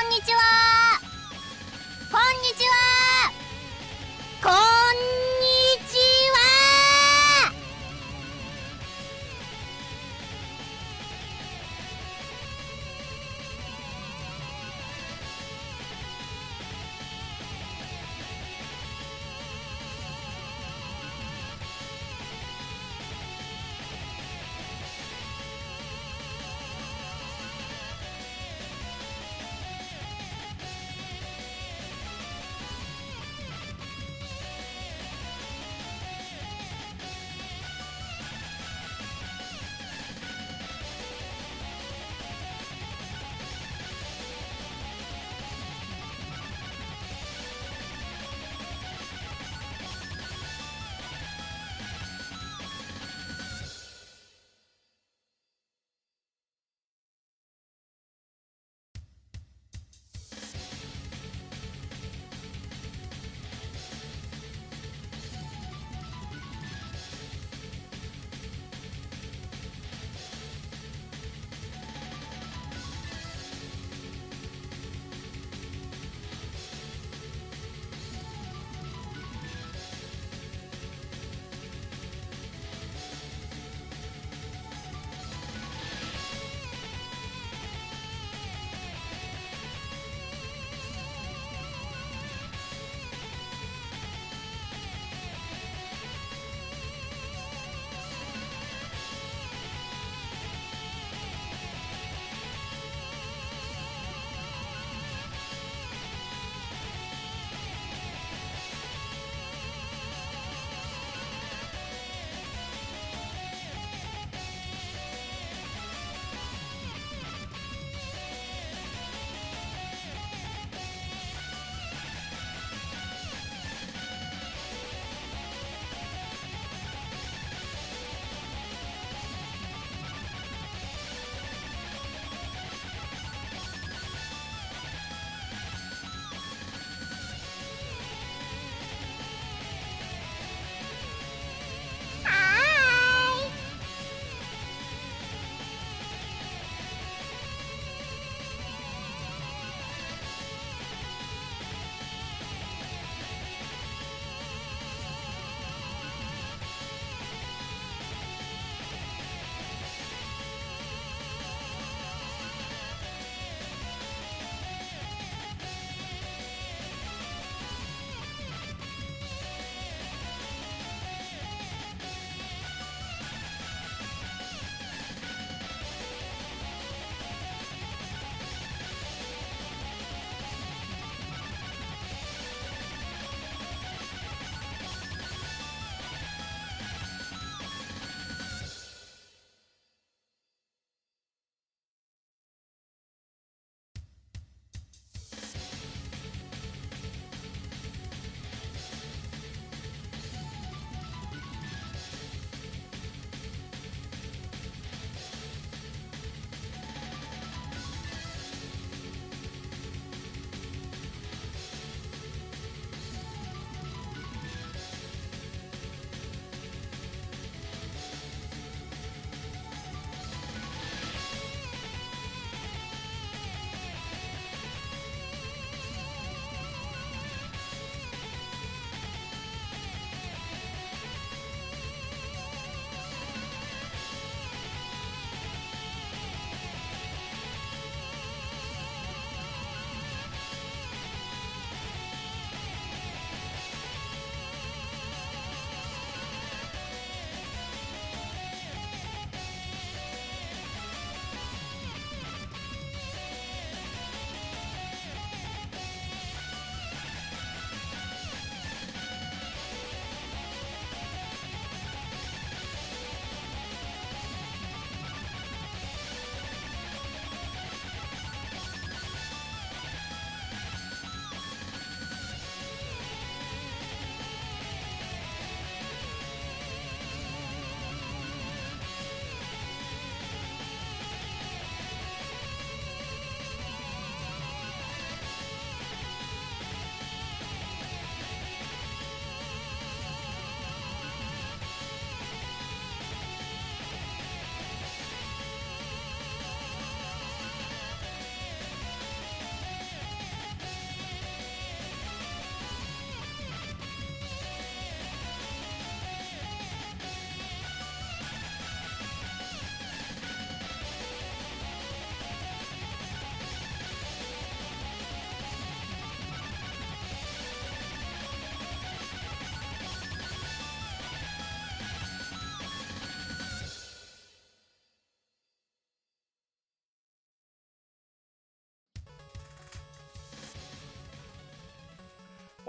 んにちは。こんにちは。こんにちは。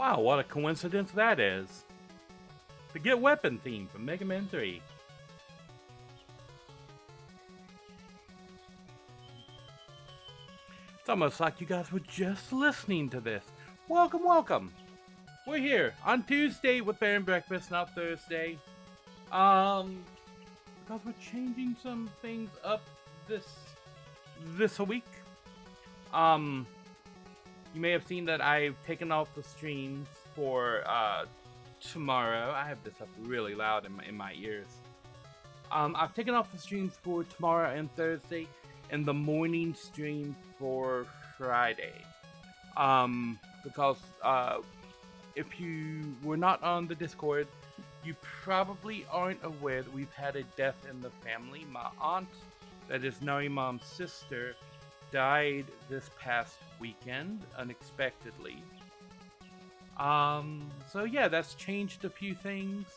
Wow, what a coincidence that is. The Get Weapon theme from Mega Man 3. It's almost like you guys were just listening to this. Welcome, welcome. We're here on Tuesday with Bear and Breakfast, not Thursday. Because we're changing some things up this week. You may have seen that I've taken off the streams for tomorrow. I have this up really loud in my ears. I've taken off the streams for tomorrow and Thursday, and the morning stream for Friday. Because if you were not on the Discord, you probably aren't aware that we've had a death in the family. My aunt, that is Nari Mom's sister, died this past weekend unexpectedly. So yeah, that's changed a few things.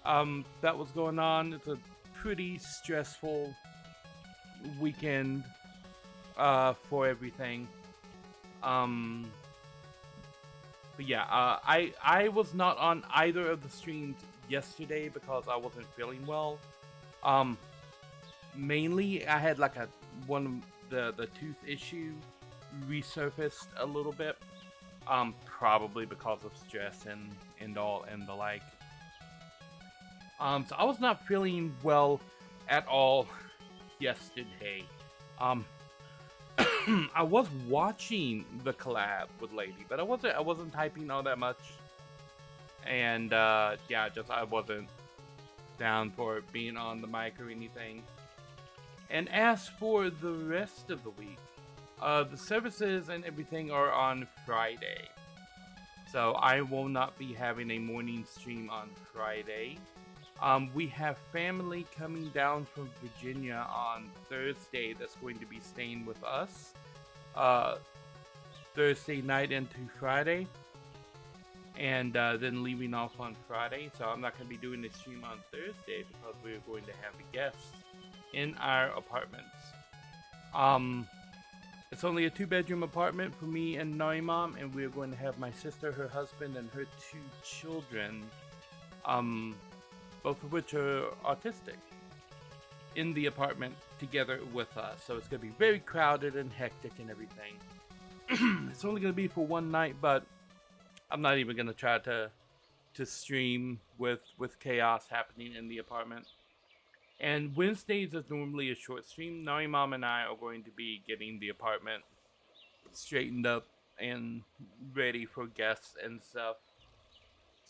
That was going on. It's a pretty stressful weekend for everything. But yeah, I was not on either of the streams yesterday because I wasn't feeling well. Mainly I had like one of the tooth issue resurfaced a little bit. Probably because of stress and all and the like. So I was not feeling well at all yesterday. I was watching the collab with Lady, but I wasn't typing all that much. And yeah, I wasn't down for being on the mic or anything. And as for the rest of the week, the services and everything are on Friday. So I will not be having a morning stream on Friday. We have family coming down from Virginia on Thursday that's going to be staying with us. Thursday night into Friday. And then leaving off on Friday. So I'm not going to be doing a stream on Thursday because we're going to have the guests in our apartments. It's only a 2-bedroom apartment for me and Nari Mom, and we're going to have my sister, her husband, and her 2 children, both of which are autistic, in the apartment together with us. So it's going to be very crowded and hectic and everything. It's only going to be for one night, but I'm not even going to try to stream with chaos happening in the apartment. And Wednesdays is normally a short stream. Nari Mom and I are going to be getting the apartment straightened up and ready for guests and stuff.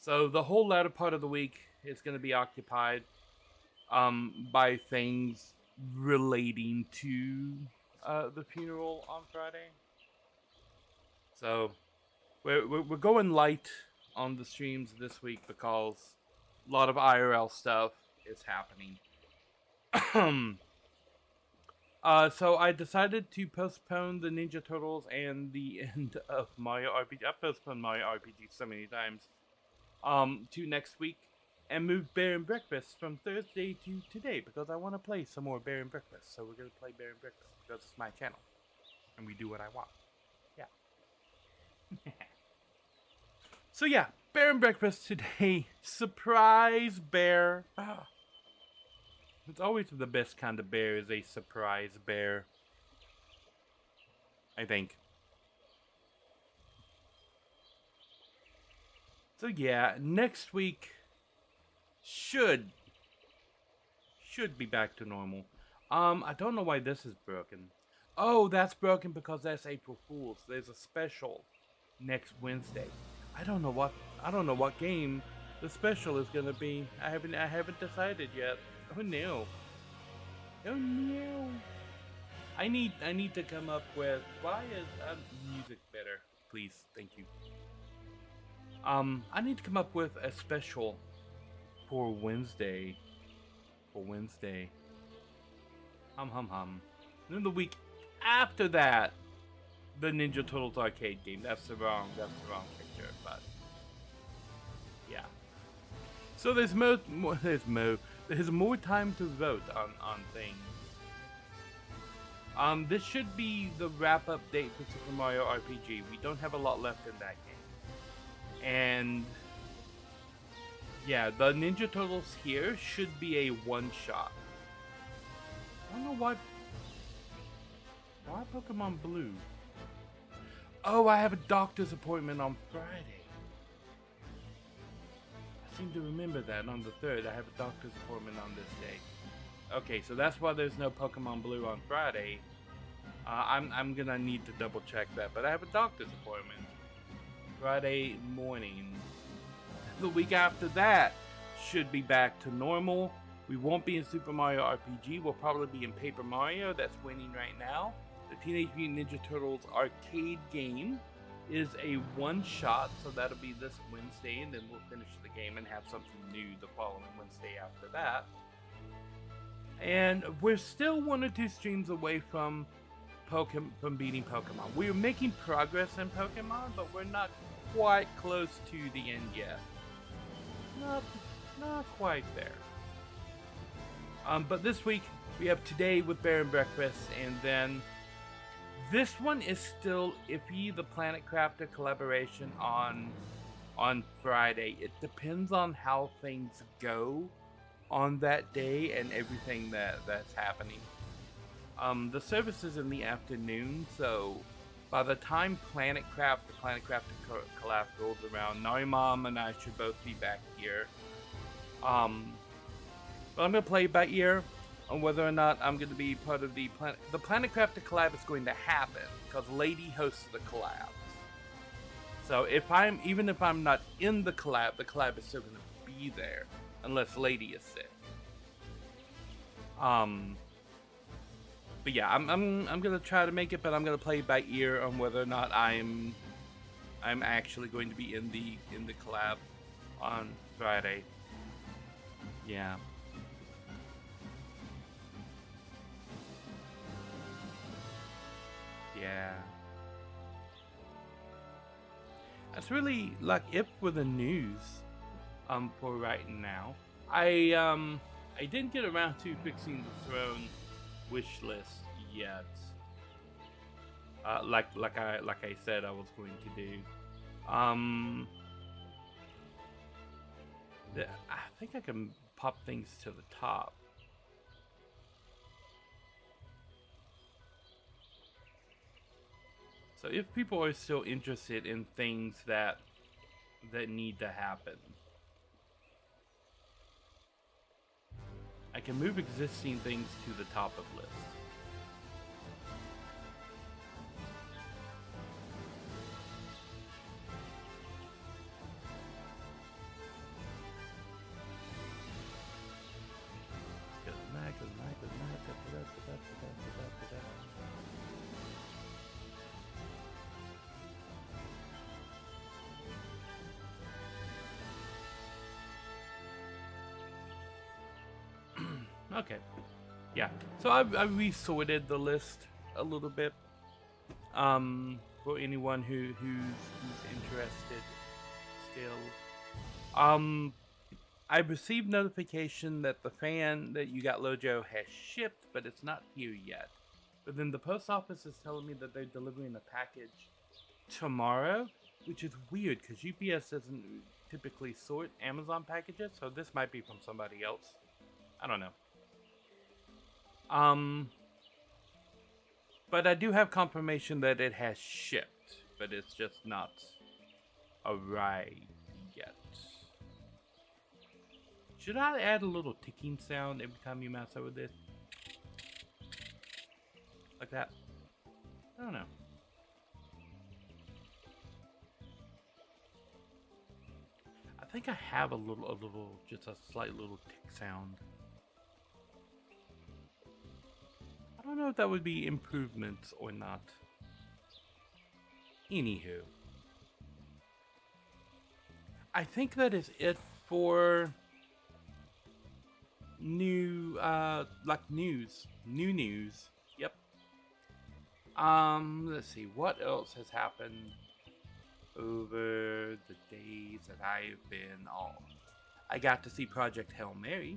So the whole latter part of the week is going to be occupied by things relating to the funeral on Friday. So we're going light on the streams this week because a lot of IRL stuff is happening. So I decided to postpone the Ninja Turtles and the end of Mario RPG. I've postponed Mario RPG so many times. To next week, and move Bear and Breakfast from Thursday to today because I want to play some more Bear and Breakfast. So we're gonna play Bear and Breakfast because it's my channel, and we do what I want. Yeah. So yeah, Bear and Breakfast today. Surprise bear. It's always the best kind of bear is a surprise bear, I think. So yeah, next week should be back to normal. I don't know why this is broken. Oh, that's broken because that's April Fool's. There's a special next Wednesday. I don't know what game the special is gonna be. I haven't decided yet. Oh no. Oh no. I need to come up with why is music better, please, thank you. I need to come up with a special for Wednesday. Hum. And then the week after that, the Ninja Turtles arcade game. That's the wrong picture, but yeah. So there's more time to vote on things. This should be the wrap-up date for Super Mario RPG. We don't have a lot left in that game. And yeah, the Ninja Turtles here should be a one-shot. I don't know why Pokemon Blue? Oh, I have a doctor's appointment on Friday. I seem to remember that on the 3rd. I have a doctor's appointment on this day. Okay, so that's why there's no Pokemon Blue on Friday. I'm gonna need to double check that, but I have a doctor's appointment Friday morning. The week after that should be back to normal. We won't be in Super Mario RPG. We'll probably be in Paper Mario. That's winning right now. The Teenage Mutant Ninja Turtles arcade game is a one-shot, so that'll be this Wednesday, and then we'll finish the game and have something new the following Wednesday after that. And we're still 1 or 2 streams away from beating Pokemon. We're making progress in Pokemon, but we're not quite close to the end yet. Not quite there. But this week we have Today with Bear and Breakfast, and then this one is still iffy. The Planet Crafter collaboration on Friday. It depends on how things go on that day and everything that's happening. The service is in the afternoon, so by the time the Planet Crafter collab rolls around, Nari Mom and I should both be back here. But I'm gonna play it by ear on whether or not I'm gonna be part of the Planet Crafter collab is going to happen because Lady hosts the collab. So even if I'm not in the collab is still gonna be there unless Lady is sick. But yeah, I'm gonna try to make it, but I'm gonna play by ear on whether or not I'm actually going to be in the collab on Friday. Yeah. Yeah. That's really like it for the news for right now. I didn't get around to fixing the throne wish list yet. Like I said I was going to do. I think I can pop things to the top. So if people are still interested in things that need to happen, I can move existing things to the top of list. Okay, yeah. So I resorted the list a little bit. For anyone who's interested, still. I received notification that the fan that you got Lojo has shipped, but it's not here yet. But then the post office is telling me that they're delivering a package tomorrow, which is weird because UPS doesn't typically sort Amazon packages, so this might be from somebody else. I don't know. But I do have confirmation that it has shipped, but it's just not arrived yet. Should I add a little ticking sound every time you mouse over this? Like that? I don't know. I think I have just a slight little tick sound. I don't know if that would be improvements or not. Anywho. I think that is it for new, news. New news. Yep. Let's see. What else has happened over the days that I've been off? I got to see Project Hail Mary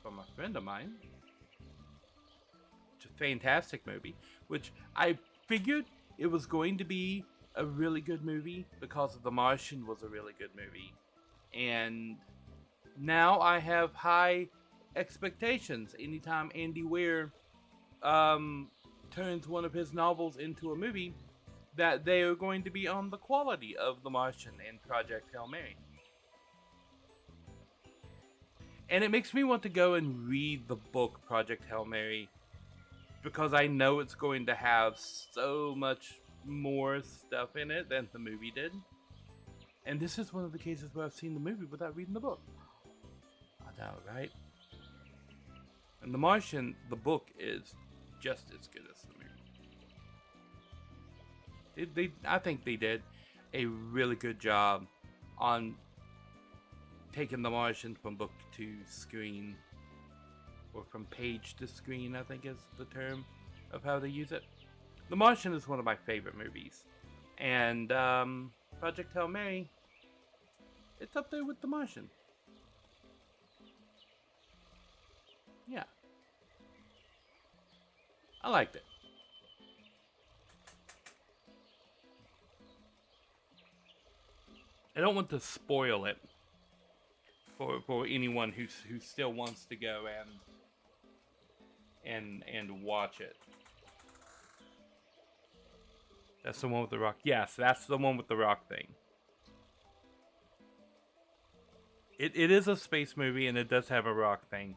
from a friend of mine. It's a fantastic movie, which I figured it was going to be a really good movie because The Martian was a really good movie. And now I have high expectations anytime Andy Weir turns one of his novels into a movie, that they are going to be on the quality of The Martian and Project Hail Mary. And it makes me want to go and read the book Project Hail Mary, because I know it's going to have so much more stuff in it than the movie did. And this is one of the cases where I've seen the movie without reading the book. I know, right? And The Martian, the book, is just as good as the movie. I think they did a really good job on taking The Martian from book to screen, or from page to screen, I think is the term of how they use it. The Martian is one of my favorite movies, and Project Hail Mary, it's up there with The Martian. Yeah, I liked it. I don't want to spoil it for anyone who still wants to go and watch it. That's the one with the rock. Yes, that's the one with the rock thing. It is a space movie, and it does have a rock thing.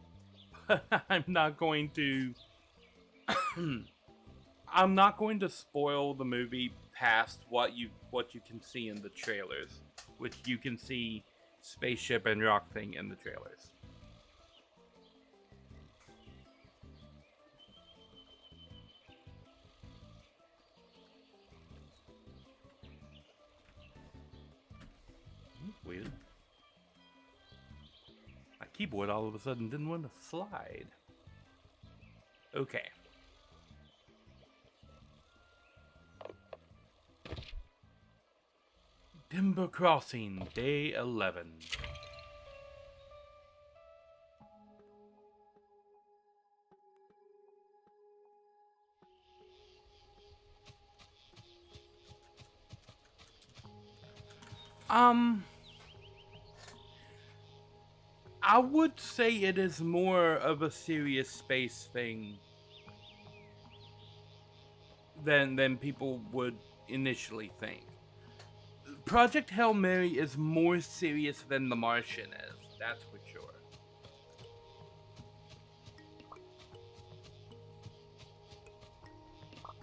But I'm not going to I'm not going to spoil the movie past what you can see in the trailers, which you can see spaceship and rock thing in the trailers. Weird. My keyboard all of a sudden didn't want to slide. Okay. Timber Crossing, Day 11. I would say it is more of a serious space thing than people would initially think. Project Hail Mary is more serious than The Martian is, that's for sure.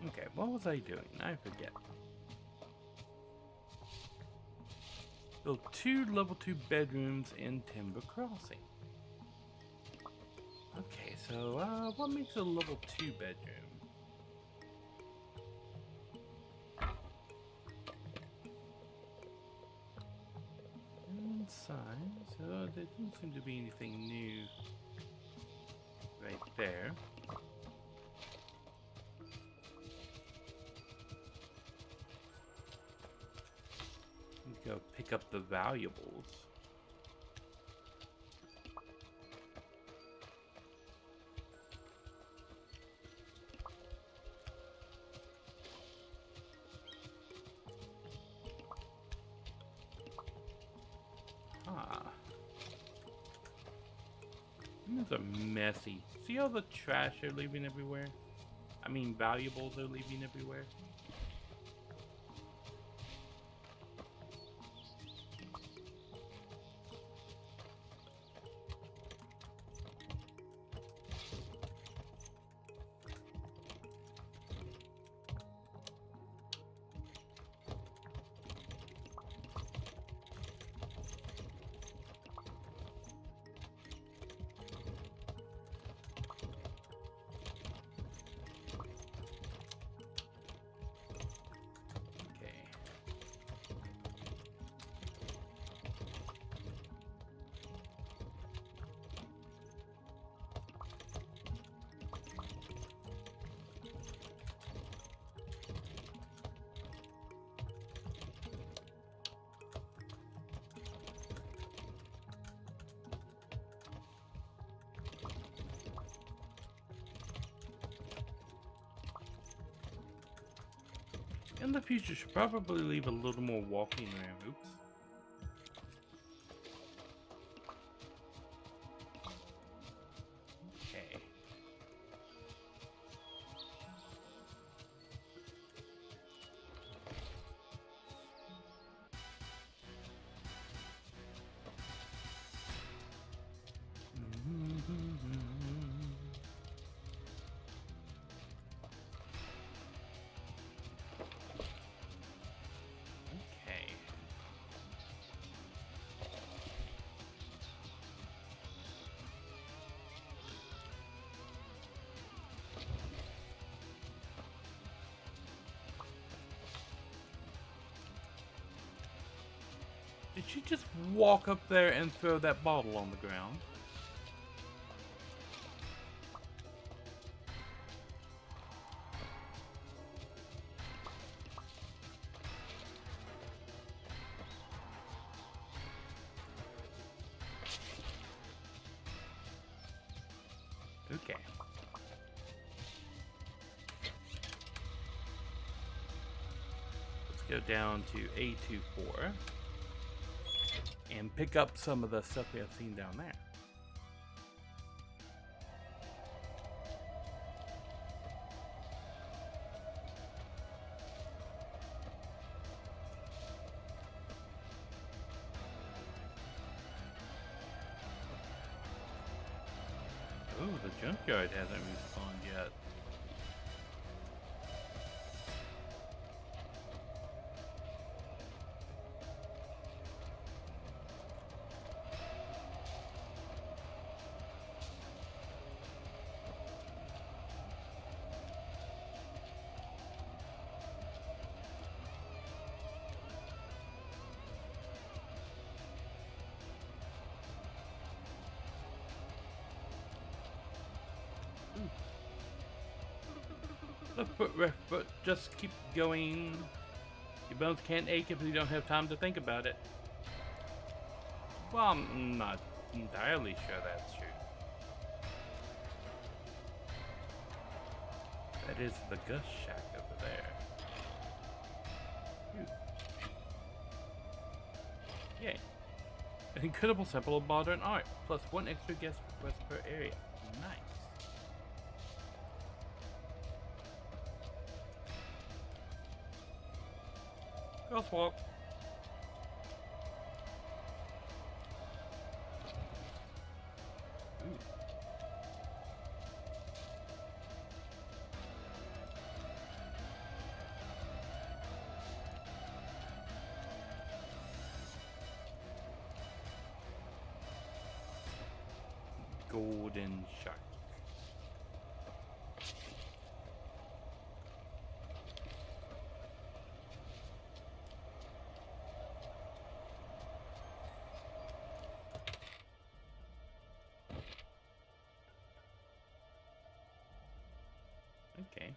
Okay, what was I doing? I forget. Build 2 level 2 bedrooms in Timber Crossing. Okay, so what makes a level 2 bedroom? Inside, so there doesn't seem to be anything new right there. Go pick up the valuables. These are messy. See all the trash they're leaving everywhere? I mean, valuables they're leaving everywhere. In the future, should probably leave a little more walking room. Oops. Okay. Okay. Did she just walk up there and throw that bottle on the ground? Okay. Let's go down to A24 and pick up some of the stuff we have seen down there. Oh, the junkyard hasn't respawned yet. But just keep going. Your bones can't ache if you don't have time to think about it. Well, I'm not entirely sure that's true. That is the Gus Shack over there. Ooh. Yay. An incredible sample of modern art, plus one extra guest request per area. Nice. Crosswalk. Ooh. Golden shark. Okay.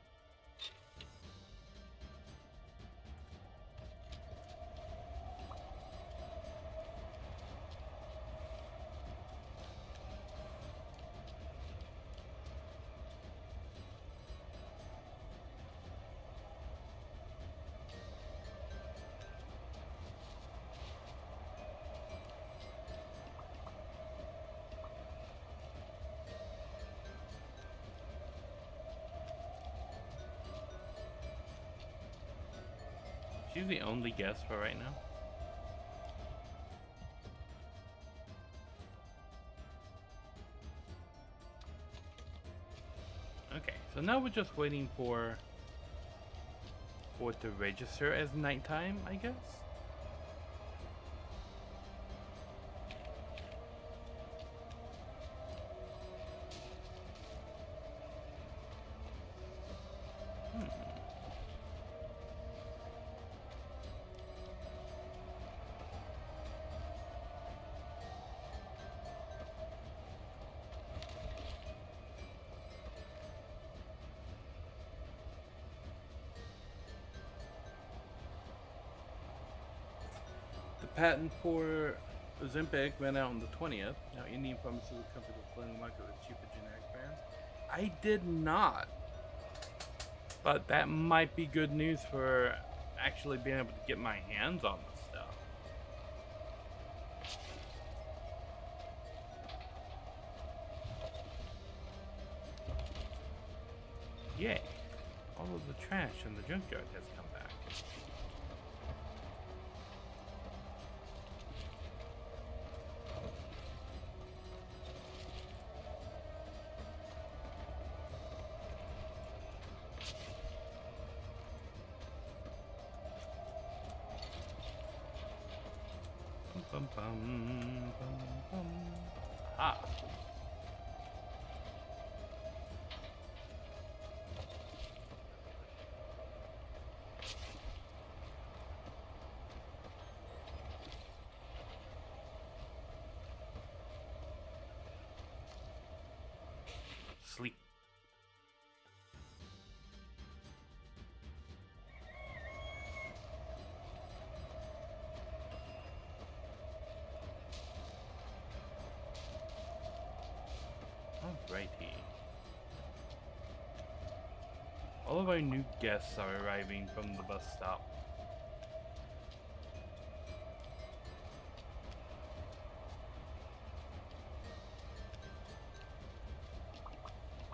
She's the only guest for right now. Okay, so now we're just waiting for it to register as nighttime, I guess. Patent for Ozempic ran out on the 20th. Now, Indian pharmaceutical company was flooding the market with cheaper generic brands. I did not. But that might be good news for actually being able to get my hands on the stuff. Yay! All of the trash in the junkyard has come back. Bum, bum, bum, bum. Ah. Sleep. Alrighty. All of our new guests are arriving from the bus stop.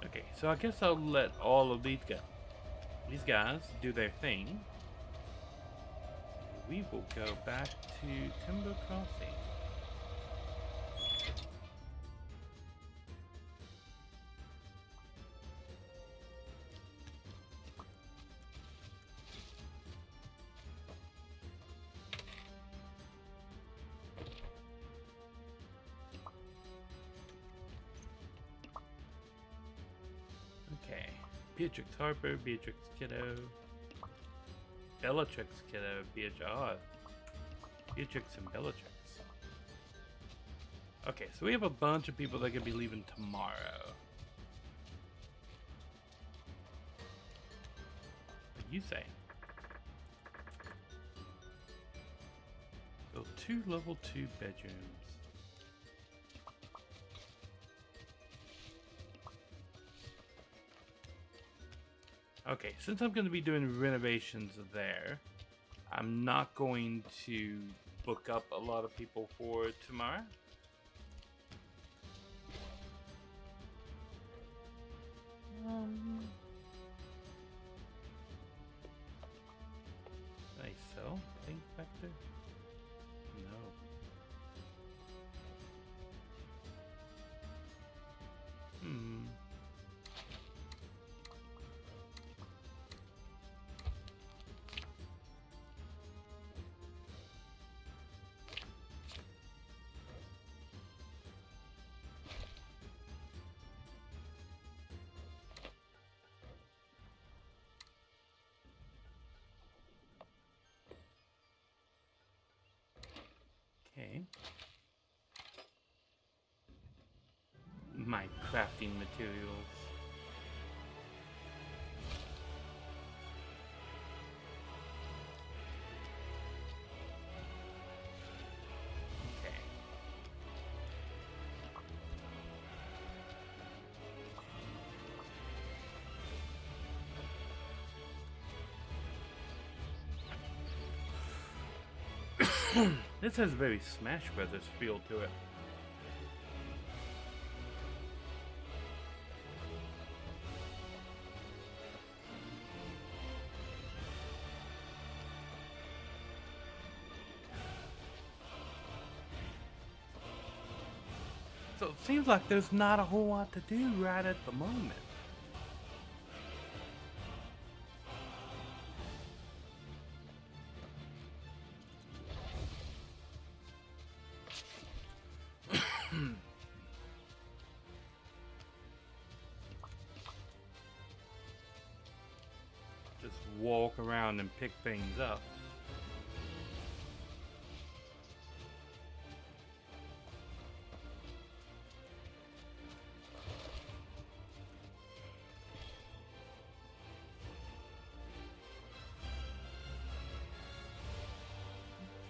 Okay, so I guess I'll let all of these guys do their thing. We will go back to Timber Crossing. Okay, Beatrix Harper, Beatrix Kiddo, Bellatrix Kiddo, Beatrix and Bellatrix. Okay, so we have a bunch of people that could be leaving tomorrow. What do you say? Build 2 level 2 bedrooms. Okay, since I'm going to be doing renovations there, I'm not going to book up a lot of people for tomorrow. Did I sell things back there? No. Okay. My crafting materials. Okay. This has a very Smash Brothers feel to it. So it seems like there's not a whole lot to do right at the moment. Just walk around and pick things up.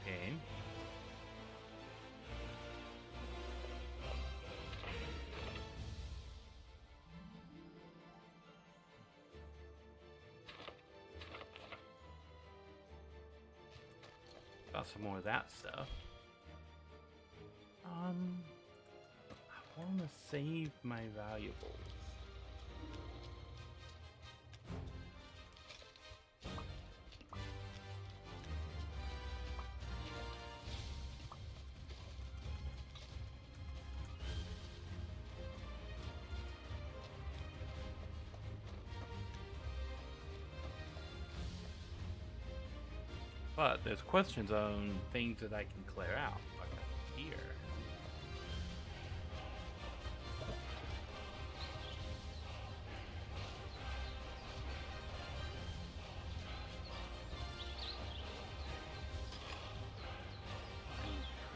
Okay. Got some more of that stuff. I want to save my valuables. But there's questions on things that I can clear out. Like here.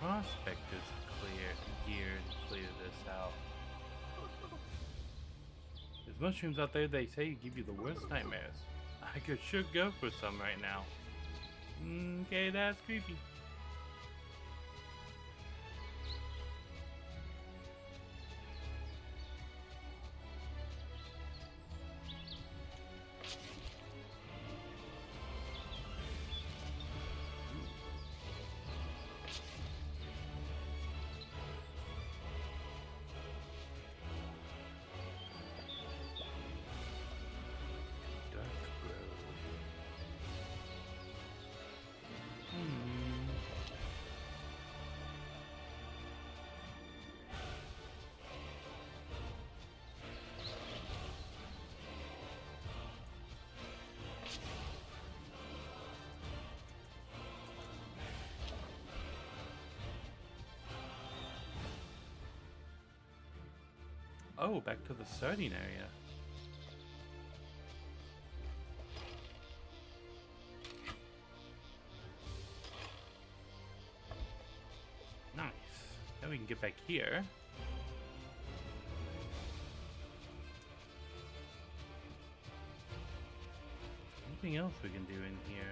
Prospectors clear here to clear this out. There's mushrooms out there they say give you the worst nightmares. I could sure go for some right now. Okay, that's creepy. Oh, back to the starting area. Nice. Now we can get back here. Anything else we can do in here?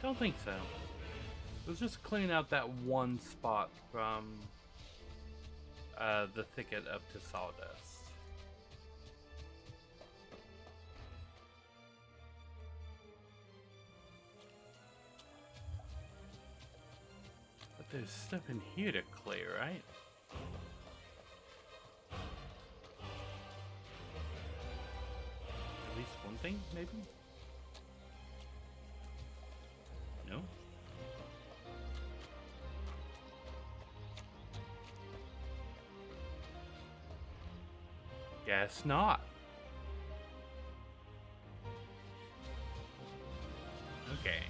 Don't think so. It was just cleaning out that one spot from the thicket up to sawdust. But there's stuff in here to clear, right? At least one thing, maybe? No? Guess not. Okay.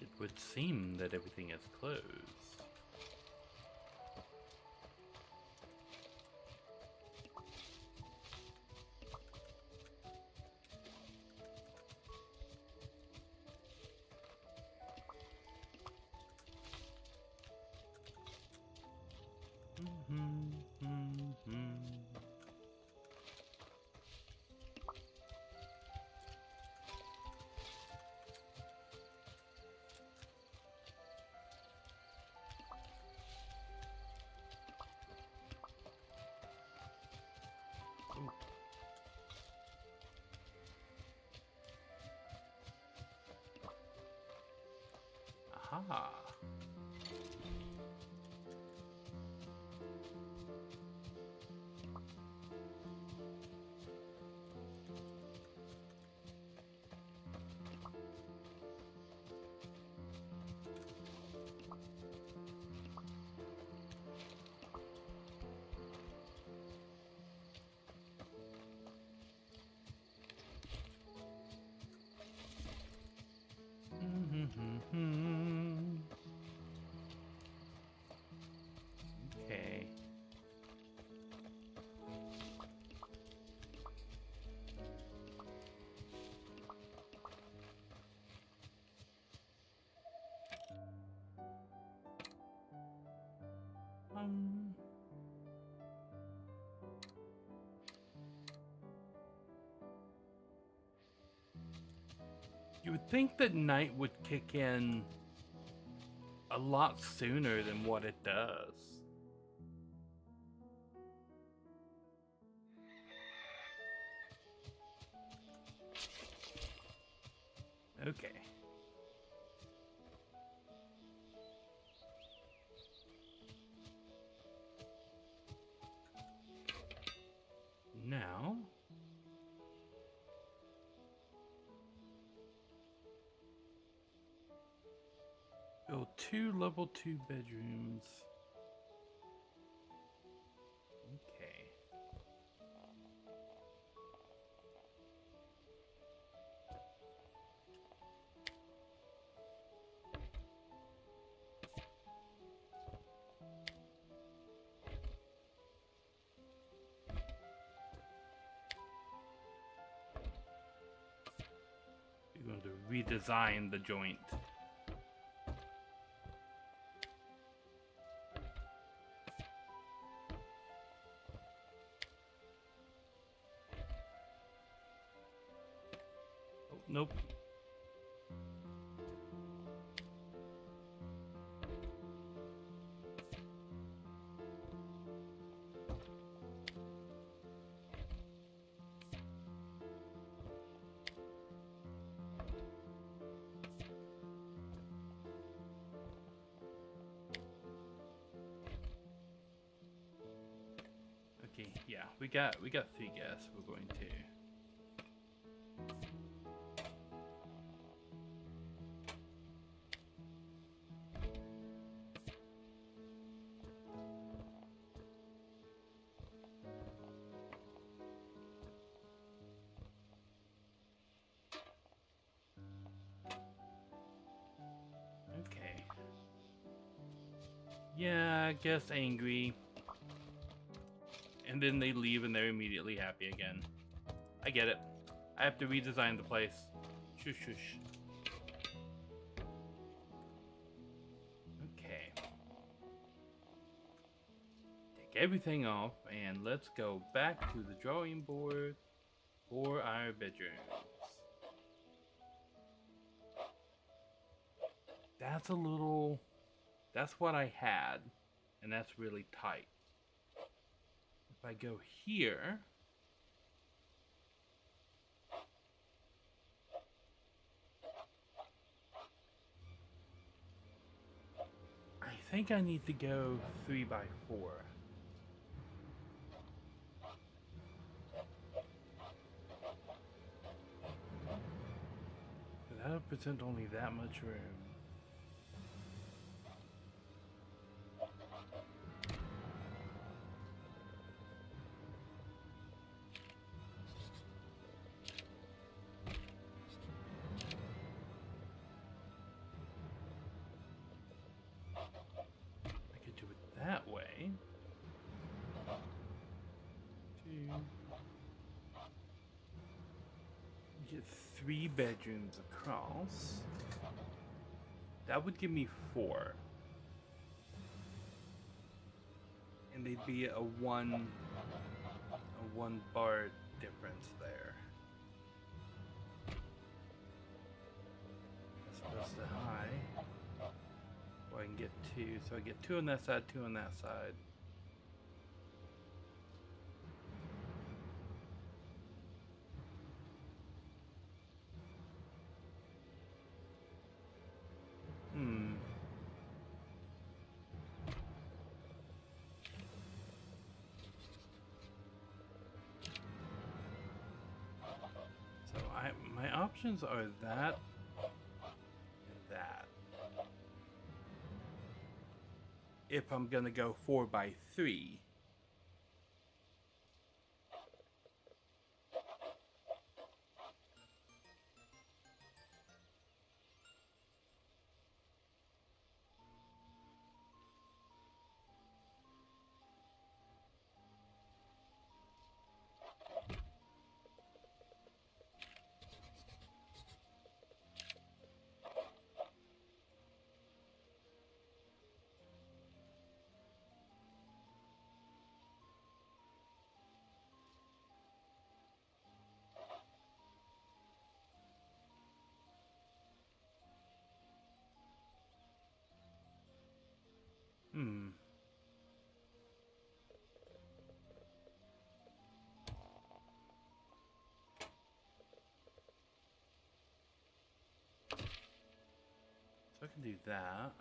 It would seem that everything is closed. Aha. You would think that night would kick in a lot sooner than what it does. Okay. Now, build 2 level 2 bedrooms. Okay. We're going to redesign the joint. Oh, nope. Okay, yeah, we got 3 guests. We're going to. Okay. Yeah, I guess angry. And then they leave and they're immediately happy again. I get it. I have to redesign the place. Shush, shush. Okay. Take everything off and let's go back to the drawing board for our bedrooms. That's a little... That's what I had. And that's really tight. If I go here, I think I need to go 3 by 4. That'll present only that much room. That way. 2. Get 3 bedrooms across. That would give me 4. And they'd be a one bar difference there. As opposed to high. I can get 2, so I get 2 on that side, 2 on that side. So my options are that and that. If I'm gonna go 4 by 3. Hmm. So I can do that.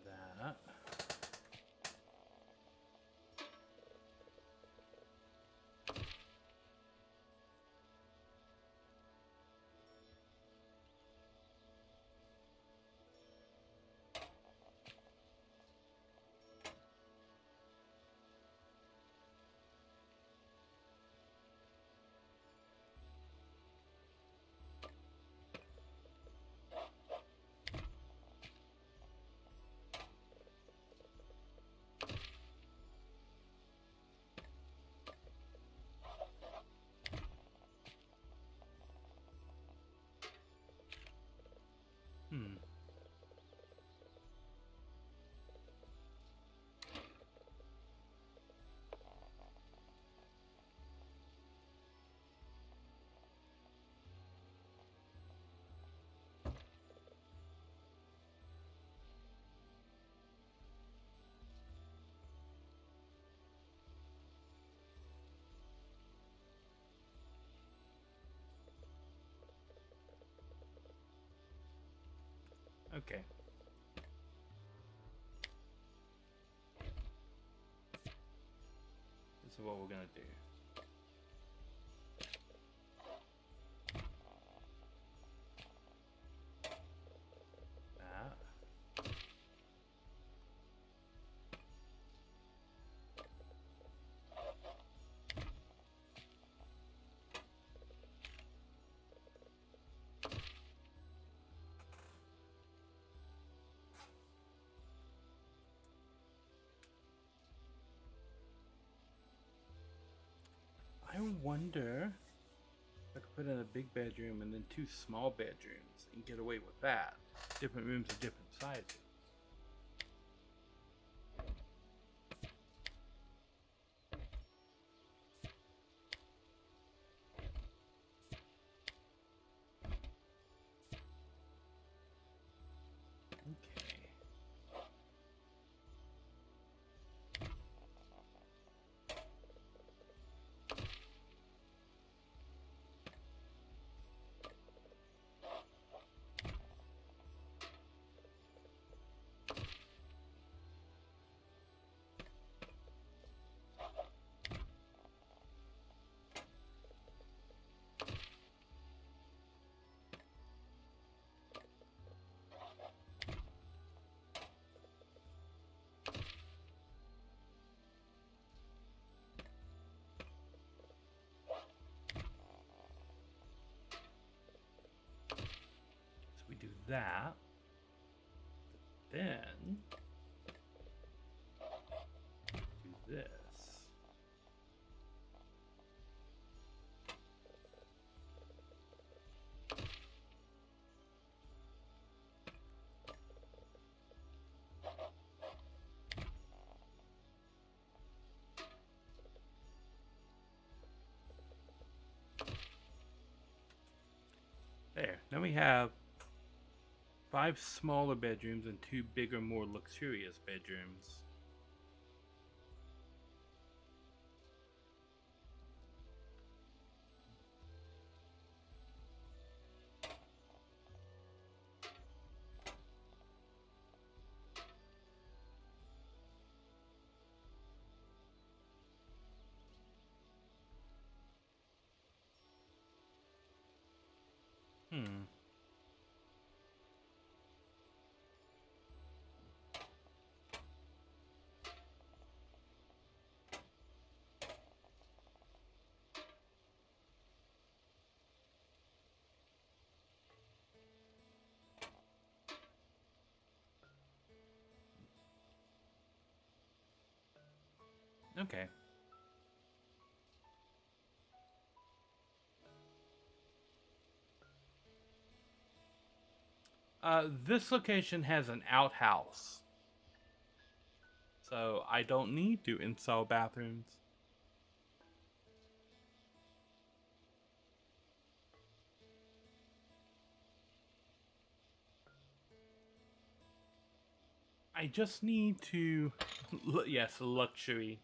That. Hmm. Okay. This is what we're gonna do. That. I wonder if I could put in a big bedroom and then 2 small bedrooms and get away with that. Different rooms of different sizes. Okay. So we do that. Then do this. There. Now we have 5 smaller bedrooms and 2 bigger, more luxurious bedrooms. Hmm. Okay. This location has an outhouse, so I don't need to install bathrooms. I just need to... yes, luxury.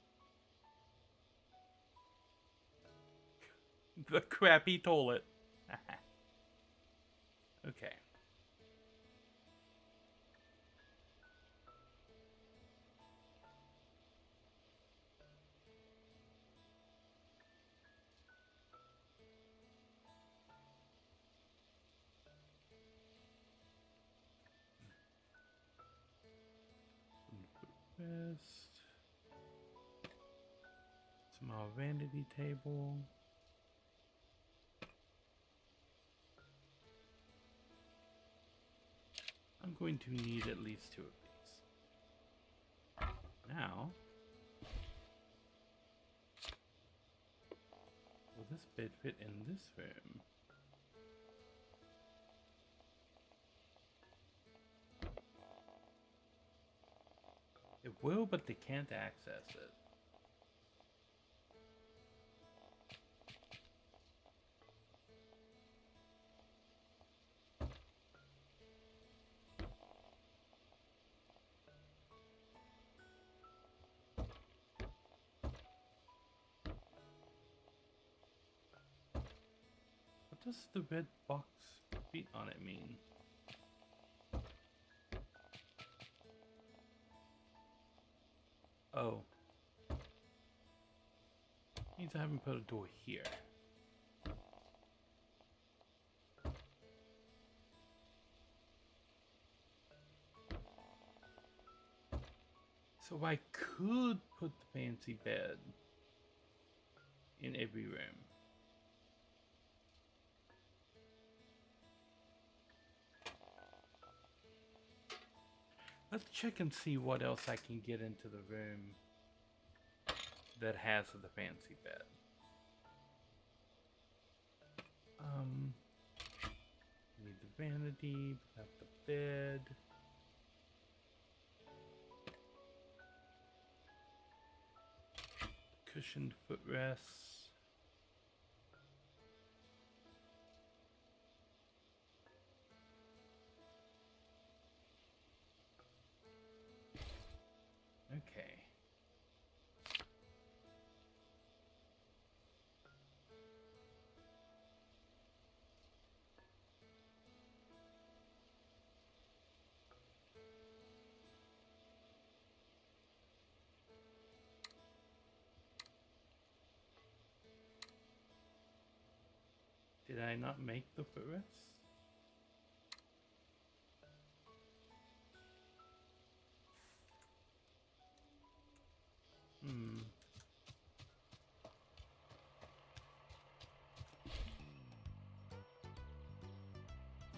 The crappy toilet. Okay. Rest. Small vanity table. I'm going to need at least 2 of these. Now, will this bed fit in this room? It will, but they can't access it. What does the red box feet on it mean? Oh. Means I haven't put a door here. So I could put the fancy bed in every room. Let's check and see what else I can get into the room that has the fancy bed. Need the vanity, have the bed. Cushioned footrests. Okay. Did I not make the footrests?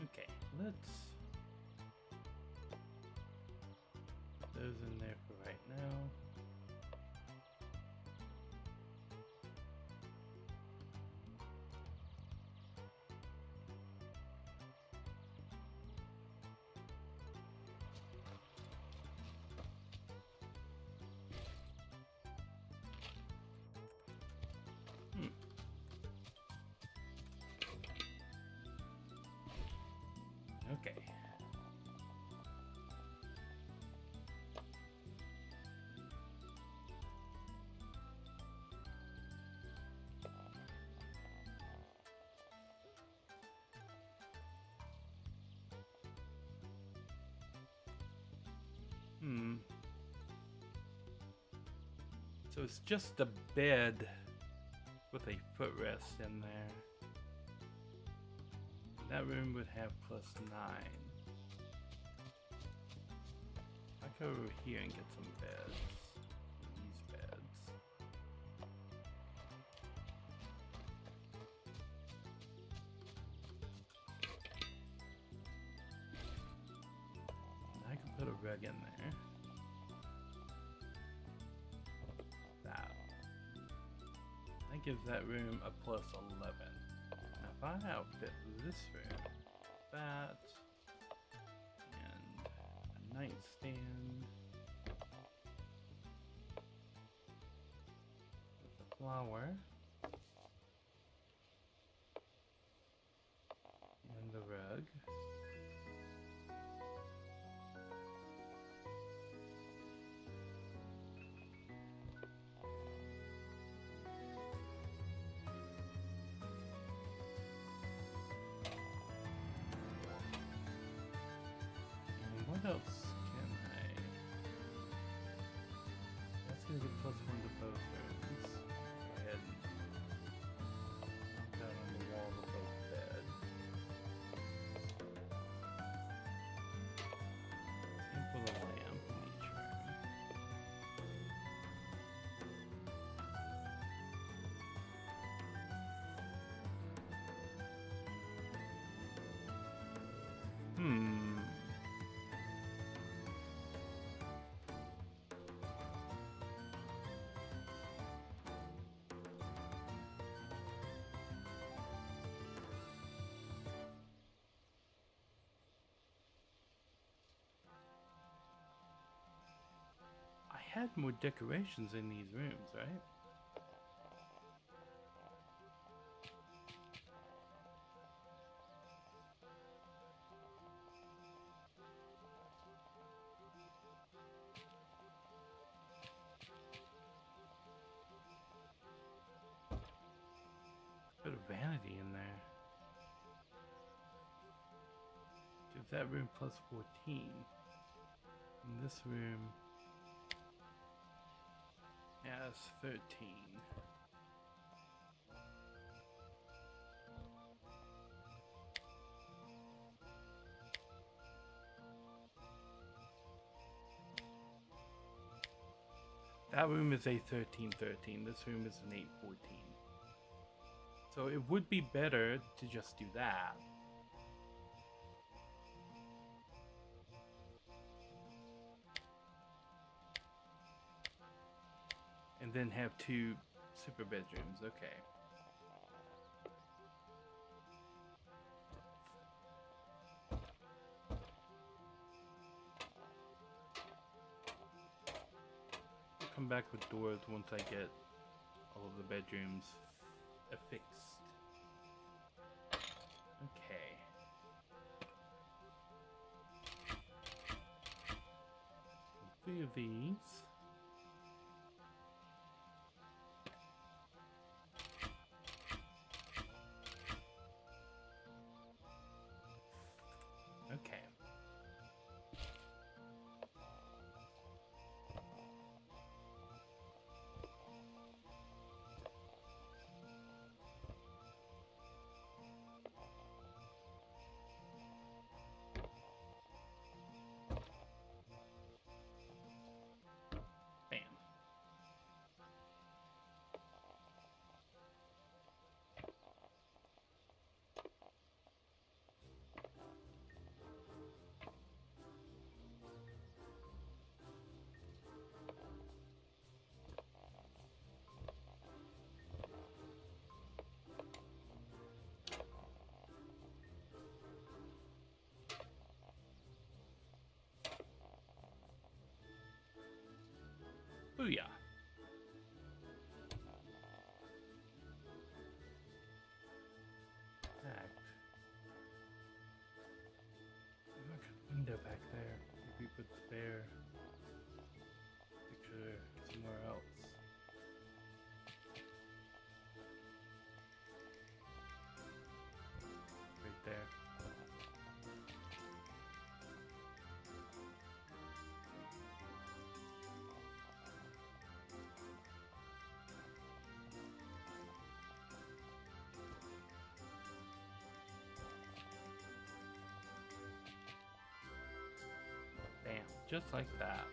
Okay, let's put those in there for right now. Okay. So it's just a bed with a footrest in there. That room would have +9. I go over here and get some beds. These beds. I can put a rug in there. That gives that room a +11. Now if I outfit this room, that, and a nightstand with a flower, and the rug, I had more decorations in these rooms, right? A bit of vanity in there. Give that room plus 14. And this room has 13. That room is a 13-13. This room is an 8-14. So it would be better to just do that. And then have 2 super bedrooms. Okay. I'll come back with doors once I get all of the bedrooms affixed. Okay. 3 of these. Okay. Bam. Booyah. Act. Look at the window back there. Maybe put spare picture somewhere else. Right there. Bam, just like that.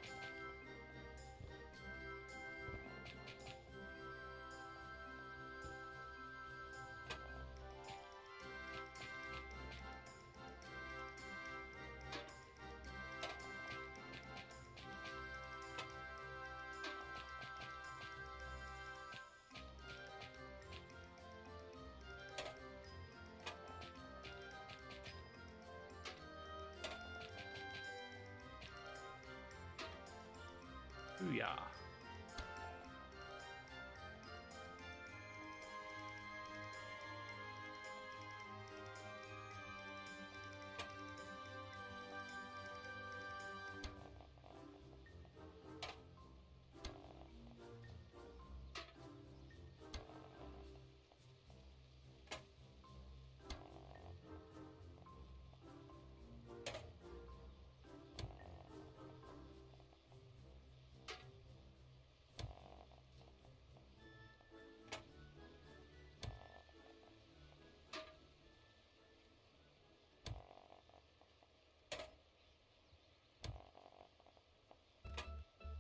Booyah.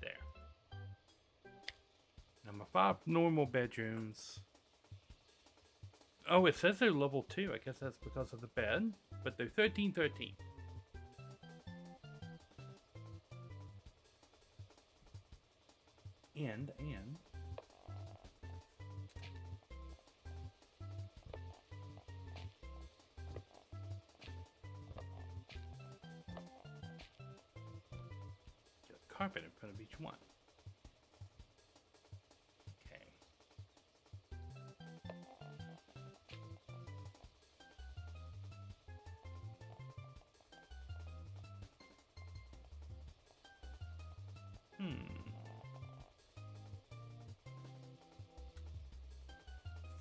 There. Number 5 normal bedrooms. Oh, it says they're level 2. I guess that's because of the bed. But they're 13-13. And get a carpet in front of each one. Okay.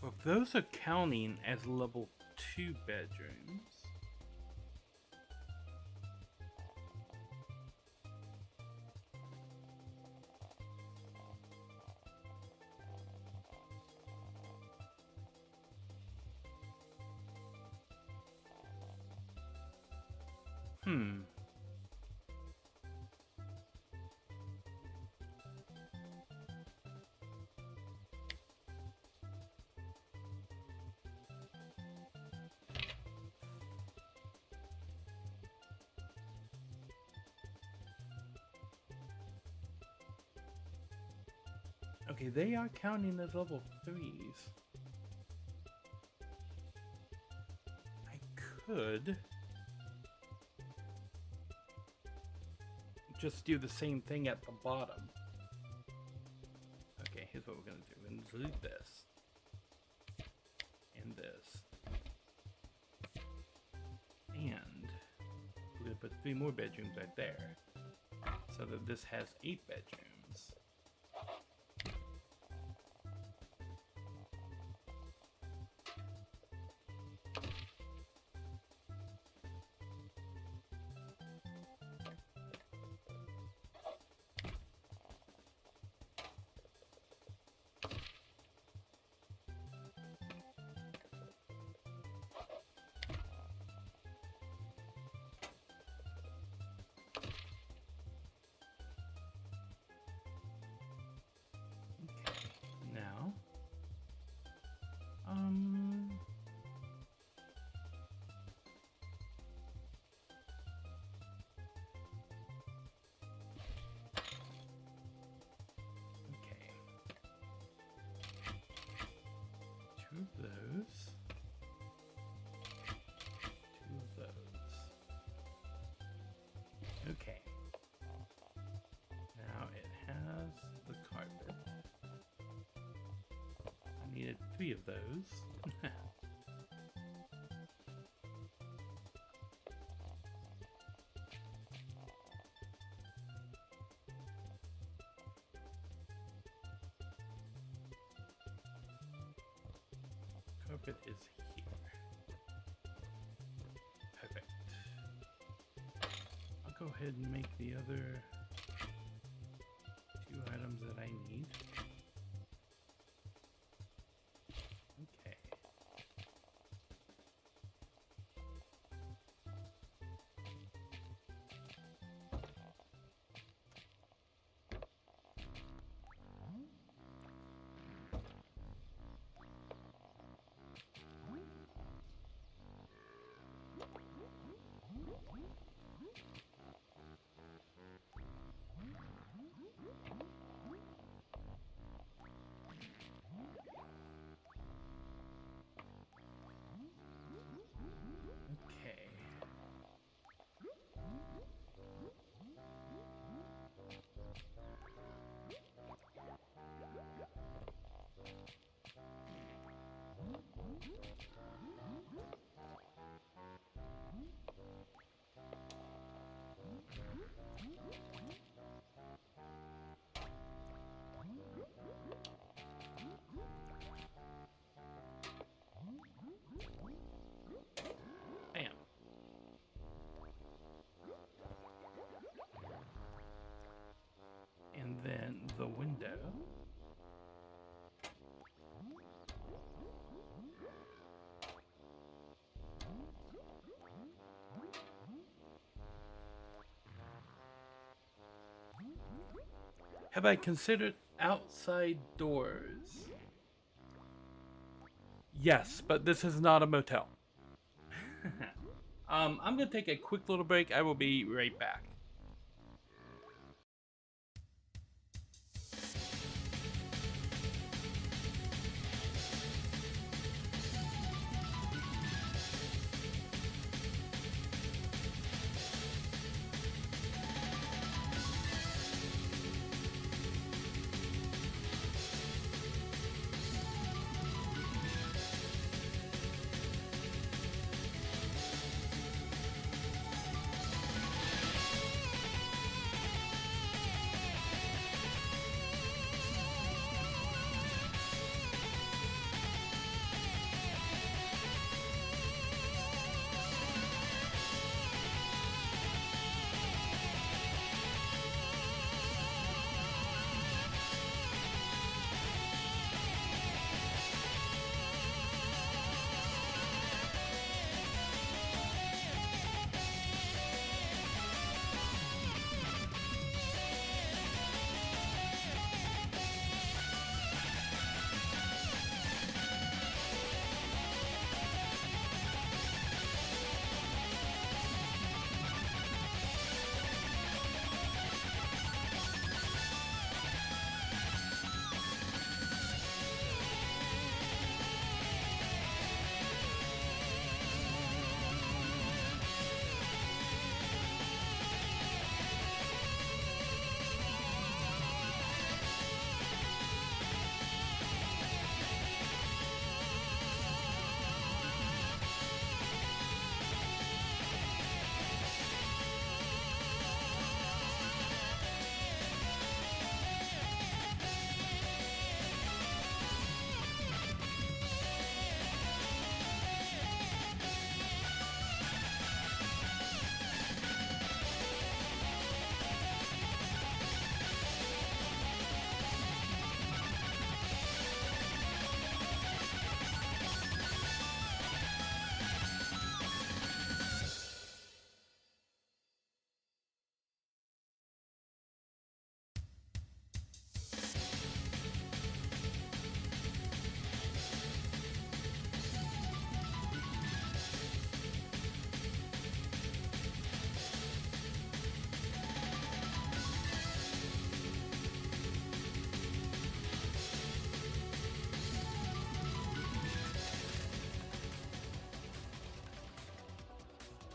Well, those are counting as level 2 bedrooms. Okay, they are counting as level 3s. I could just do the same thing at the bottom. Okay, here's what we're gonna do. We're gonna delete this. And this. And we're gonna put 3 more bedrooms right there. So that this has 8 bedrooms. Now, okay, 2 of those, 2 of those. Okay. Now it has the carpet. I needed 3 of those. Carpet is here. Perfect. I'll go ahead and make the other 2 items that I need. Okay. Okay. Bam. And then the window. Have I considered outside doors? Yes, but this is not a motel. I'm going to take a quick little break. I will be right back.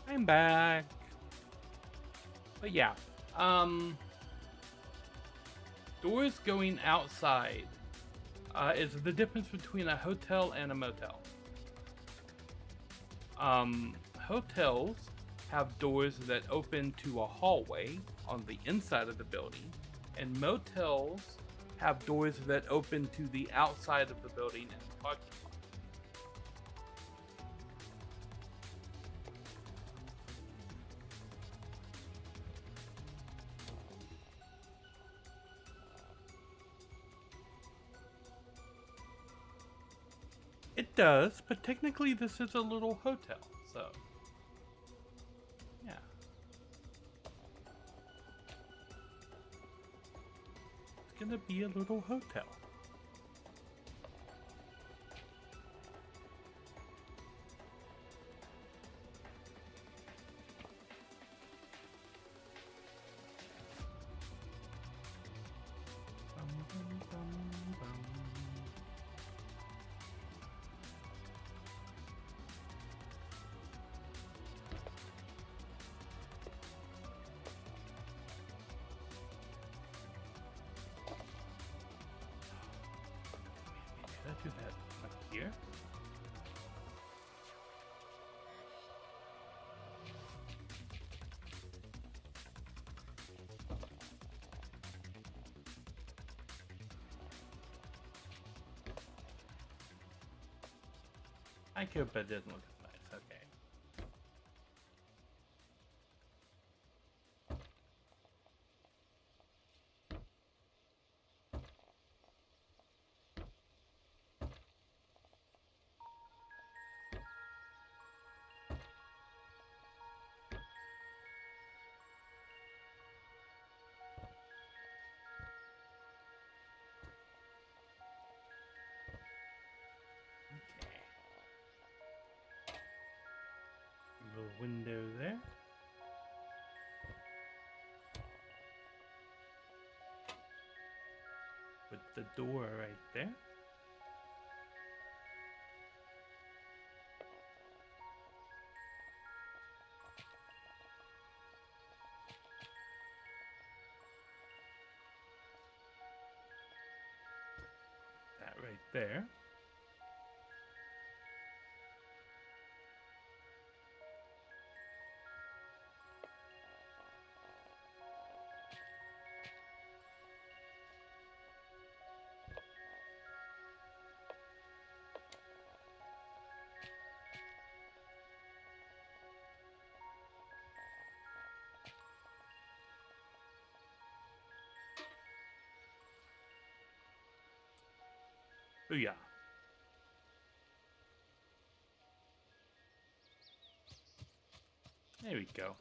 I'm back. But yeah, doors going outside is the difference between a hotel and a motel. Hotels have doors that open to a hallway on the inside of the building, and motels have doors that open to the outside of the building and the parking lot. It does, but technically this is a little hotel, so yeah. It's gonna be a little hotel. Bum, bum, bum, bum. Did I do that up here? I could, but it doesn't look as nice. Okay. Little window there. With the door right there. That right there. Booyah. There we go.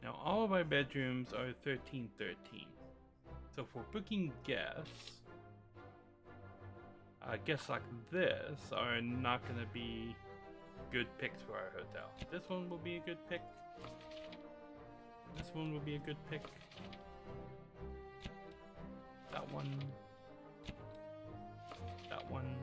Now all of our bedrooms are 1313. So for booking guests, guests like this are not going to be good picks for our hotel. This one will be a good pick. This one will be a good pick. That one. That one.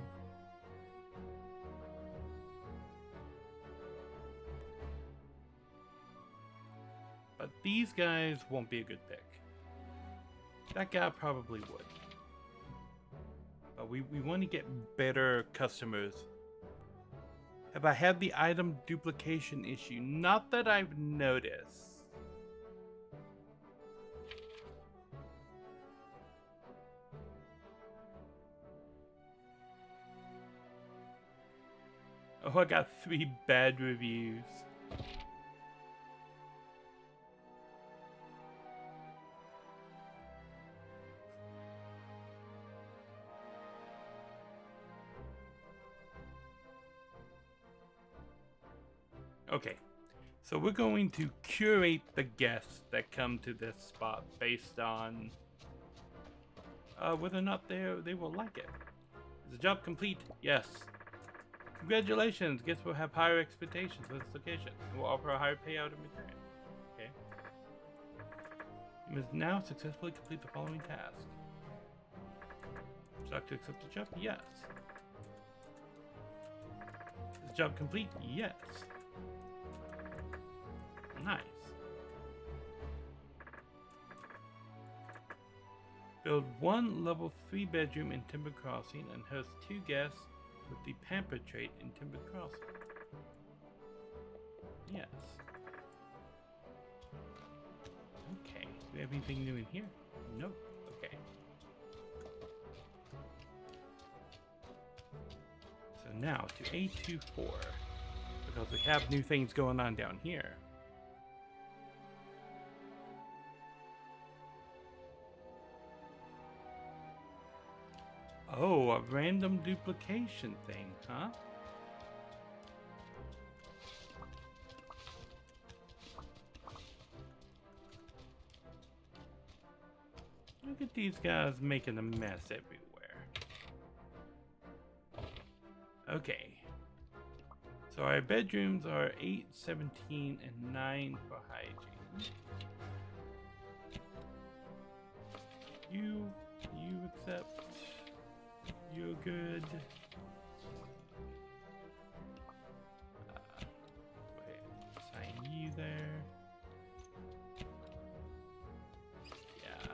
But these guys won't be a good pick. That guy probably would. But we want to get better customers. Have I had the item duplication issue? Not that I've noticed. Oh, I got 3 bad reviews. Okay, so we're going to curate the guests that come to this spot based on whether or not they will like it. Is the job complete? Yes. Congratulations, guests will have higher expectations with this location and will offer a higher payout in return. Okay. must now successfully complete the following task. Select to accept the job? Yes. Is the job complete? Yes. Nice. Build one level 3 bedroom in Timber Crossing and host 2 guests with the Pamper trait in Timber Crossing. Yes. Okay. Do we have anything new in here? Nope. Okay. So now to A24, because we have new things going on down here. Oh, a random duplication thing, huh? Look at these guys making a mess everywhere. Okay. So our bedrooms are 8, 17, and 9 for hygiene. You accept. You're good. Wait, assign you there. Yeah.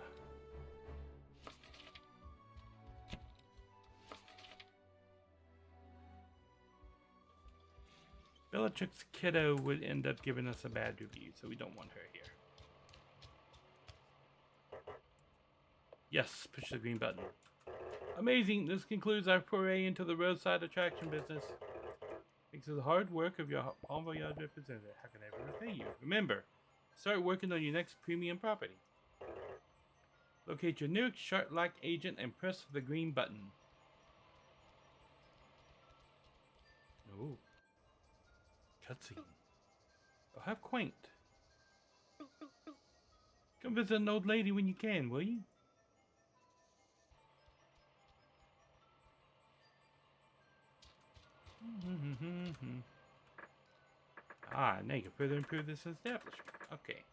Bellatrix Kiddo would end up giving us a bad review, so we don't want her here. Yes, push the green button. Amazing! This concludes our foray into the roadside attraction business. Thanks to the hard work of your Palm Voyage representative, how can I ever repay you? Remember, start working on your next premium property. Locate your new shark-like agent and press the green button. Oh. Cutscene. Oh, how quaint. Come visit an old lady when you can, will you? Ah, now you can further improve this establishment. Okay.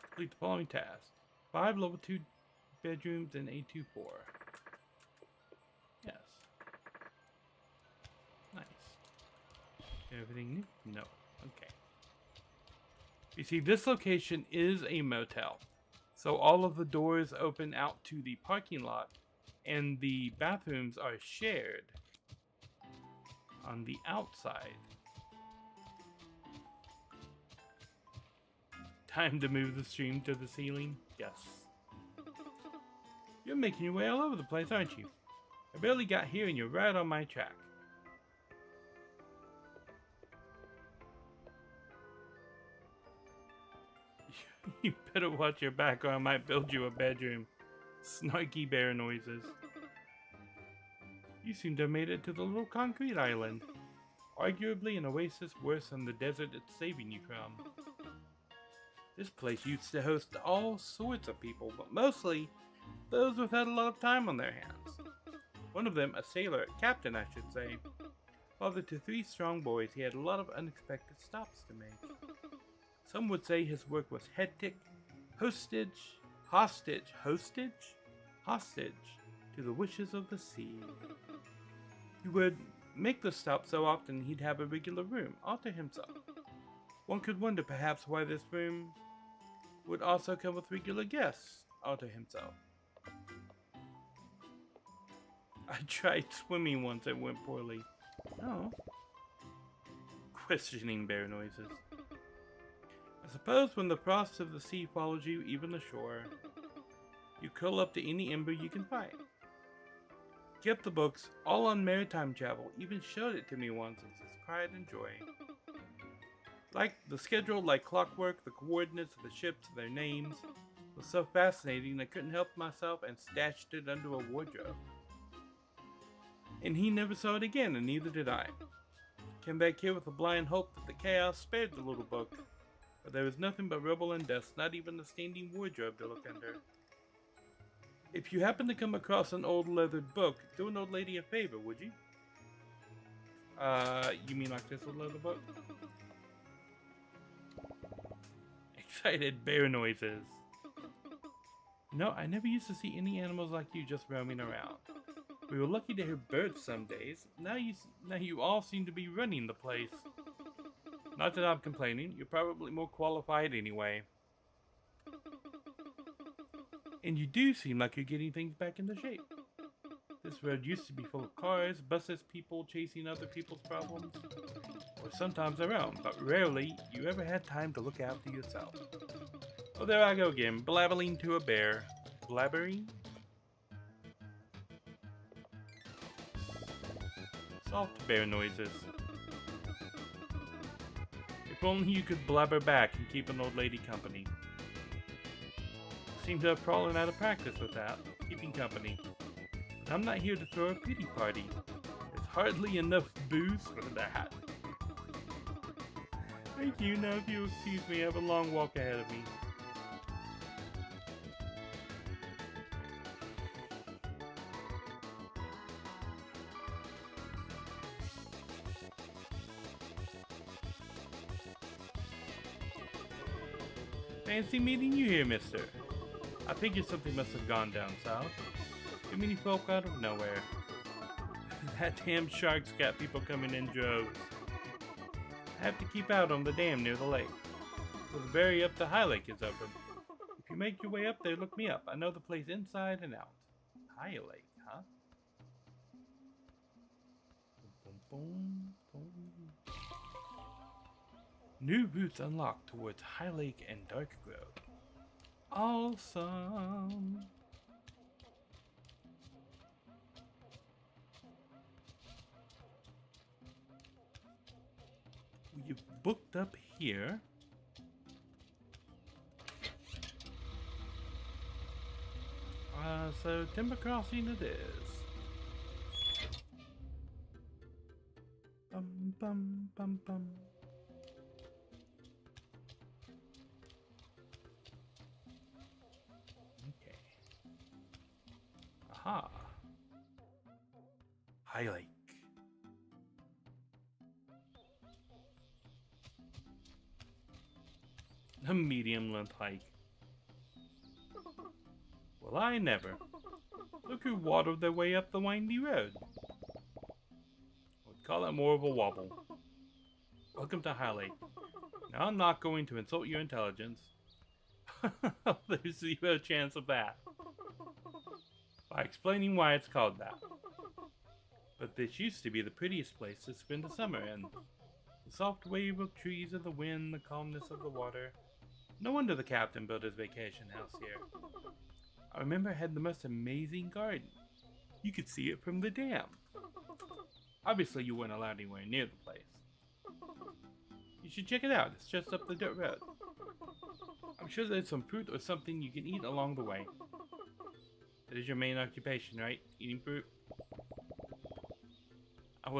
Complete the following tasks. 5 level 2 bedrooms and A24. Yes. Nice. Everything new? No. Okay. You see, this location is a motel. So all of the doors open out to the parking lot, and the bathrooms are shared on the outside. Time to move the stream to the ceiling? Yes. You're making your way all over the place, aren't you? I barely got here and you're right on my track. You better watch your back or I might build you a bedroom. Snarky bear noises. You seem to have made it to the little concrete island. Arguably an oasis worse than the desert it's saving you from. This place used to host all sorts of people, but mostly those who've had a lot of time on their hands. One of them, a sailor, captain I should say, father to 3 strong boys, he had a lot of unexpected stops to make. Some would say his work was hectic, hostage to the wishes of the sea. He would make the stop so often he'd have a regular room all to himself. One could wonder perhaps why this room would also come with regular guests all to himself. I tried swimming once, it went poorly. Oh. Questioning bear noises. I suppose when the frost of the sea follows you even ashore, you curl up to any ember you can find. Kept the books all on maritime travel, even showed it to me once with his pride and joy. Like the schedule, like clockwork, the coordinates of the ships, their names, was so fascinating I couldn't help myself and stashed it under a wardrobe. And he never saw it again, and neither did I. Came back here with a blind hope that the chaos spared the little book, but there was nothing but rubble and dust, not even a standing wardrobe to look under. If you happen to come across an old leathered book, do an old lady a favor, would you? You mean like this old leather book? excited bear noises. No, I never used to see any animals like you just roaming around. We were lucky to hear birds some days. Now you all seem to be running the place. Not that I'm complaining. You're probably more qualified anyway. And you do seem like you're getting things back into shape. This road used to be full of cars, buses, people chasing other people's problems, or sometimes their own, but rarely you ever had time to look after yourself. Oh, there I go again, blabbering to a bear. Blabbering? Soft bear noises. If only you could blabber back and keep an old lady company. Seem to have fallen out of practice with that, keeping company. But I'm not here to throw a pity party. There's hardly enough booze for that. Thank you. Now if you'll excuse me, I have a long walk ahead of me. Fancy meeting you here, mister. I figured something must have gone down south. Too many folk out of nowhere. That damn shark's got people coming in droves. I have to keep out on the dam near the lake. So the very up the High Lake is open. If you make your way up there, look me up. I know the place inside and out. High Lake, huh? Boom, boom, boom. New routes unlocked towards High Lake and Dark Grove. Awesome. We've booked up here. So Timber Crossing it is. Bum bum bum bum. Okay. Aha. High Lake. A medium length hike. Well, I never. Look who waddled their way up the windy road. I'd call it more of a wobble. Welcome to High Lake. Now, I'm not going to insult your intelligence. There's zero chance of that. By explaining why it's called that. But this used to be the prettiest place to spend the summer in. The soft wave of trees and the wind, the calmness of the water. No wonder the captain built his vacation house here. I remember it had the most amazing garden. You could see it from the dam. Obviously you weren't allowed anywhere near the place. You should check it out. It's just up the dirt road. I'm sure there's some fruit or something you can eat along the way. That is your main occupation, right? Eating fruit? I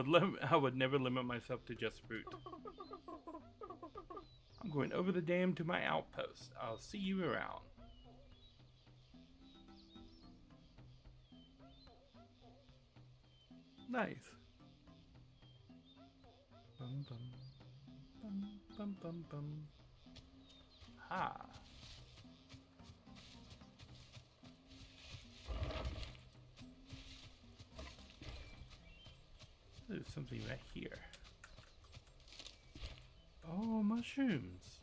would never limit myself to just fruit. I'm going over the dam to my outpost. I'll see you around. Nice. Bum bum bum bum bum bum. Ha. There's something right here. Oh, mushrooms.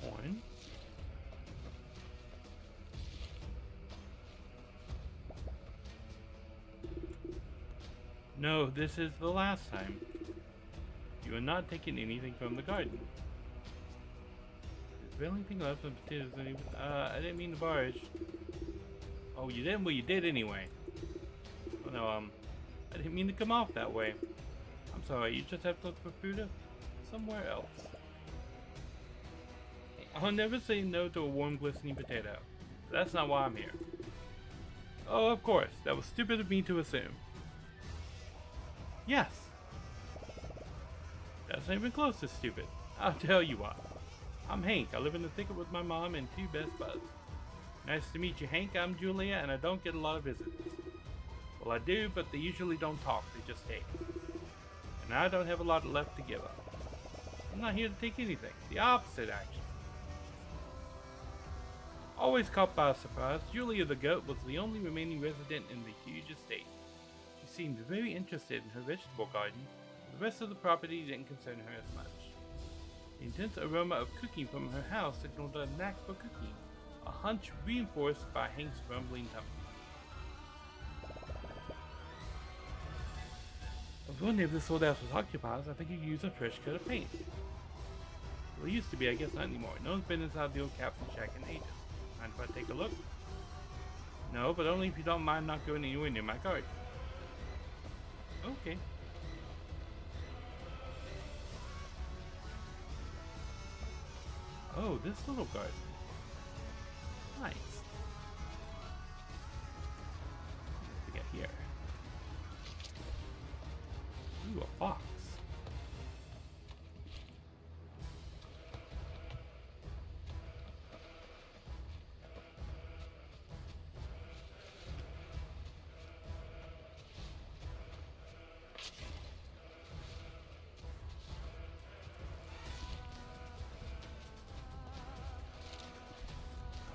Coin. No, this is the last time. You are not taking anything from the garden. Is there anything left of potatoes? I didn't mean to barge. Oh, you didn't? Well, you did anyway. Oh no, I didn't mean to come off that way. I'm sorry, you just have to look for food somewhere else. I'll never say no to a warm, glistening potato. But that's not why I'm here. Oh, of course. That was stupid of me to assume. Yes. That's not even close to stupid. I'll tell you why. I'm Hank. I live in the thicket with my mom and two best buds. Nice to meet you, Hank. I'm Julia, and I don't get a lot of visitors. Well, I do, but they usually don't talk. They just take. And I don't have a lot left to give up. I'm not here to take anything. The opposite, actually. Always caught by surprise, Julia the goat was the only remaining resident in the huge estate. She seemed very interested in her vegetable garden, but the rest of the property didn't concern her as much. The intense aroma of cooking from her house signaled a knack for cooking, a hunch reinforced by Hank's rumbling tummy. I was wondering if this old house was occupied, so I think you could use a fresh coat of paint. Well, it used to be, I guess not anymore. No one's been inside the old captain shack in ages. Mind if I take a look? No, but only if you don't mind not going anywhere near my garden. Okay. Oh, this little garden. Nice. What do we got here? Ooh, a fox.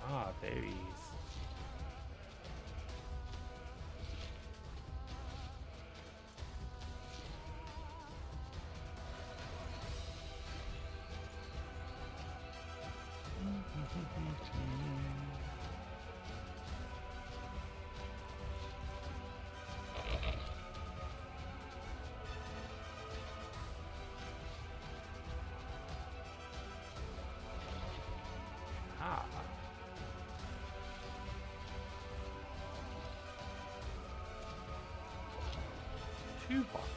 Ah, berries. Ah. Two boxes.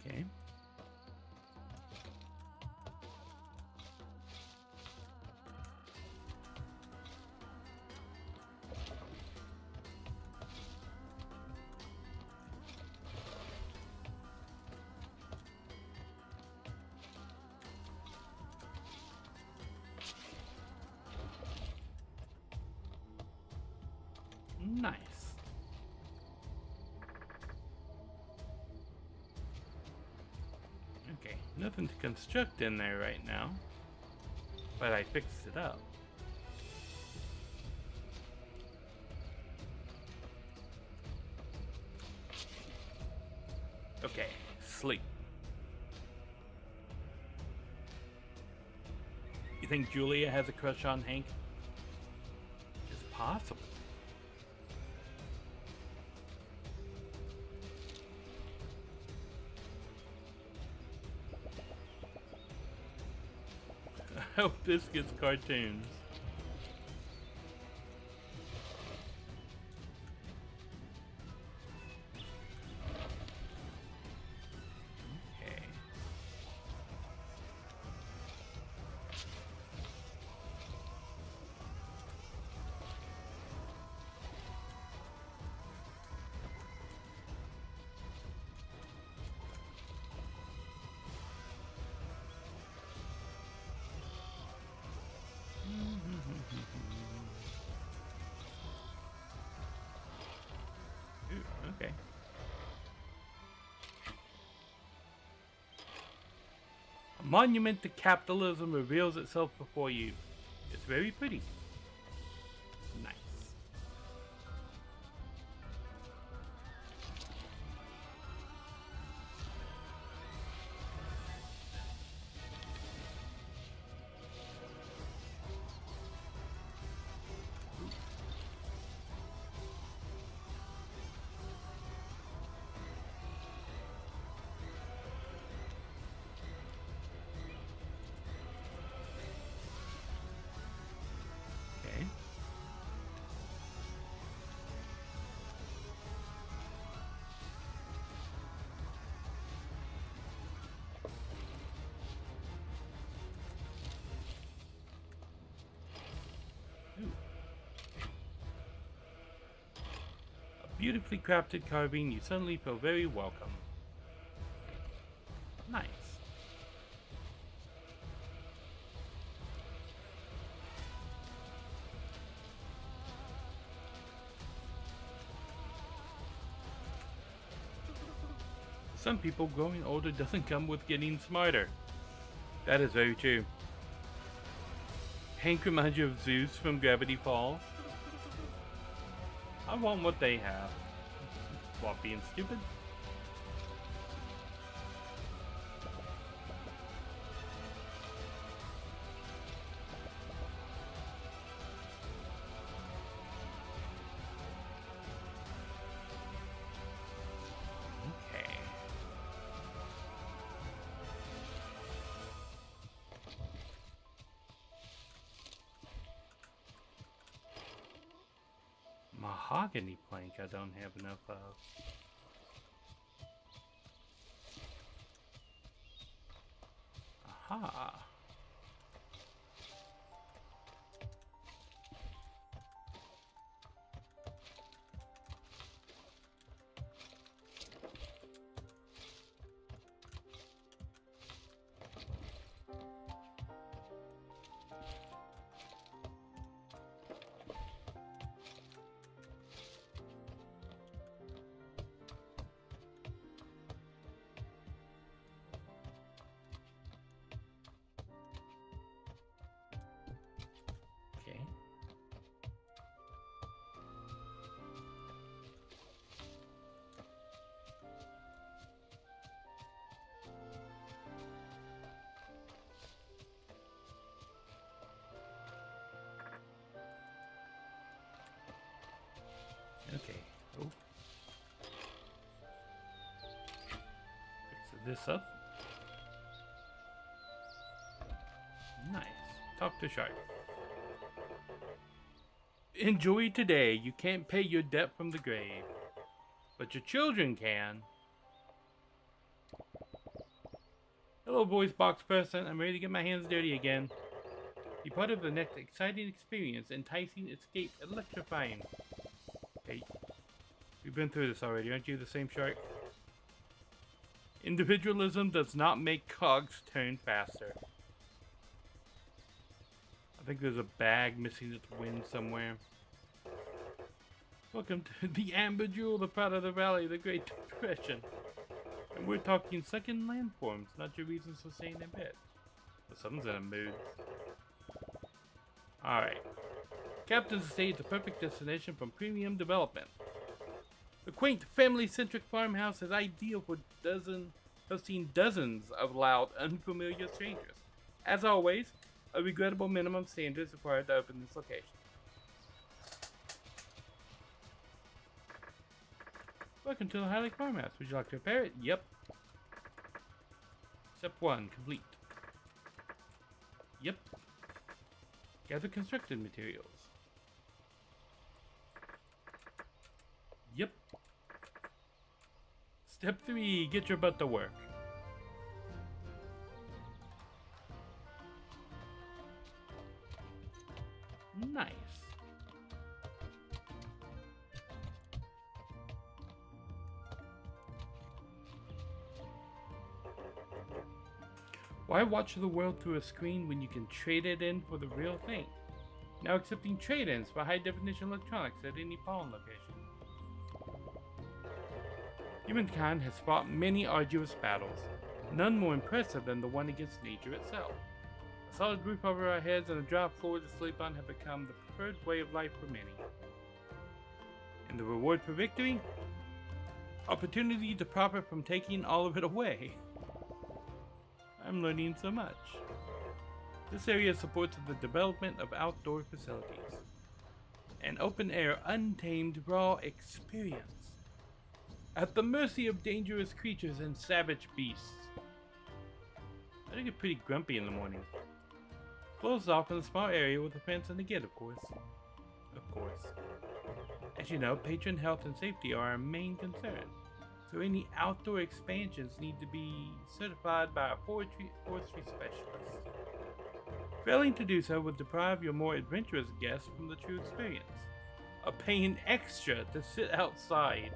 Okay. Nice. Okay, nothing to construct in there right now, but I fixed it up. Okay, sleep. You think Julia has a crush on Hank? It's possible. I hope this gets cartoons. Okay. Ooh, okay. A monument to capitalism reveals itself before you. It's very pretty. Nice. beautifully crafted carving, you suddenly feel very welcome. Nice. Some people, growing older doesn't come with getting smarter. That is very true. Hank reminds you of Zeus from Gravity Falls. I want what they have. While being stupid. Mahogany plank I don't have enough of. Aha. Okay. Oh. Fix this up. Nice. Talk to Shark. Enjoy today. You can't pay your debt from the grave, but your children can. Hello, voice box person. I'm ready to get my hands dirty again. Be part of the next exciting experience, enticing, escape, electrifying. Hey, we've been through this already, aren't you the same Shark? Individualism does not make cogs turn faster. I think there's a bag missing its wind somewhere. Welcome to the Amber Jewel, the pride of the valley, the Great Depression. And we're talking second landforms, not your reasons for staying in bed. But someone's in a mood. Alright. Captain's Estate is the perfect destination for premium development. The quaint, family-centric farmhouse is ideal for hosting dozens of loud, unfamiliar strangers. As always, a regrettable minimum standard is required to open this location. Welcome to the High Lake Farmhouse. Would you like to repair it? Yep. Step 1, complete. Yep. Gather construction materials. Yep. Step 3, get your butt to work. Nice. Why watch the world through a screen when you can trade it in for the real thing? Now accepting trade-ins for high-definition electronics at any pawn location. Humankind has fought many arduous battles, none more impressive than the one against nature itself. A solid roof over our heads and a dry floor to sleep on have become the preferred way of life for many. And the reward for victory? Opportunity to profit from taking all of it away. I'm learning so much. This area supports the development of outdoor facilities. An open-air, untamed, raw experience. At the mercy of dangerous creatures and savage beasts. I get pretty grumpy in the morning. Closed off in a small area with a fence and a gate, of course. Of course. As you know, patron health and safety are our main concern. So any outdoor expansions need to be certified by a forestry specialist. Failing to do so would deprive your more adventurous guests from the true experience. are paying extra to sit outside.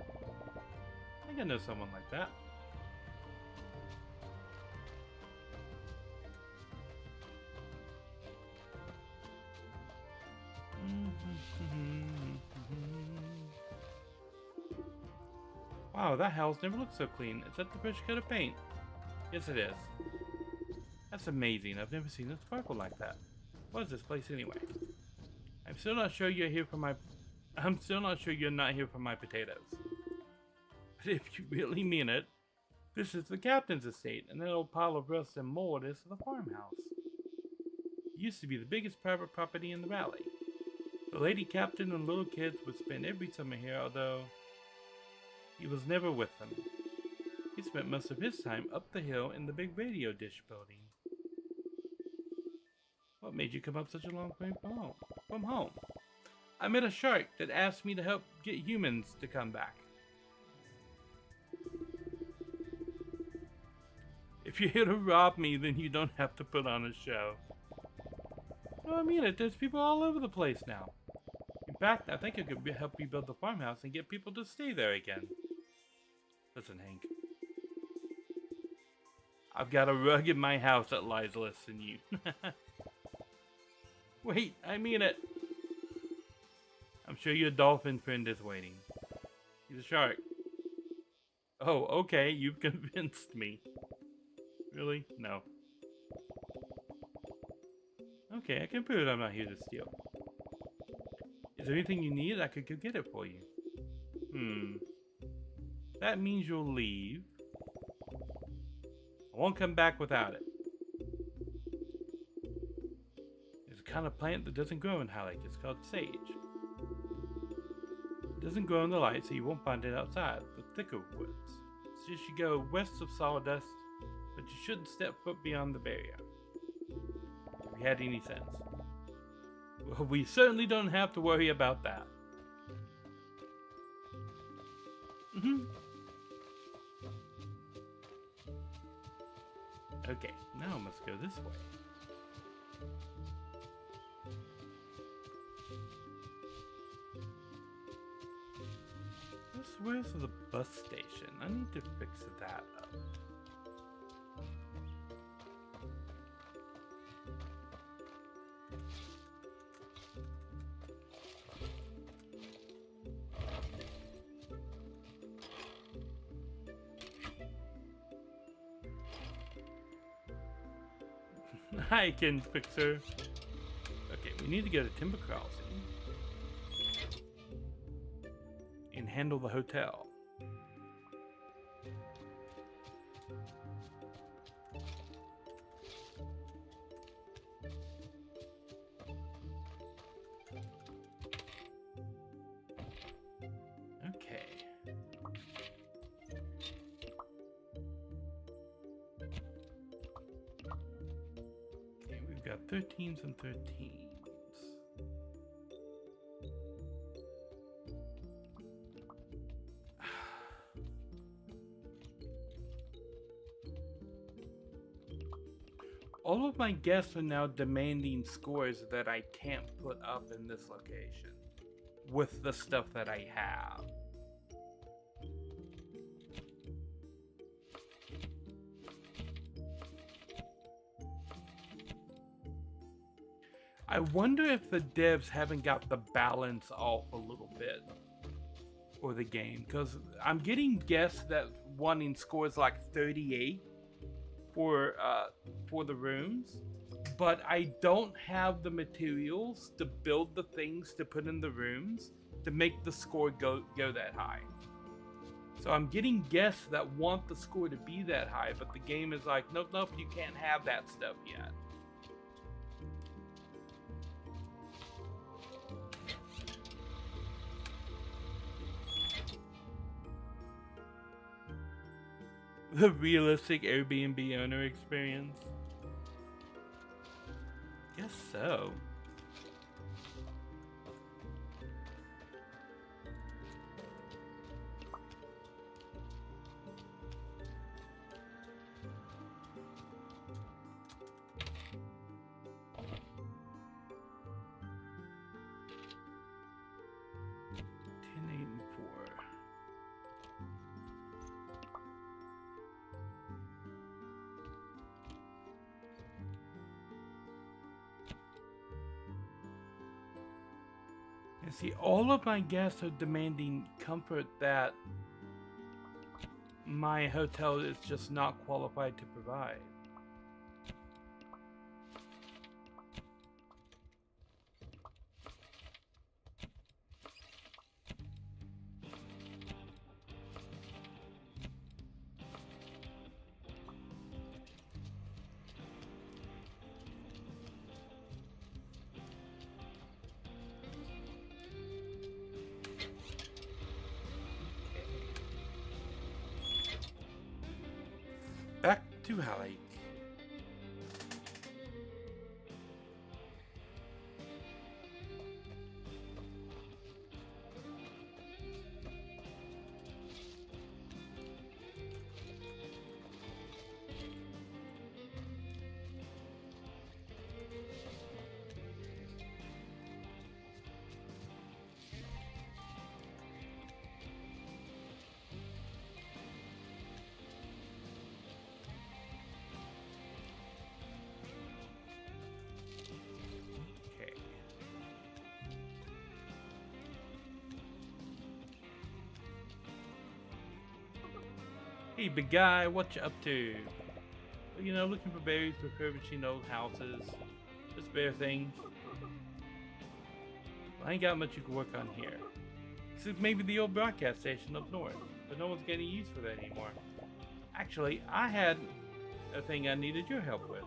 I think I know someone like that. Wow, that house never looked so clean. Is that the fresh coat of paint? Yes, it is. That's amazing. I've never seen it sparkle like that. What is this place anyway? I'm still not sure you're here for my... I'm still not sure you're not here for my potatoes. But if you really mean it, this is the captain's estate, and that old pile of rust and mold is the farmhouse. It used to be the biggest private property in the valley. The lady captain and little kids would spend every summer here, although he was never with them. He spent most of his time up the hill in the big radio dish building. What made you come up such a long way from home? I met a shark that asked me to help get humans to come back. If you're here to rob me, then you don't have to put on a show. No, I mean it. There's people all over the place now. In fact, I think I could help rebuild the farmhouse and get people to stay there again. Listen, Hank. I've got a rug in my house that lies less than you. Wait, I mean it. I'm sure your dolphin friend is waiting. He's a shark. Oh, okay, you've convinced me. Really? No. Okay, I can prove I'm not here to steal. Is there anything you need? I could go get it for you. That means you'll leave. I won't come back without it. It's a kind of plant that doesn't grow in High Lake. It's called sage. It doesn't grow in the light, so you won't find it outside the thicker woods. So you should go west of Sawdust, but you shouldn't step foot beyond the barrier. If you had any sense. Well, we certainly don't have to worry about that. Okay, now I must go this way. Where's the bus station? I need to fix that up. I can fix her. Okay, we need to go to Timber Crossing and handle the hotel. Okay. We've got 13s and 13s. All of my guests are now demanding scores that I can't put up in this location with the stuff that I have. I wonder if the devs haven't got the balance off a little bit for the game, because I'm getting guests that wanting scores like 38 for the rooms, but I don't have the materials to build the things to put in the rooms to make the score go that high. So I'm getting guests that want the score to be that high, but the game is like, nope, you can't have that stuff yet. The realistic Airbnb owner experience? Guess so. And see, all of my guests are demanding comfort that my hotel is just not qualified to provide. Back to Halleck. Hey, big guy, what you up to? You know, looking for berries, refurbishing old houses. Just bear things. Well, I ain't got much you can work on here. Except maybe the old broadcast station up north, but no one's got any use for that anymore. Actually, I had a thing I needed your help with.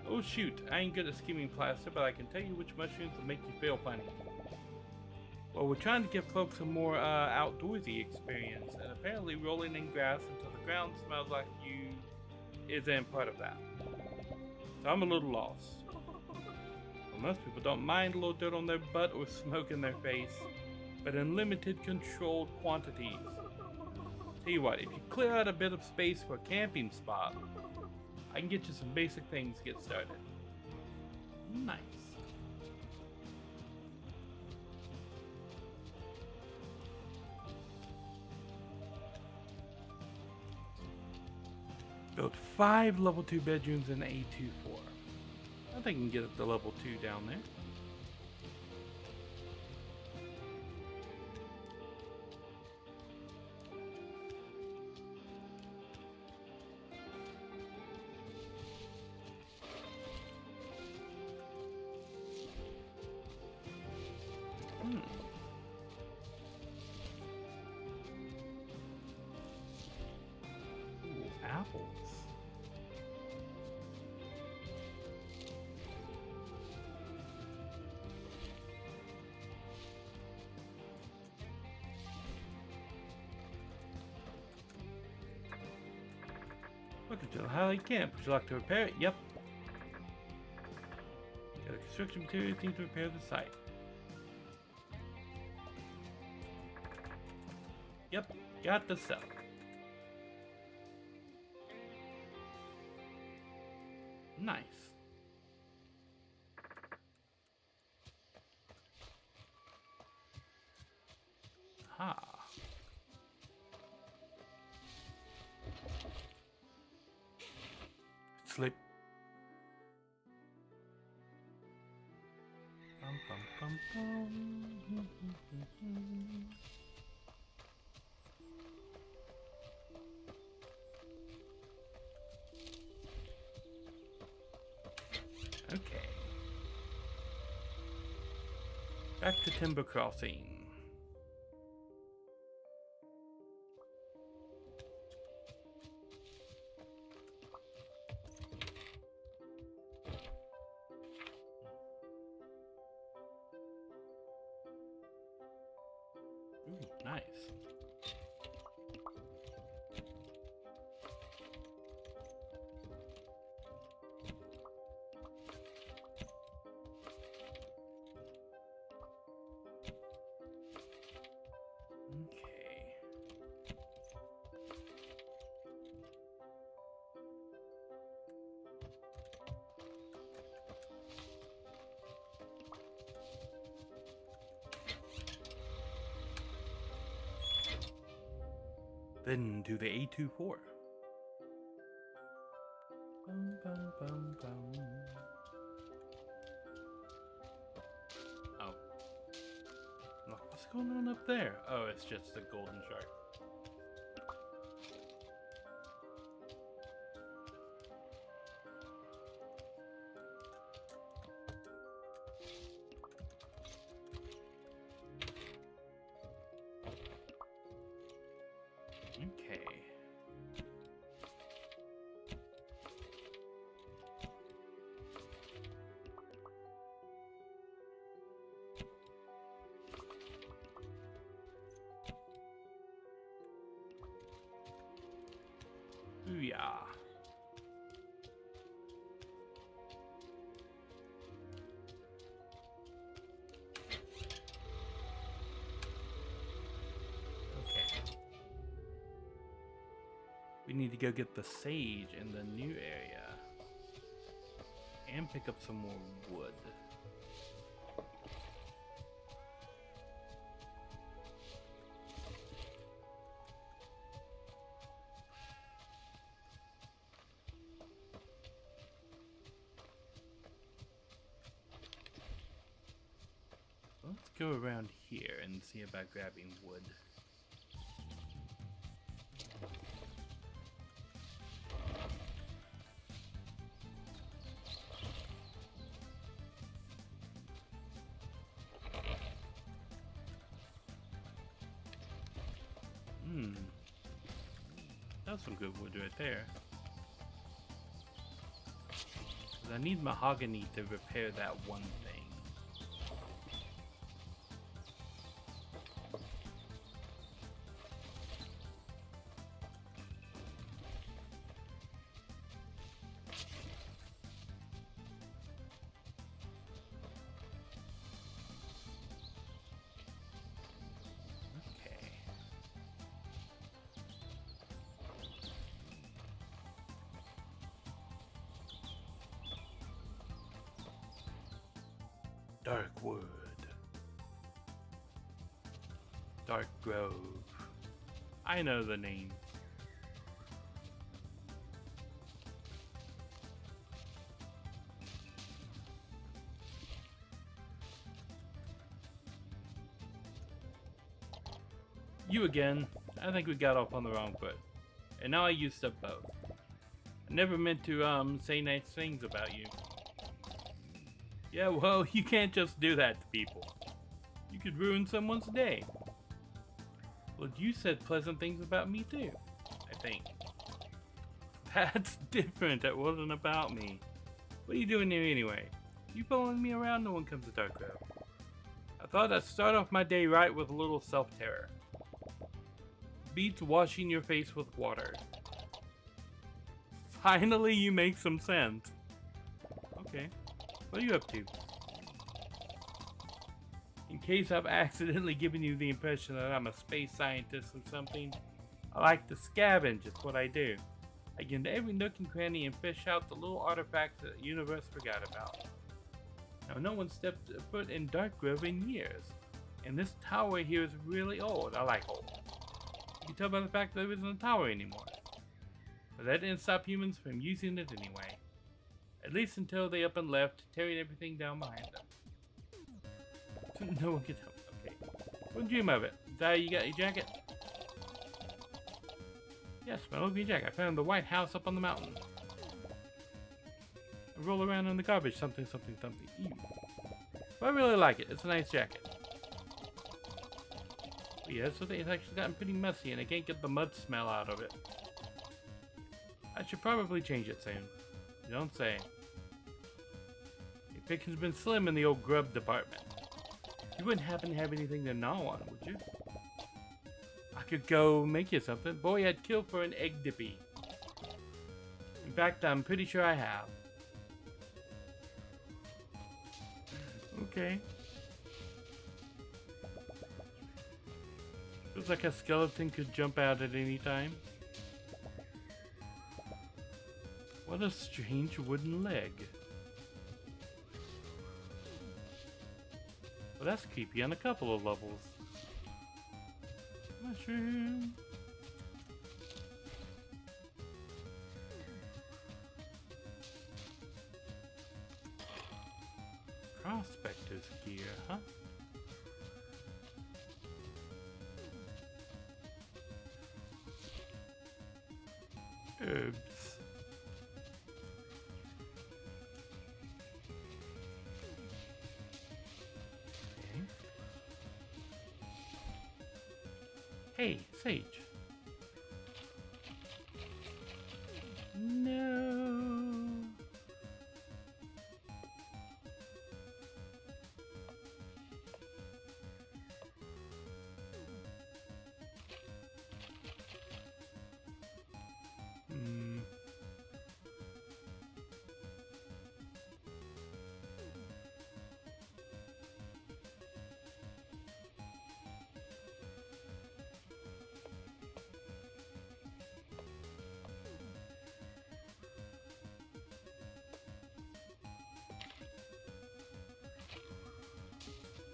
Oh shoot, I ain't good at skimming plaster, but I can tell you which mushrooms will make you feel funny. Well, we're trying to give folks a more outdoorsy experience, and apparently rolling in grass until the ground smells like you isn't part of that. So I'm a little lost. Well, most people don't mind a little dirt on their butt or smoke in their face, but in limited, controlled quantities. Tell you what, if you clear out a bit of space for a camping spot, I can get you some basic things to get started. Nice. Built 5 level 2 bedrooms in A24. I think I can get up to level 2 down there. Ooh, apples. Look at you, how they camp. Would you like to repair it? Yep. Got a construction materials need to repair the site. Yep, got the stuff. Nice. Ha. Sleep. Bum, bum, bum, bum. Okay. Back to Timber Crossing. Ooh, nice. Okay. Then to the A24. Bum, bum, bum, bum. Oh, going on up there? Oh, it's just a golden shark. Okay. Booyah. We need to go get the sage in the new area. And pick up some more wood. Let's go around here and see about grabbing wood. That's some good wood right there. I need mahogany to repair that one thing. Dark Wood. Dark Grove. I know the name. You again. I think we got off on the wrong foot. And now I used up both. I never meant to say nice things about you. Yeah, well, you can't just do that to people. You could ruin someone's day. Well, you said pleasant things about me too, I think. That's different. That wasn't about me. What are you doing here anyway? You following me around? No one comes to Dark Grove. I thought I'd start off my day right with a little self-terror. Beats washing your face with water. Finally, you make some sense. Okay. What are you up to? In case I've accidentally given you the impression that I'm a space scientist or something, I like to scavenge, it's what I do. I get into every nook and cranny and fish out the little artifacts that the universe forgot about. Now, no one stepped foot in Dark Grove in years, and this tower here is really old. I like old. You can tell by the fact that there isn't a tower anymore. But that didn't stop humans from using it anyway. At least until they up and left, tearing everything down behind them. No one can tell. Okay. Wouldn't dream of it. Zai, you got your jacket? Yes, my lovely jacket. I found the White House up on the mountain. I roll around in the garbage, something, something, something. Ew. But I really like it. It's a nice jacket. But yeah, so it's actually gotten pretty messy and I can't get the mud smell out of it. I should probably change it soon. You don't say. Your picking's been slim in the old grub department. You wouldn't happen to have anything to gnaw on, would you? I could go make you something. Boy, I'd kill for an egg dippy. In fact, I'm pretty sure I have. Okay. Feels like a skeleton could jump out at any time. What a strange wooden leg. Well, that's creepy on a couple of levels. Mushroom. Prospector's gear, huh? Oops. Okay. Hey, Sage. No. Hmm.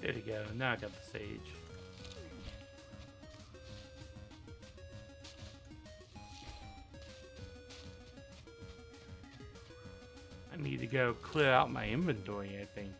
There you go. Now I got the sage. I need to go clear out my inventory, I think.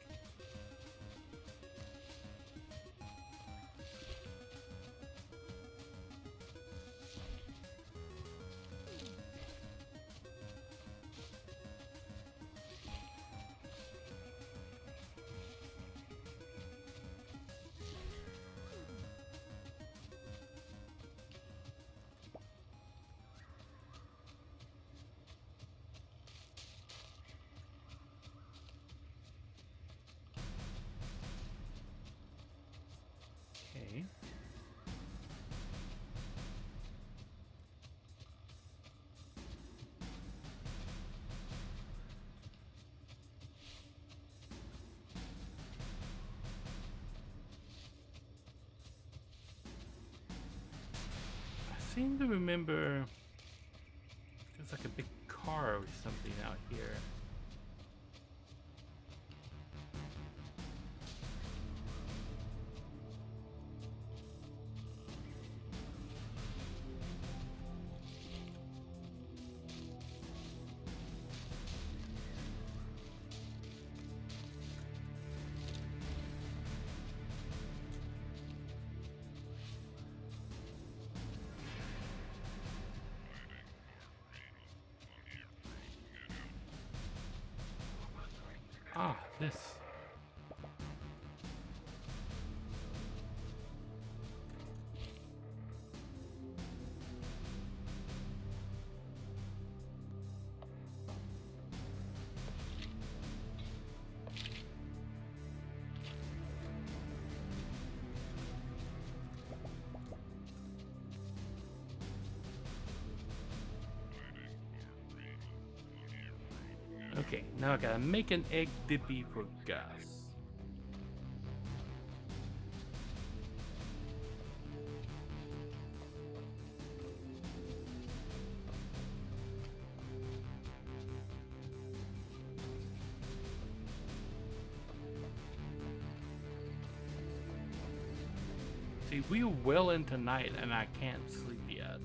Okay. I seem to remember there's like a big car or something out here. Ah, this. Okay, now I gotta make an egg dippy for Gus. See, we're well into night and I can't sleep yet.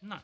Nice.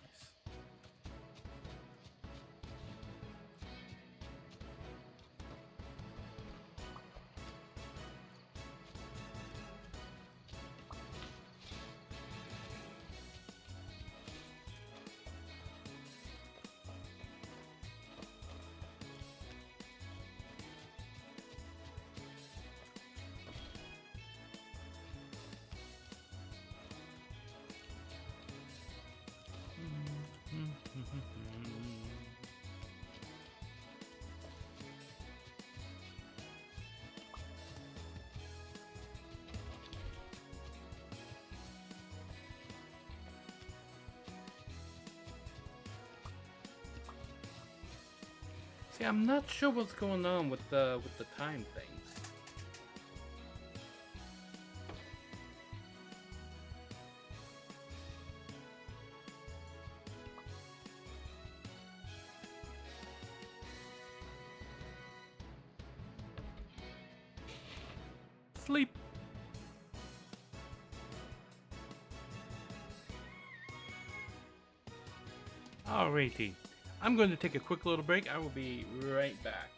See, I'm not sure what's going on with the time things. sleep. Alrighty. I'm going to take a quick little break. I will be right back.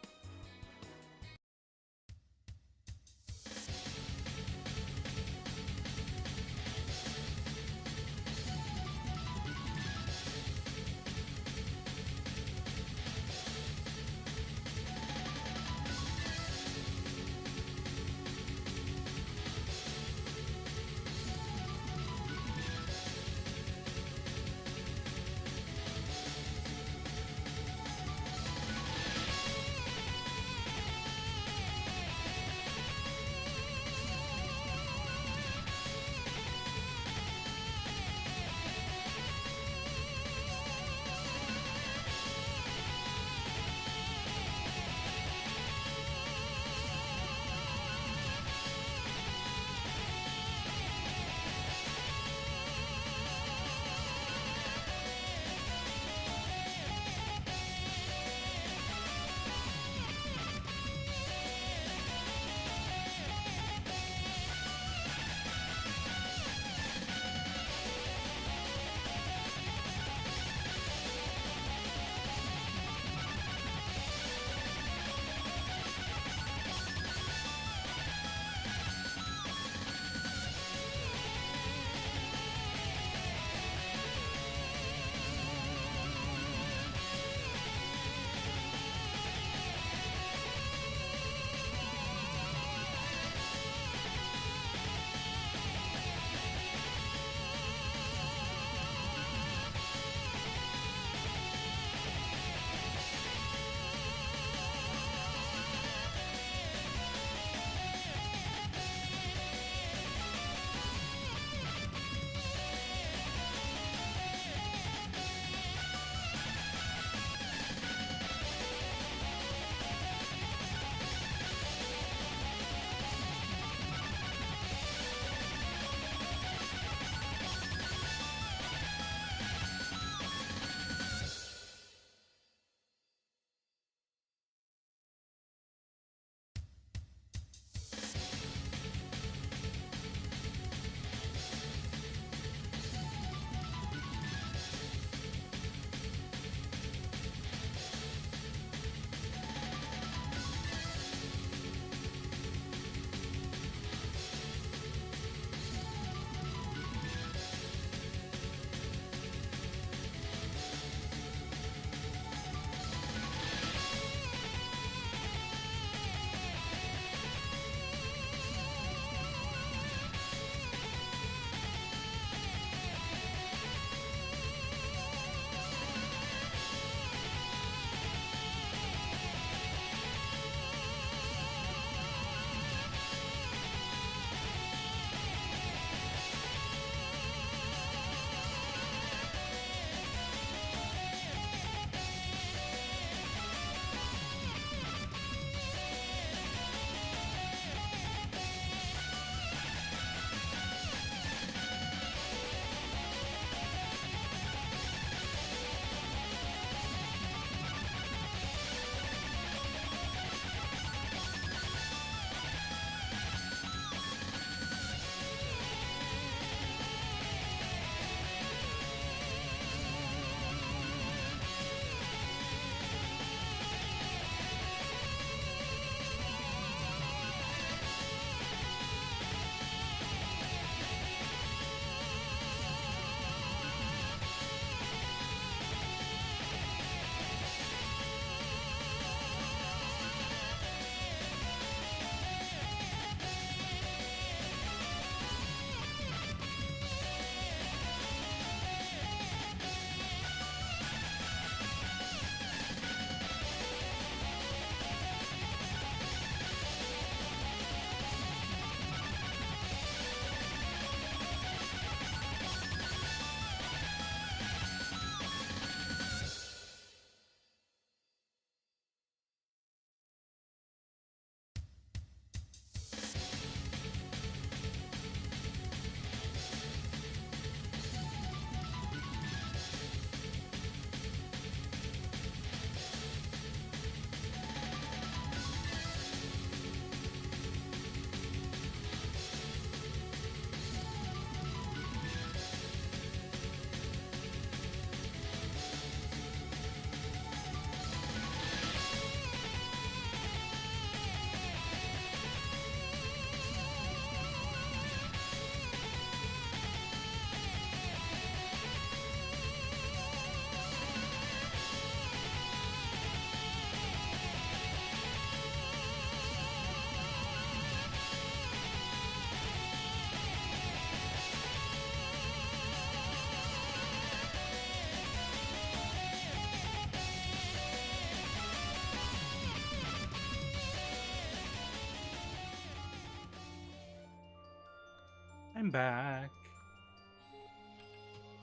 I'm back.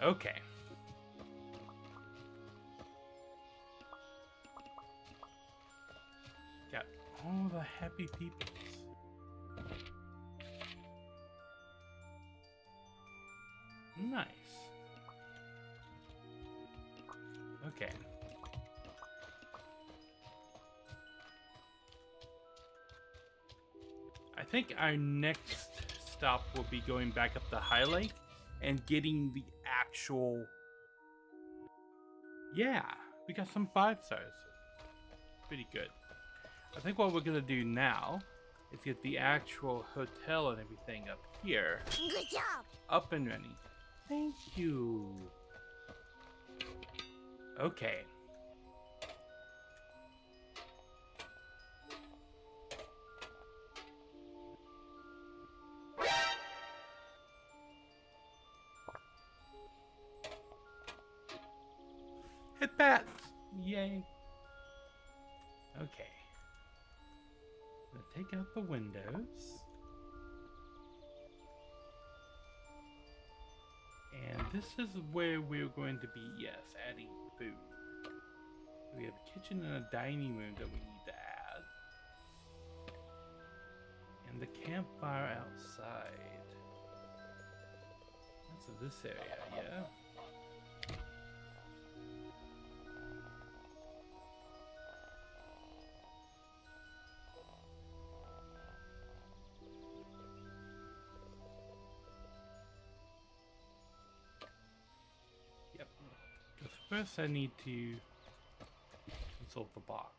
Okay. Got all the happy peoples. Nice. Okay. I think our next stop will be going back up the highlight and getting the actual... Yeah, we got some 5 stars. Pretty good. I think what we're gonna do now is get the actual hotel and everything up here. Good job. Up and running. Thank you. Okay. Hit bats! Yay. Okay. Gonna take out the windows. And this is where we're going to be, yes, adding food. We have a kitchen and a dining room that we need to add. And the campfire outside. That's this area, yeah? Yep. Because first I need to consult the box.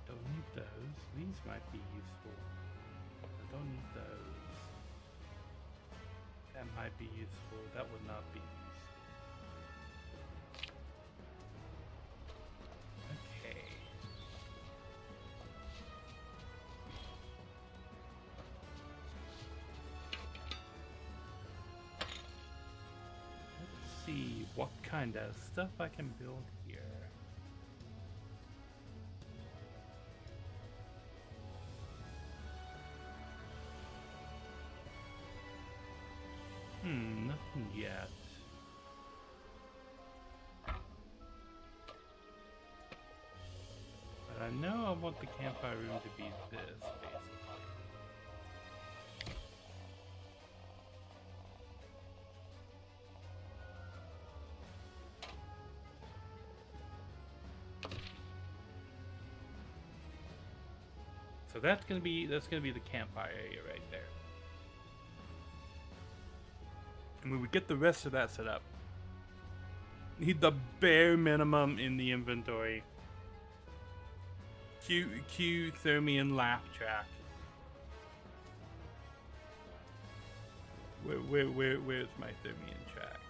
Don't need those. These might be useful. I don't need those. That might be useful. That would not be useful. Okay. Let's see what kind of stuff I can build here. Nothing yet. But I know I want the campfire room to be this, basically. So that's gonna be the campfire area right there. And we would get the rest of that set up. Need the bare minimum in the inventory. Q Thermion laugh track. Where's my Thermion track?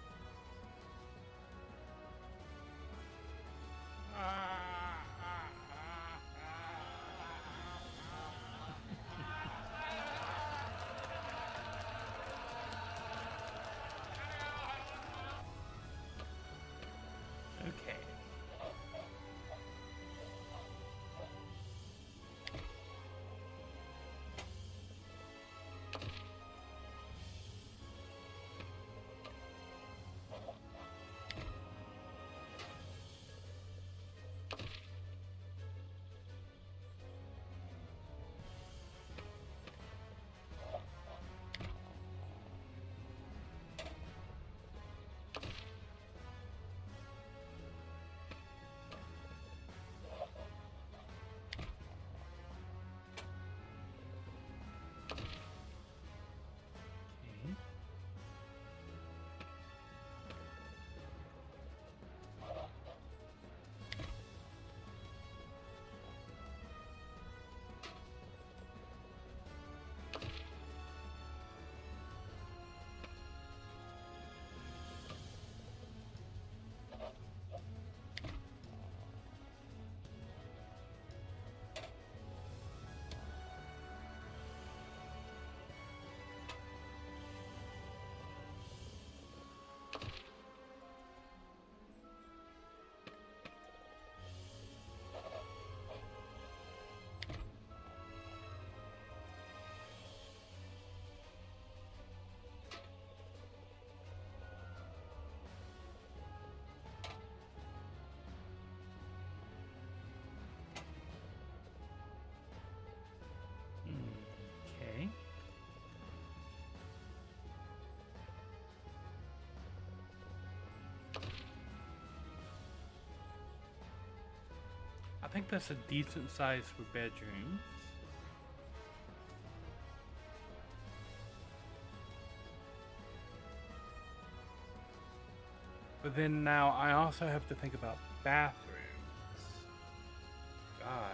Okay. think that's a decent size for bedrooms. But then now I also have to think about bathrooms. God.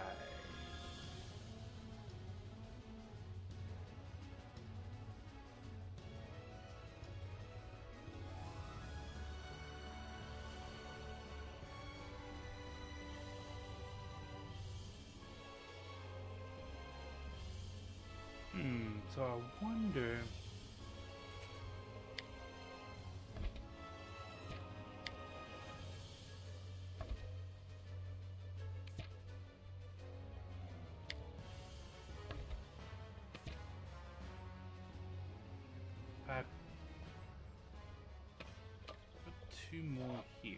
So I wonder. If I put 2 more here.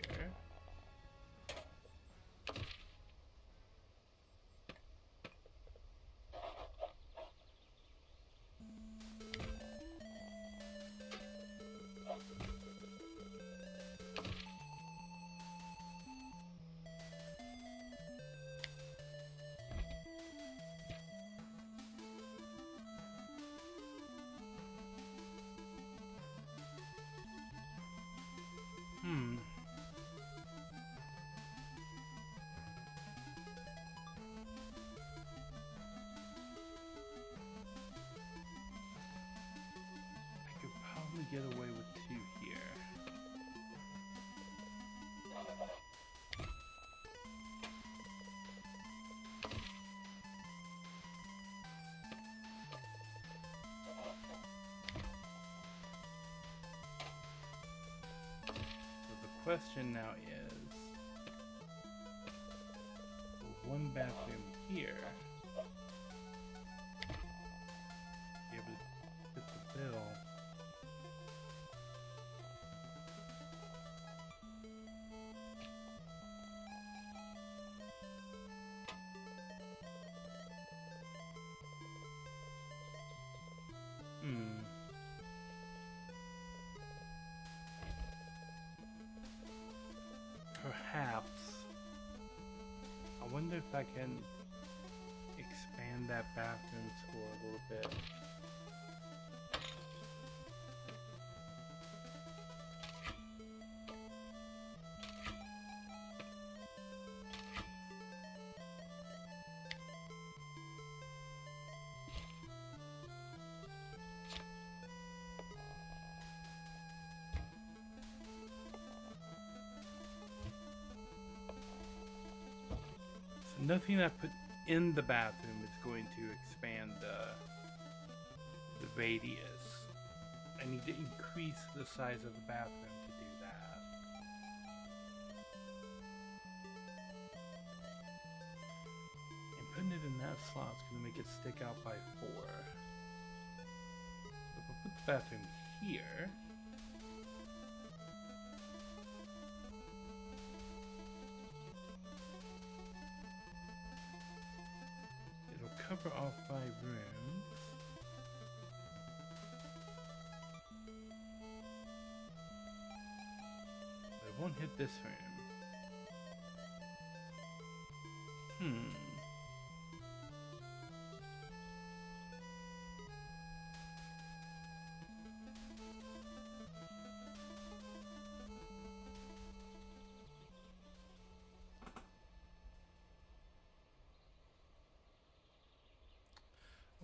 I could probably get away with 2 here. So the question now is, for 1 bathroom here, be able to fit the bill. Perhaps. I wonder if I can expand that bathroom score a little bit. Nothing I put in the bathroom is going to expand the radius. I need to increase the size of the bathroom to do that. And putting it in that slot is going to make it stick out by 4. If I put the bathroom here, cover all 5 rooms. But it won't hit this room.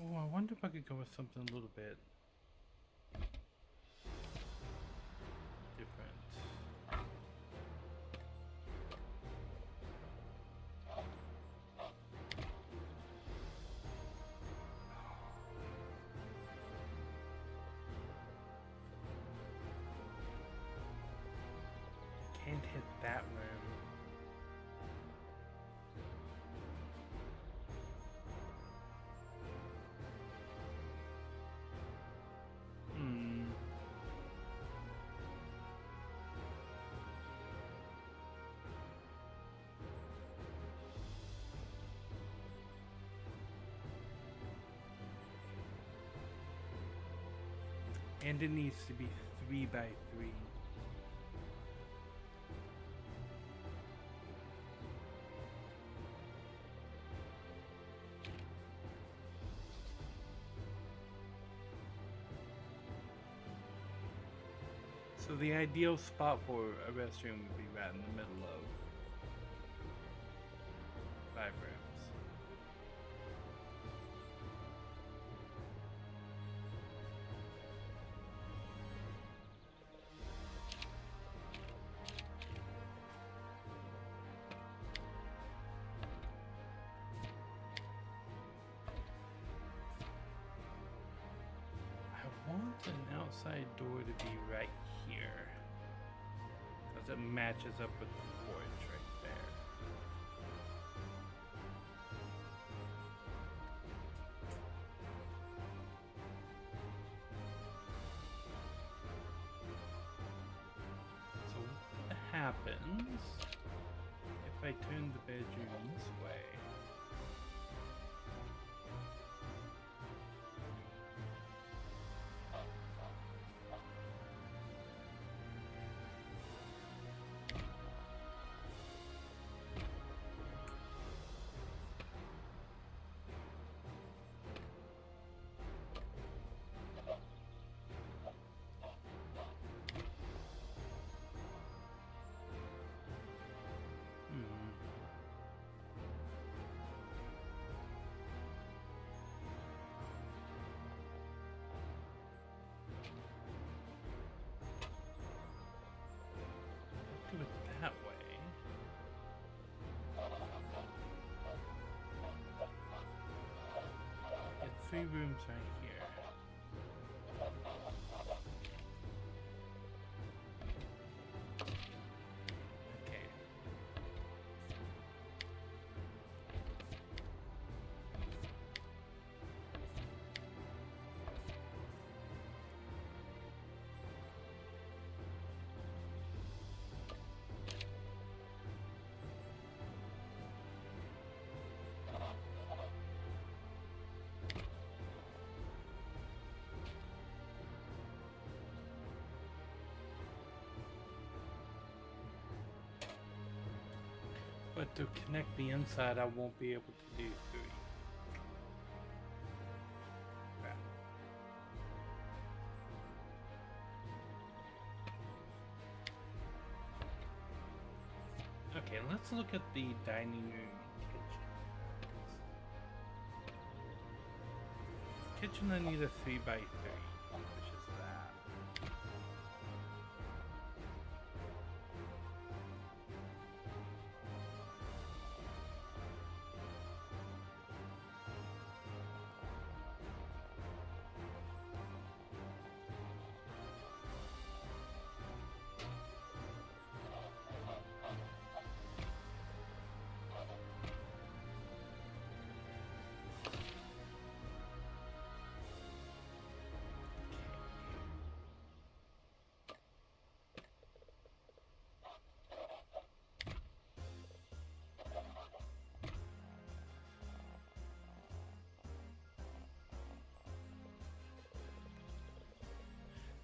Oh, I wonder if I could go with something a little bit different. Can't hit that room. And it needs to be 3 by 3. So the ideal spot for a restroom would be right in the middle of 5 rooms. I want an outside door to be right here, because it matches up with the porch right there. So what happens if I turn the bedroom this way? Do it that way. Get 3 rooms right here. Okay. But to connect the inside, I won't be able to do 3. Okay, let's look at the dining room kitchen. Kitchen, I need a 3 by 3, which is that.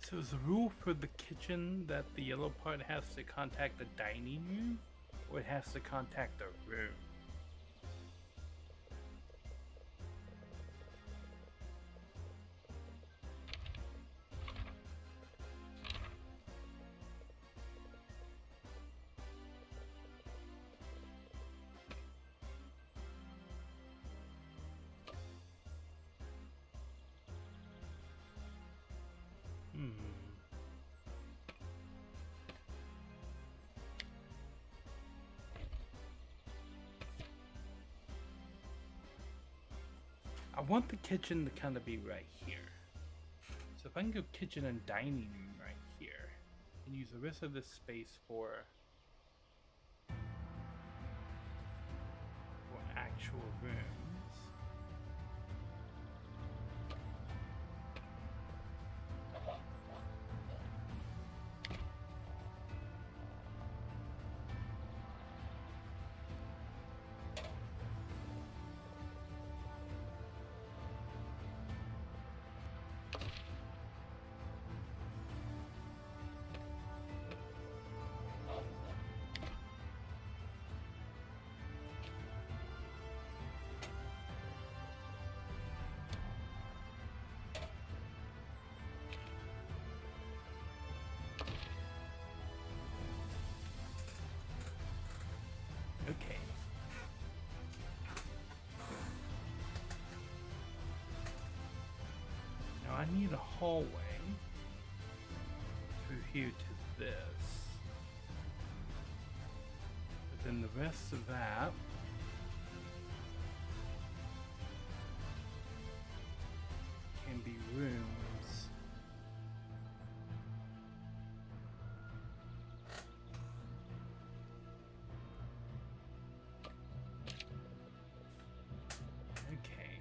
So is the rule for the kitchen that the yellow part has to contact the dining room, or it has to contact the room? I want the kitchen to kind of be right here. So if I can go kitchen and dining room right here, and use the rest of this space for actual rooms. I need a hallway through here to this. But then the rest of that can be rooms. Okay.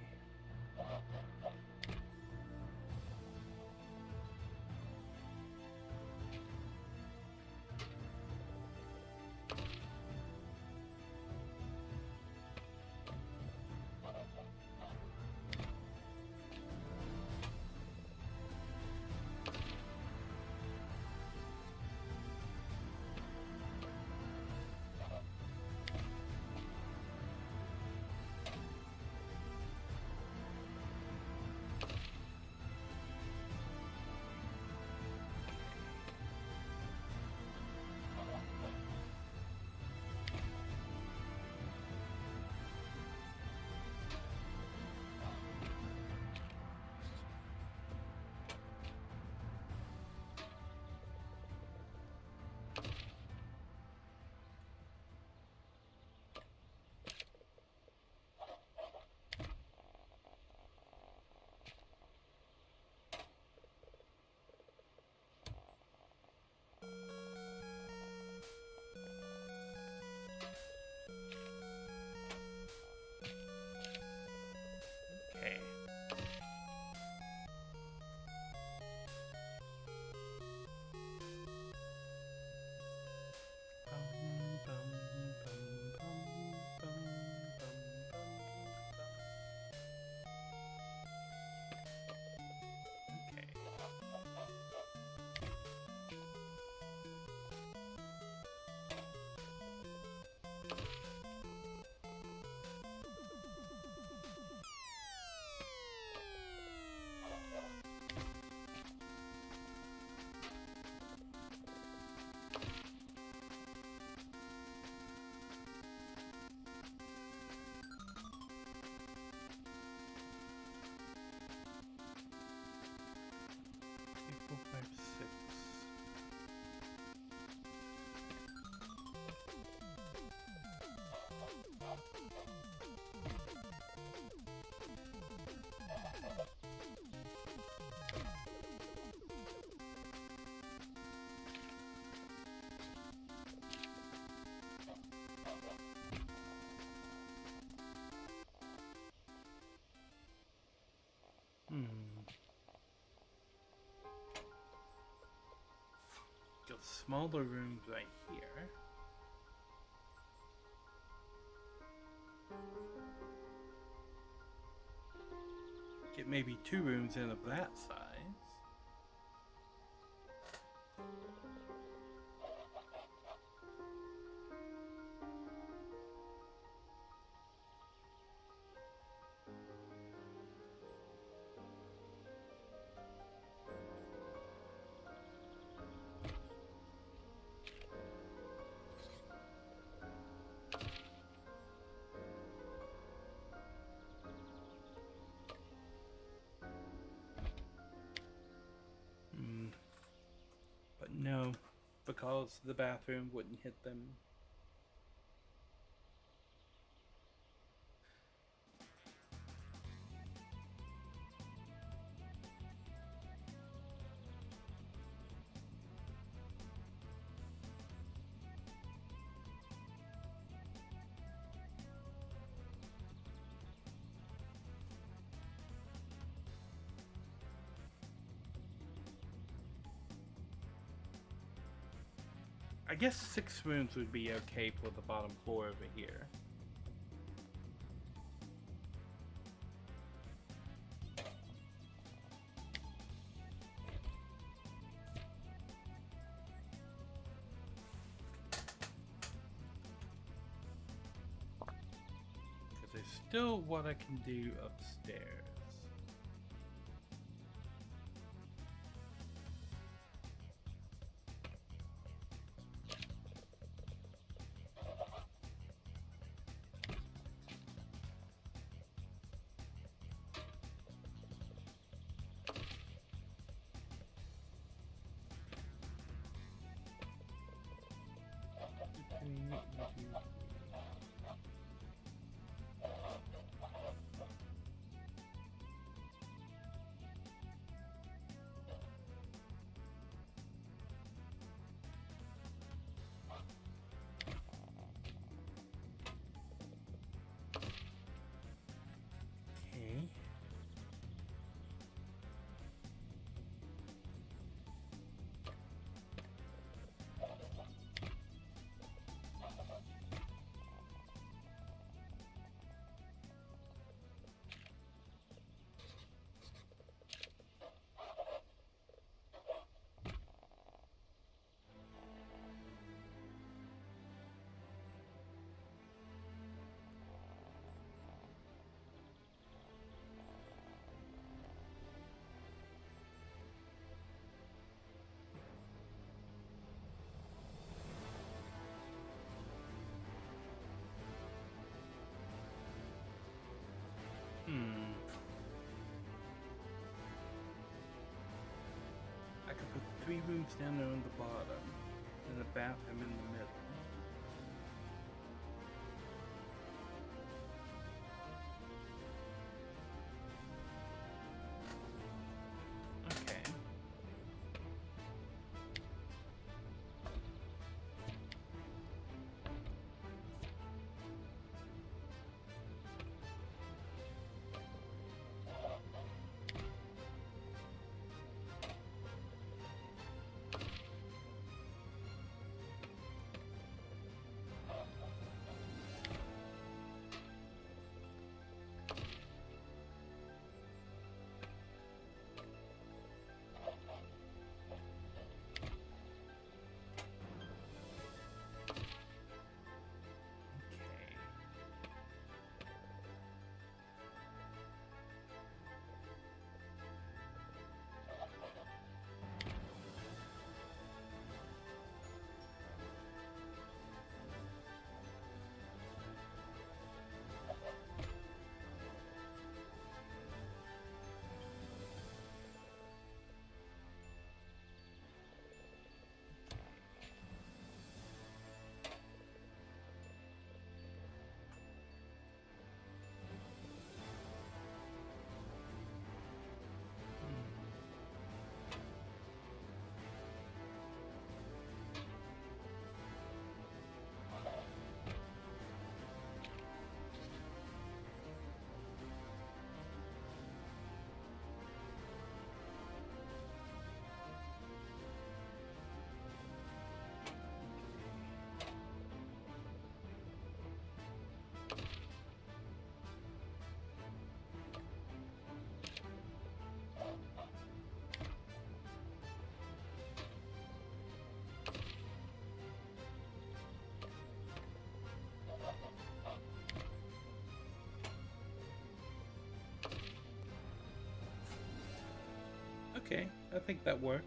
Four, five, six. Got smaller rooms right here. Get maybe 2 rooms in of that size. But no, because the bathroom wouldn't hit them. I guess 6 rooms would be okay for the bottom floor over here. Because there's still what I can do upstairs. bedrooms down there on the bottom, and a bathroom in the middle. Okay. Okay, I think that works.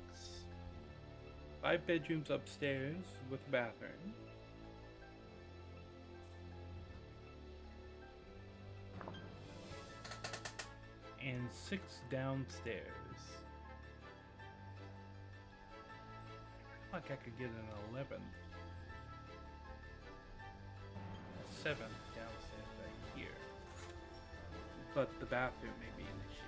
5 bedrooms upstairs with a bathroom. And 6 downstairs. I feel like I could get an 11th. A 7th downstairs right here. But the bathroom may be an issue.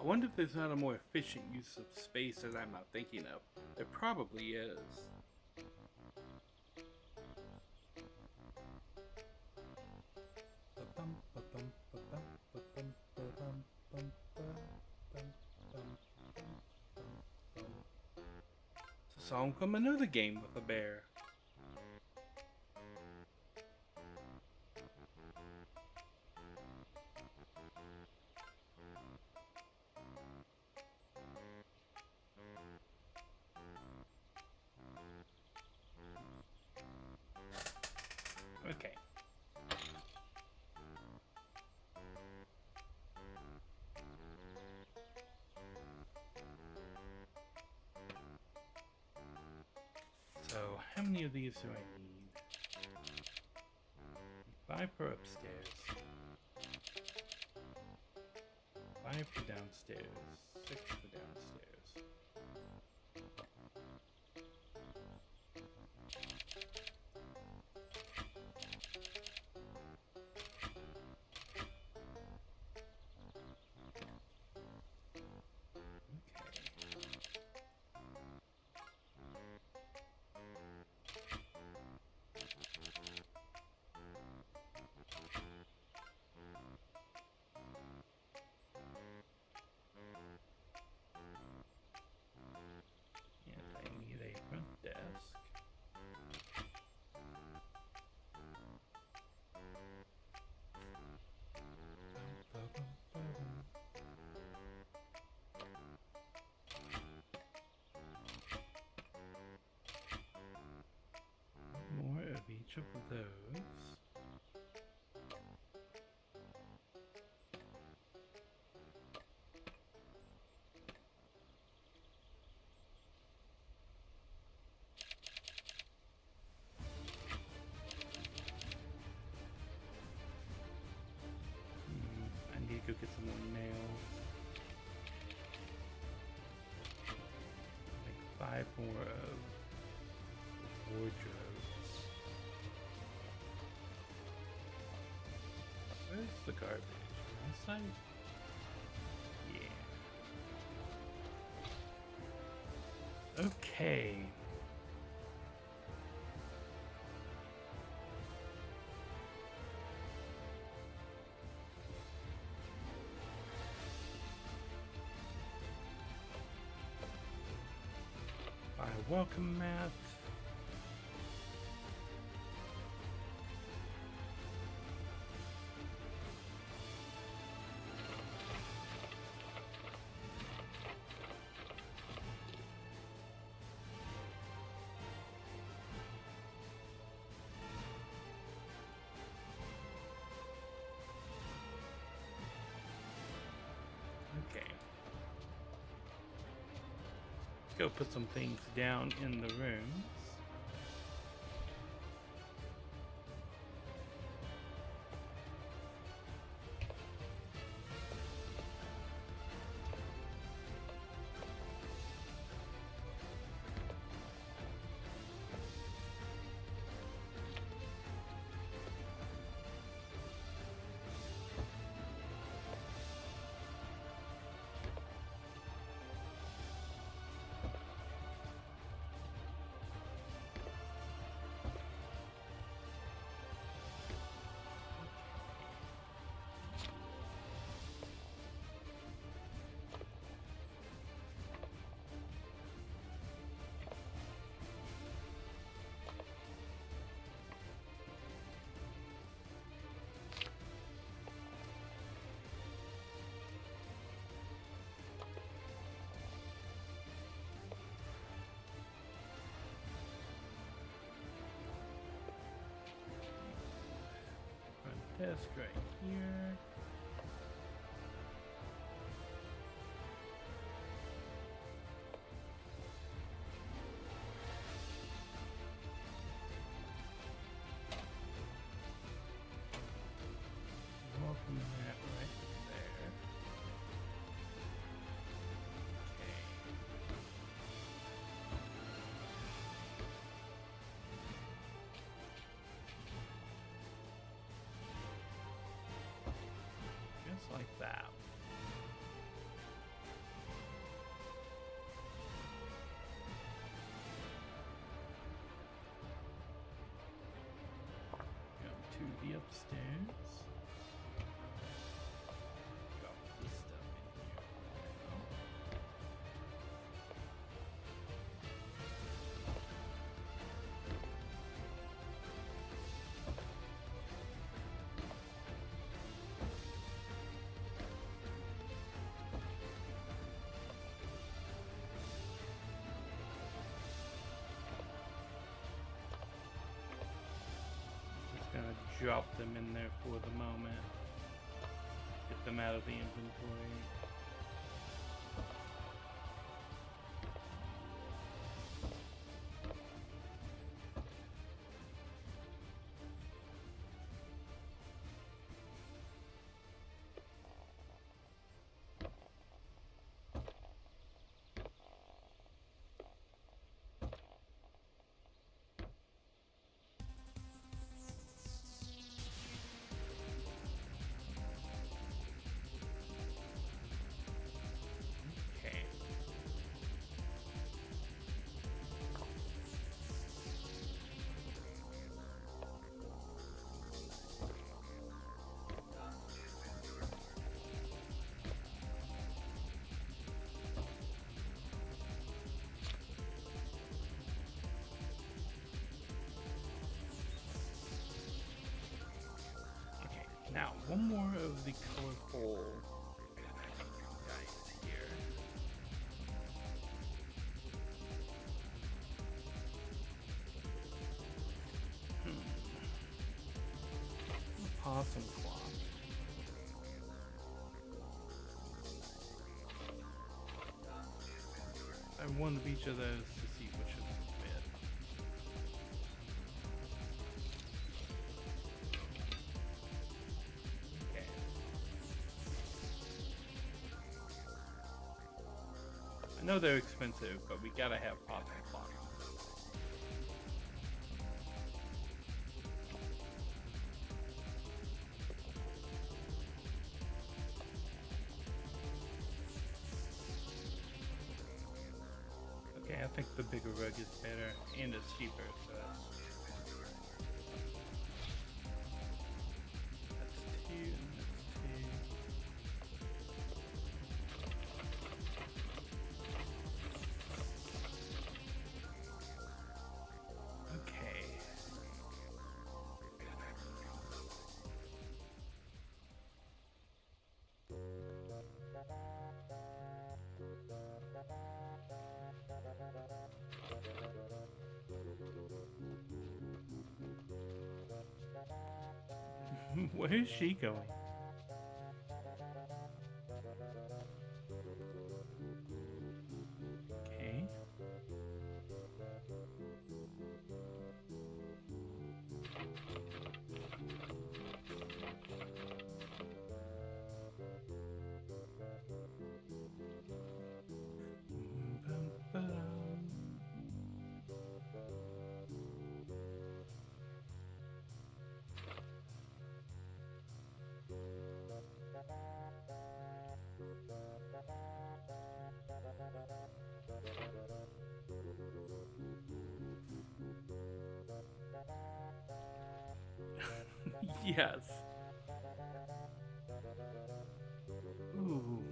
I wonder if there's not a more efficient use of space that I'm not thinking of. There probably is. It's a song from another game with a bear. Okay. So, how many of these do I need? 5 for upstairs. 5 for downstairs. 6 for downstairs. each of those. I need to go get some more nails. Like 5 more of wardrobes. Where's the garbage? On this side? Yeah. Okay. Welcome mat. Okay. Go put some things down in the rooms. Desk right here. Welcome mat right there. Just like that. Go to the upstairs. Drop this stuff in here. Just gonna drop them in there for the moment. Get them out of the inventory. Okay. Okay, now one more of the colorful guys here. possum cloth. I have one of each of those to see which of them fit. Okay. I know they're expensive, but we gotta have possum cloth. Okay, I think the bigger rug is better, and it's cheaper, so that's two, and that's two. Okay. Where is she going? Okay. Yes. Ooh.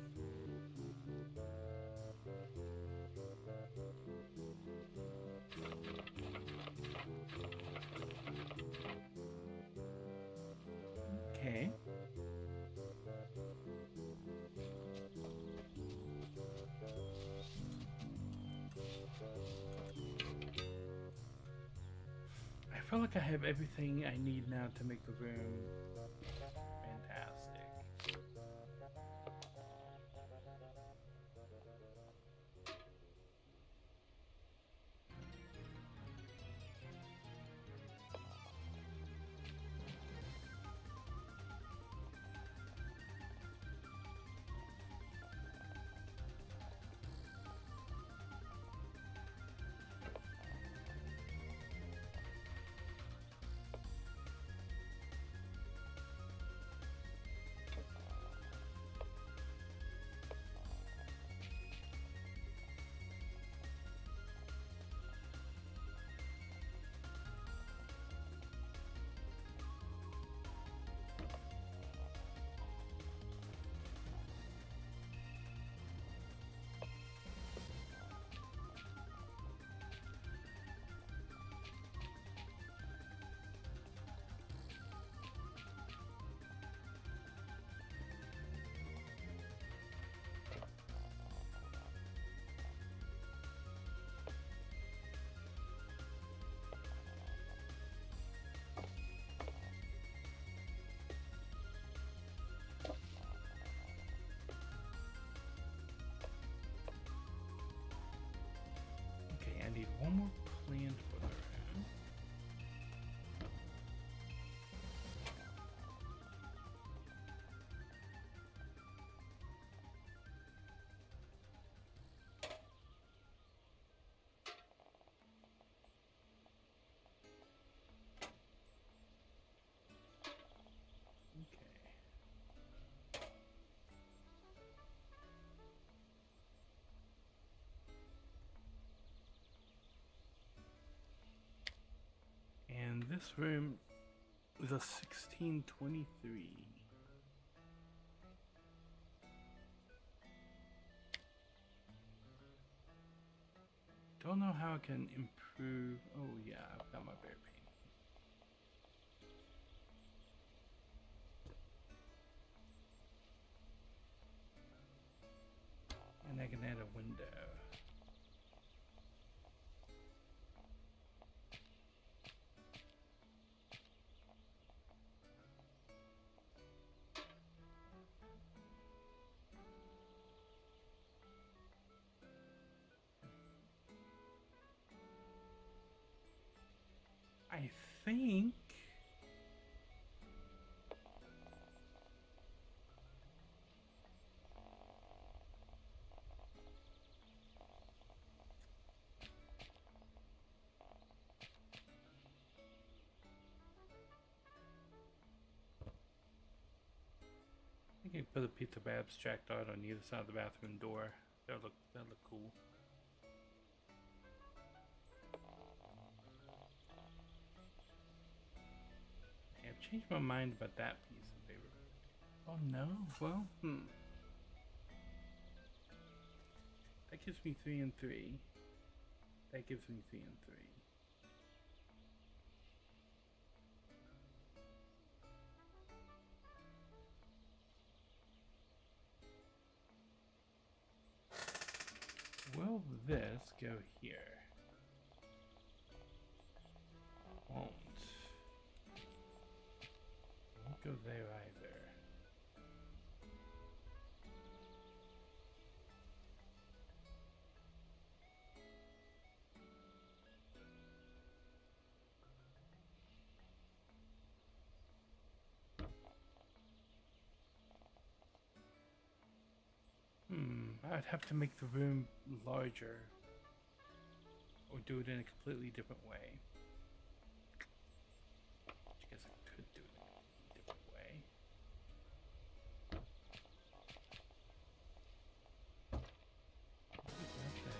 Okay. I feel like I have everything I need now to make the room fantastic. Okay, I need one more plant for the room. And this room is a 1623. Don't know how I can improve. Oh yeah, I've got my bear painting. And I can add a window. I think. I can put a piece of abstract art on either side of the bathroom door. That'll look cool. Okay, I've changed my mind about that piece of paper. Oh no, well, That gives me 3 and 3. That gives me 3 and 3. Will this go here? Won't go there either. I'd have to make the room larger or do it in a completely different way. I guess I could do it in a different way. Put that there.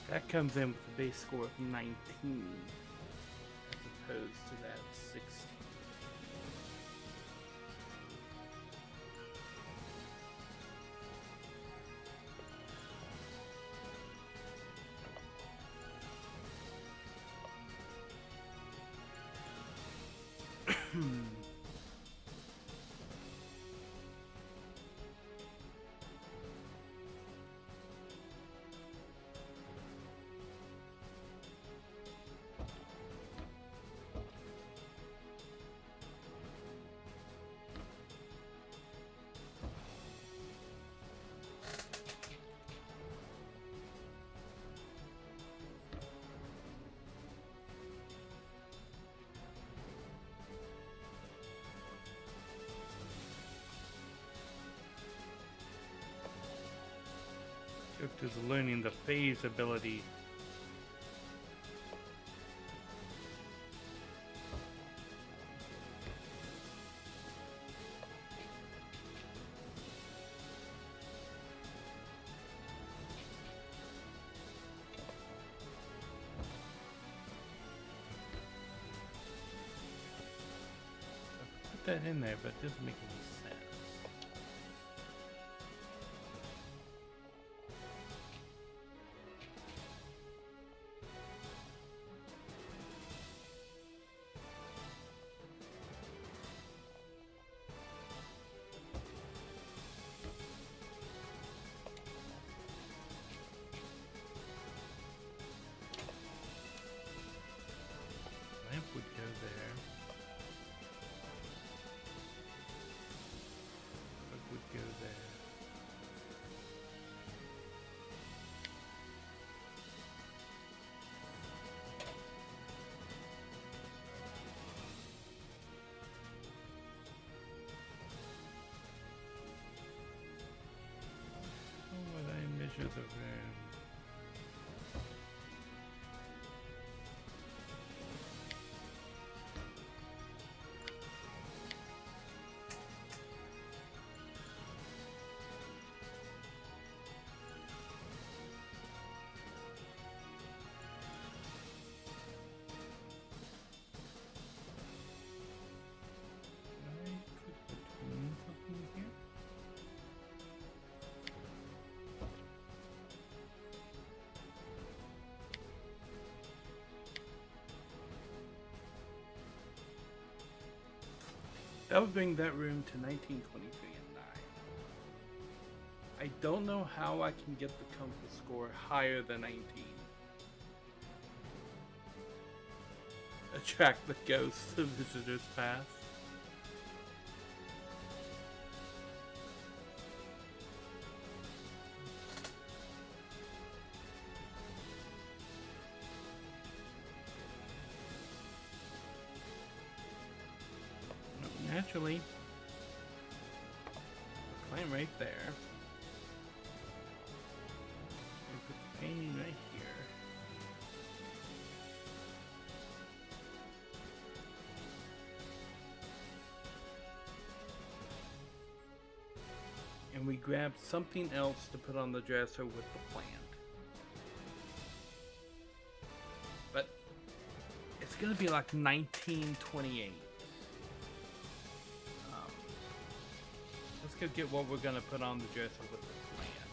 That comes in with a base score of 19 as opposed to that 16. Characters are learning the phase ability. I put that in there, but it doesn't make any sense. Lamp would go there. Hook would go there. How would I measure the room? That would bring that room to 1923 and 9. I don't know how I can get the comfort score higher than 19. Attract the ghosts of visitors past. Naturally, climb right there. And put the painting right here. And we grab something else to put on the dresser with the plant. But it's gonna be like 1928. Let's go get what we're gonna put on the dresser with the plant.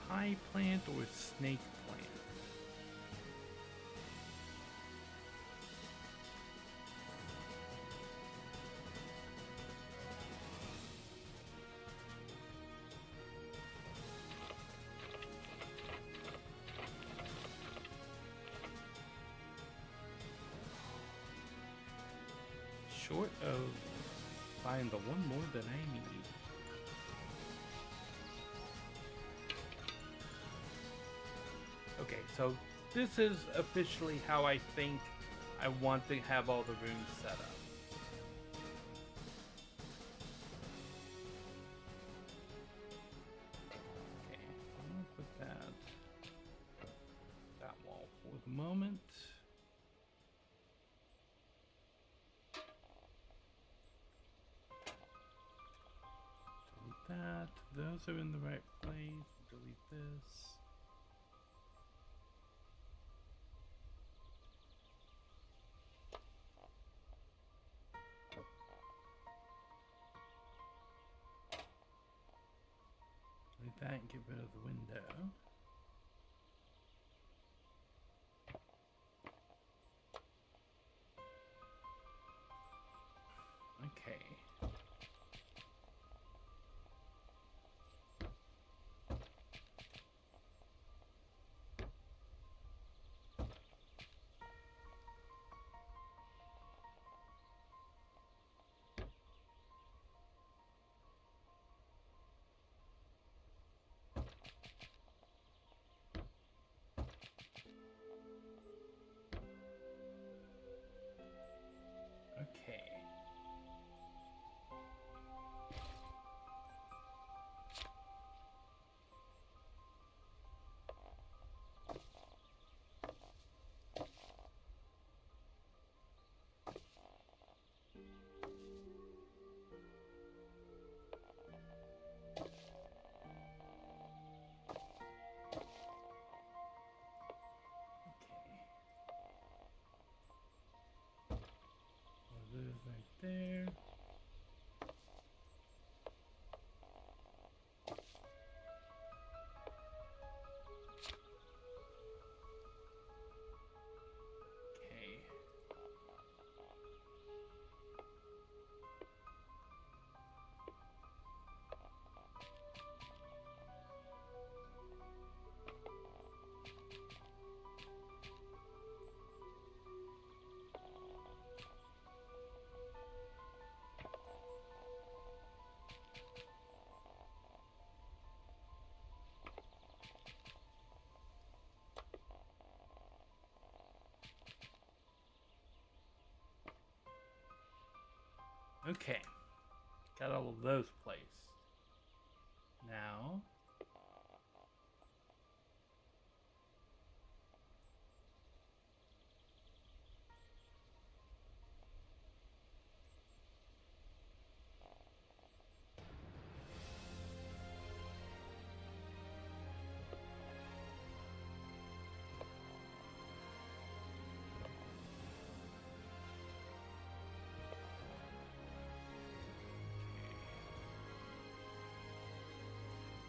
Pie plant or snake plant? Short of buying the one more that I need. Okay, so this is officially how I think I want to have all the rooms set up. Okay, I'm gonna put that wall for the moment. That, those are in the right place. Delete this. Delete that and get rid of the window. Okay. Okay. Right there. Okay. Okay, got all of those placed. Now,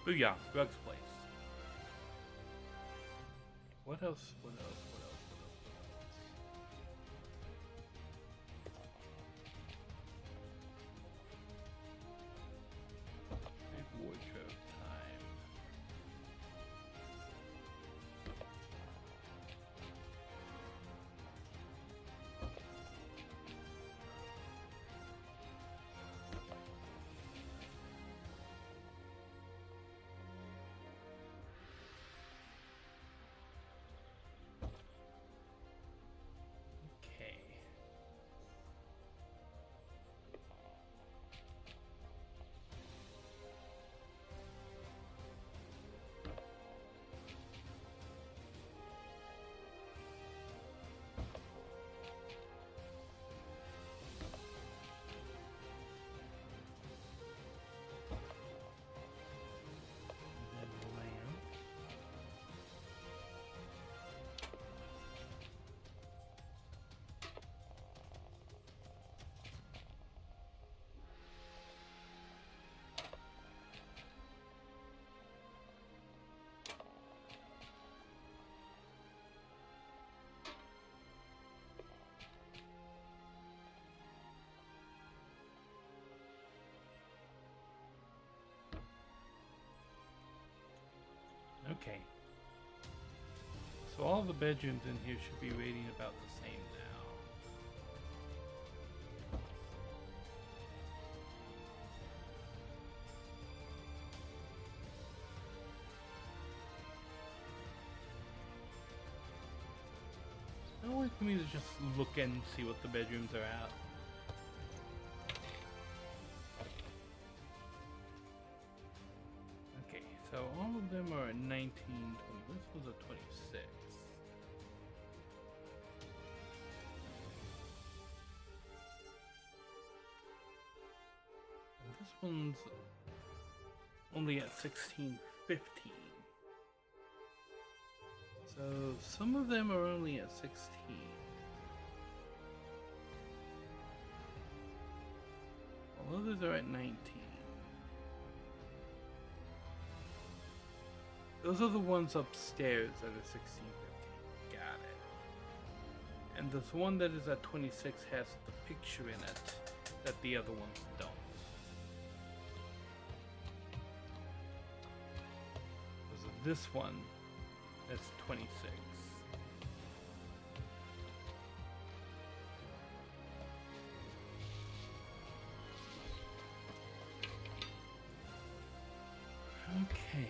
booyah, Rug's place. What else? What else? What else? What else? What else? Big wardrobe time. Okay. Then lamp. Okay. So all the bedrooms in here should be rating about the same now. I don't want for me to just look and see what the bedrooms are at. Okay, so all of them are at 19, 20. This was a 26. And this one's only at 16, 15. So some of them are only at 16. While others are at 19. Those are the ones upstairs that are 16, 15. Got it. And this one that is at 26 has the picture in it that the other ones don't. So this one is 26. Okay.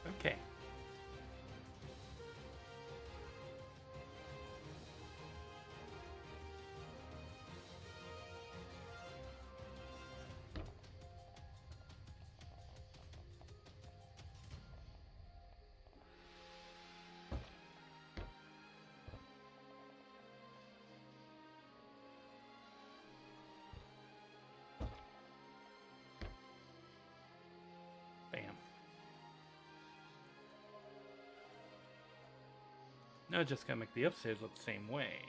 Okay. Bam. Now I just gotta make the upstairs look the same way.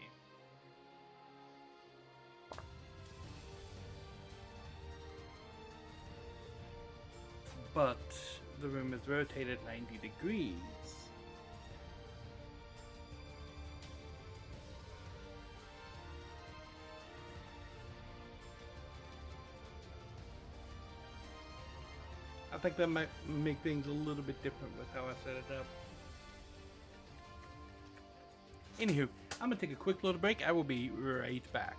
But the room is rotated 90 degrees. I think that might make things a little bit different with how I set it up. Anywho, I'm gonna take a quick little break. I will be right back.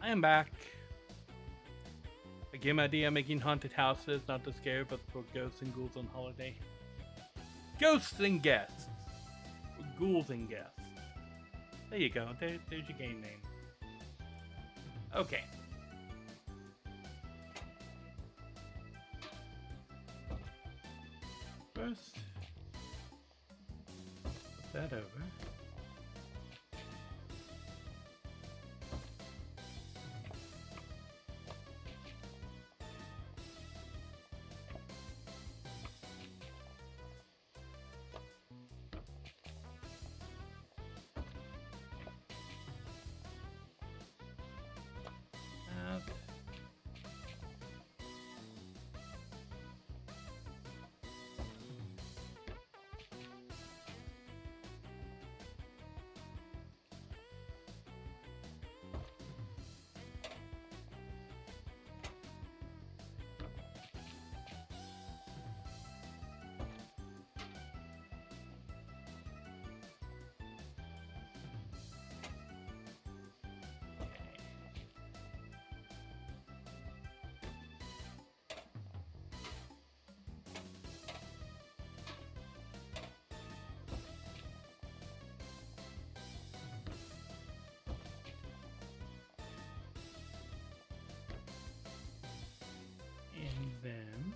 I am back. A game idea making haunted houses, not to scare, but for ghosts and ghouls on holiday. Ghosts and guests. Or ghouls and guests. There you go. There's your game name. Okay. First, put that over. And then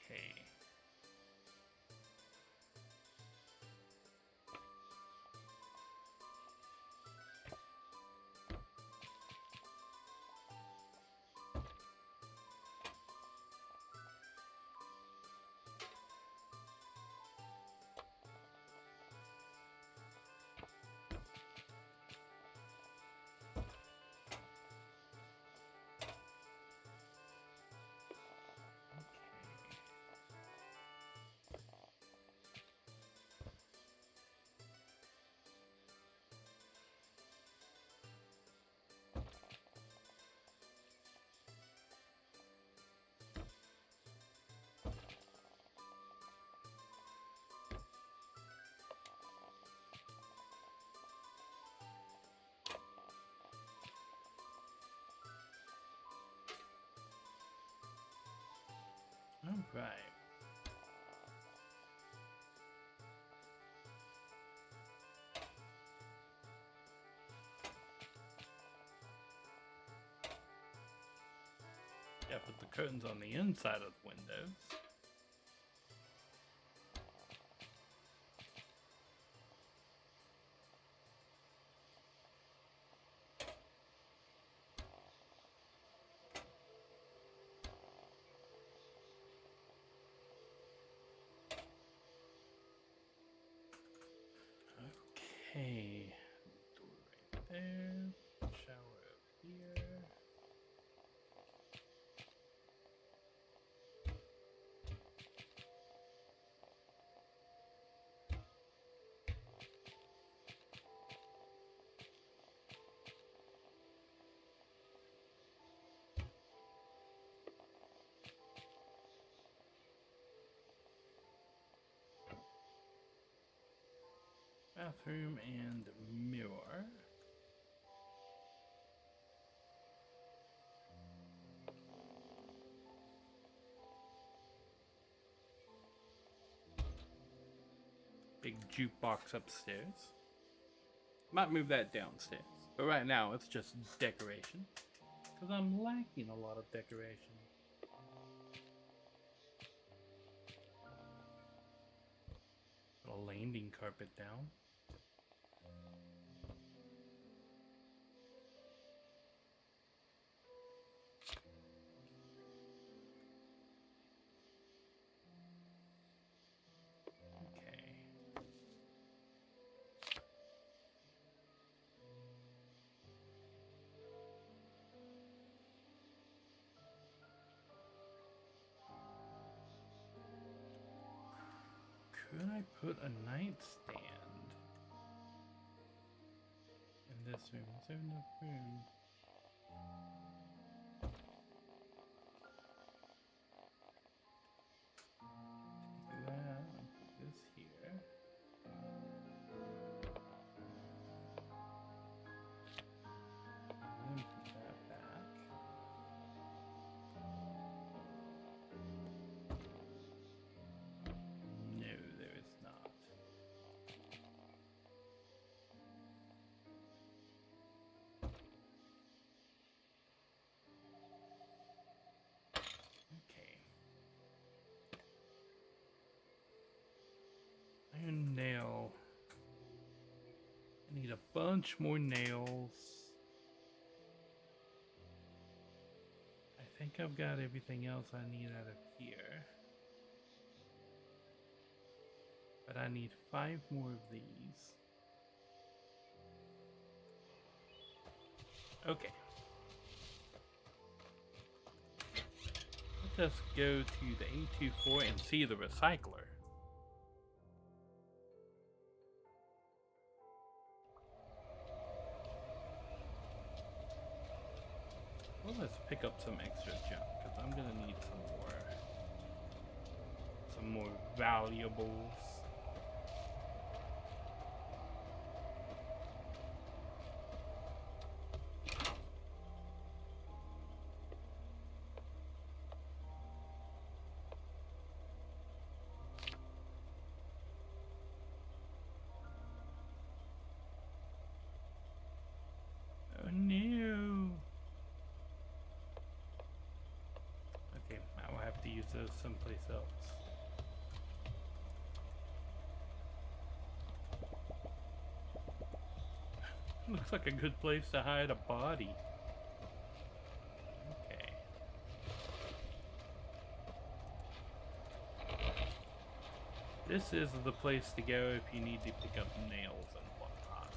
okay. All right. Yeah, put the curtains on the inside of the windows. Okay, door right there, shower up here. Bathroom and mirror. Big jukebox upstairs. Might move that downstairs. But right now it's just decoration. Because I'm lacking a lot of decoration. Put a landing carpet down. Could I put a nightstand in this room? Is there enough room? Do that. I'll put this here. And then put that back. No, there is not. Okay. Iron nail. I need a bunch more nails. I think I've got everything else I need out of here. But I need 5 more of these. Okay. Let us go to the 824 and see the recycler. Well, let's pick up some extra junk, because I'm going to need some more valuables. Oh no! Okay, I will have to use those someplace else. Looks like a good place to hide a body. Okay. This is the place to go if you need to pick up nails and whatnot.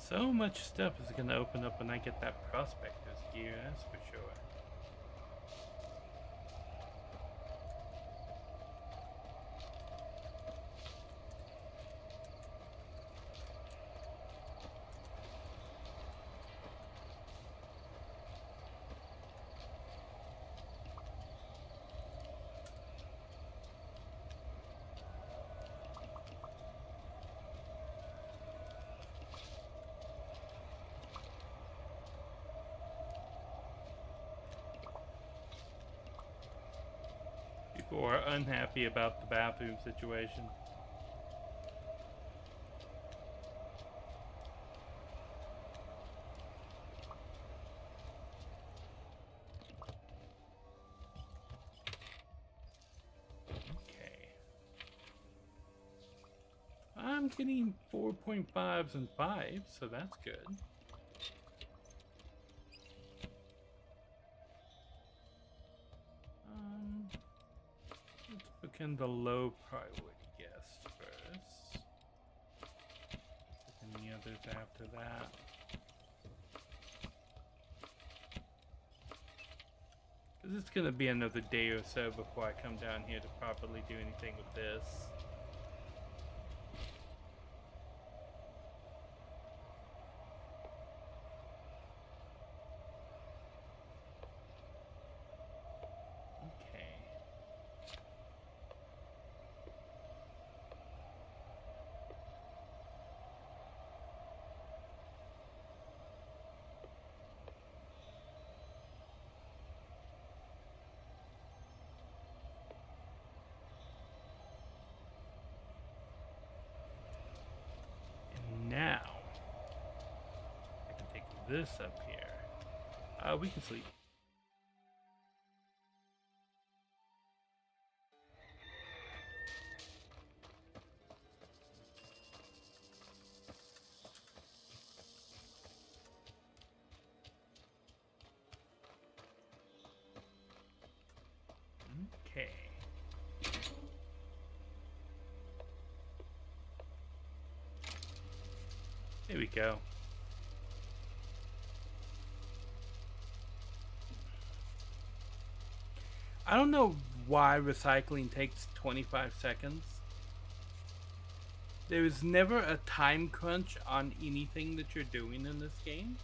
So much stuff is going to open up when I get that prospector's gear, that's for sure. People are unhappy about the bathroom situation. Okay. I'm getting 4.5s and 5s, so that's good. Let's book in the low priority guest first. Book any others after that. Because it's going to be another day or so before I come down here to properly do anything with this. Now, I can take this up here. We can sleep. Okay. There we go. I don't know why recycling takes 25 seconds. There is never a time crunch on anything that you're doing in this game.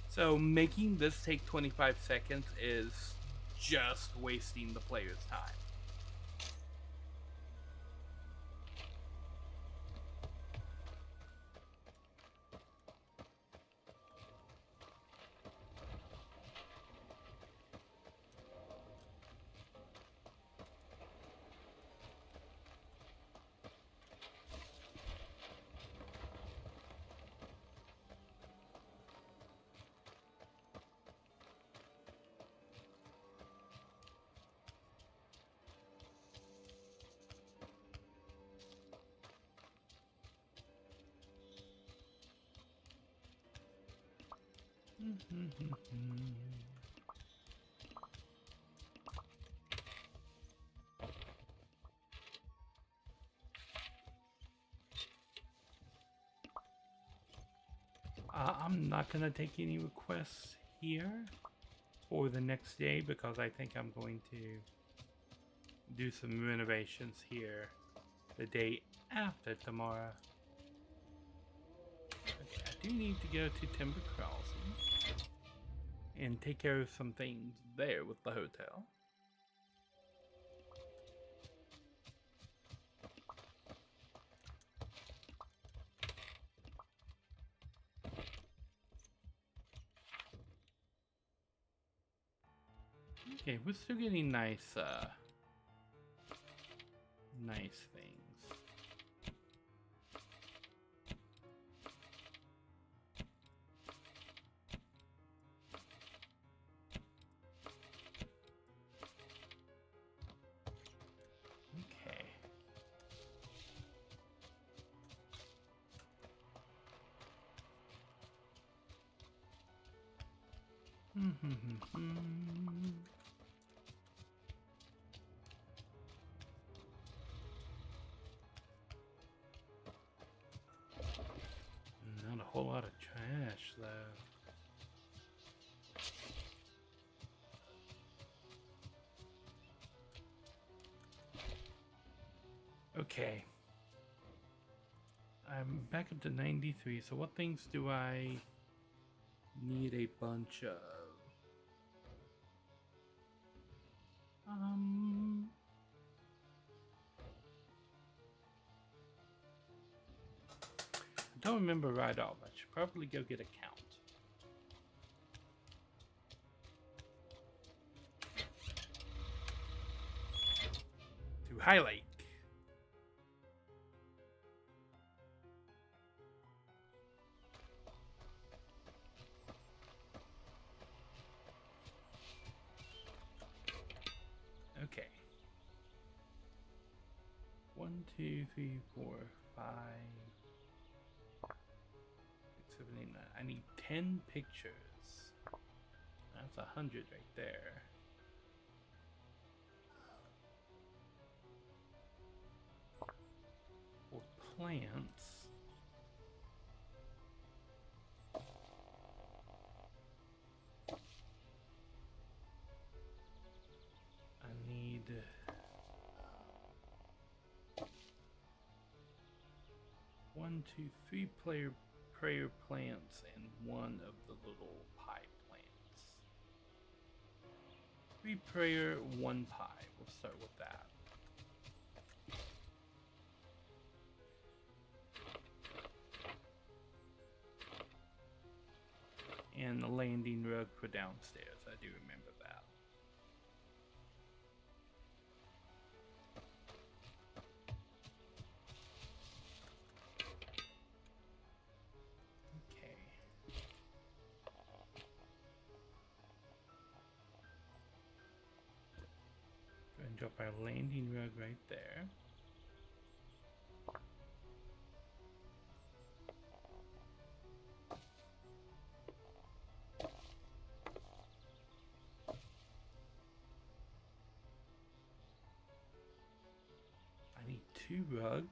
So making this take 25 seconds is just wasting the player's time. I'm not gonna take any requests here for the next day because I think I'm going to do some renovations here the day after tomorrow. Okay, I do need to go to Timber Crossing and take care of some things there with the hotel. Okay, we're still getting nice, nice things. Okay. Not a whole lot of trash, though. Okay. I'm back up to 93, so what things do I need a bunch of? I don't remember right off. I should probably go get a count. To highlight. Okay. 1, 2, 3, 4, 5, 6, 7, 8, 9. I need 10 pictures. That's 100 right there. For plants. I need 1, 2, 3 prayer plants and 1 of the little pie plants. 3 prayer, 1 pie. We'll start with that. And the landing rug for downstairs. I do remember that. Okay. Drop our landing rug right there. I need 2 rugs.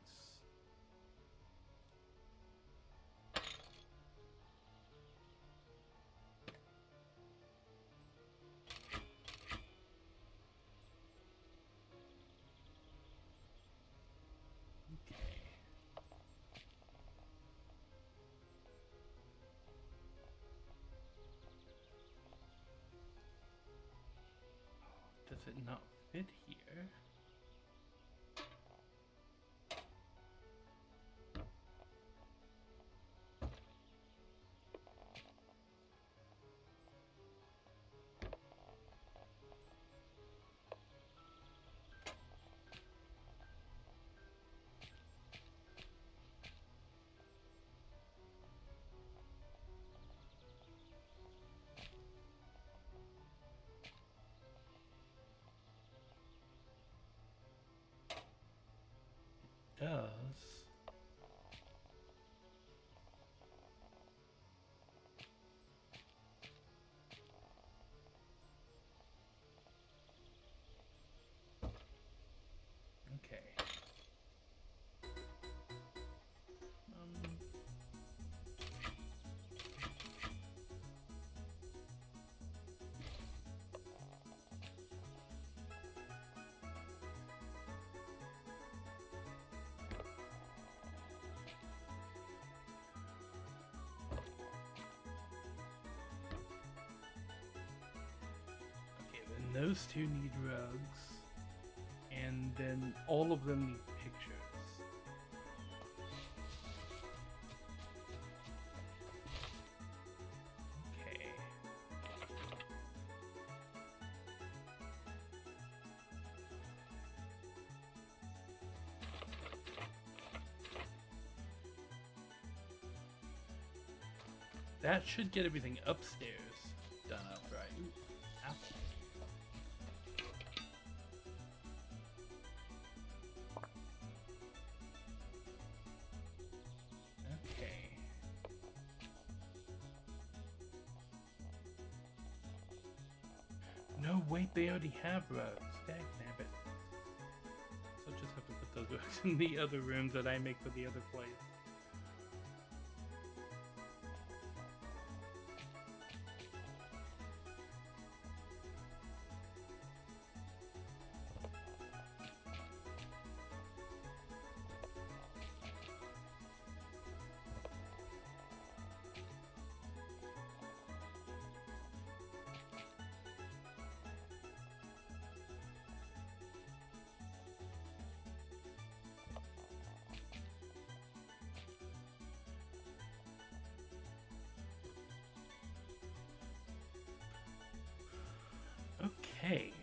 Does it not fit here? It does. Okay. Then those 2 need rugs, and then all of them need pictures. Okay. That should get everything upstairs done up right. Ooh, apple. No, wait, they already have rugs. Dagnabbit. So I'll just have to put those rugs in the other rooms that I make for the other place. Okay.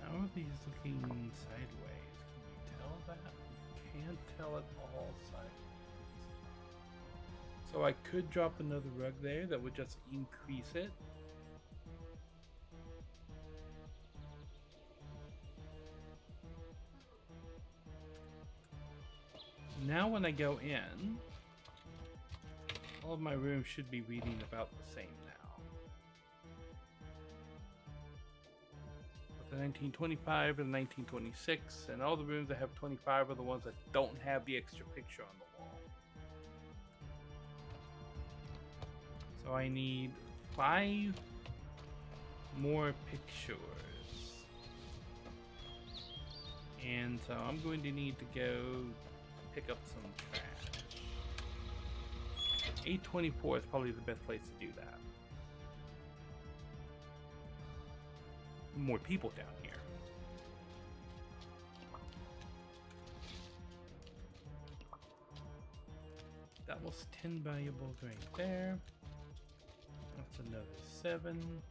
How are these looking sideways? Can you tell that? You can't tell at all sideways. So I could drop another rug there that would just increase it. Now when I go in, all of my rooms should be reading about the same now. With the 1925 and 1926, and all the rooms that have 25 are the ones that don't have the extra picture on the wall. So I need 5 more pictures. And so I'm going to need to go pick up some trash. 824 is probably the best place to do that. More people down here. That was 10 valuables right there. That's another 7.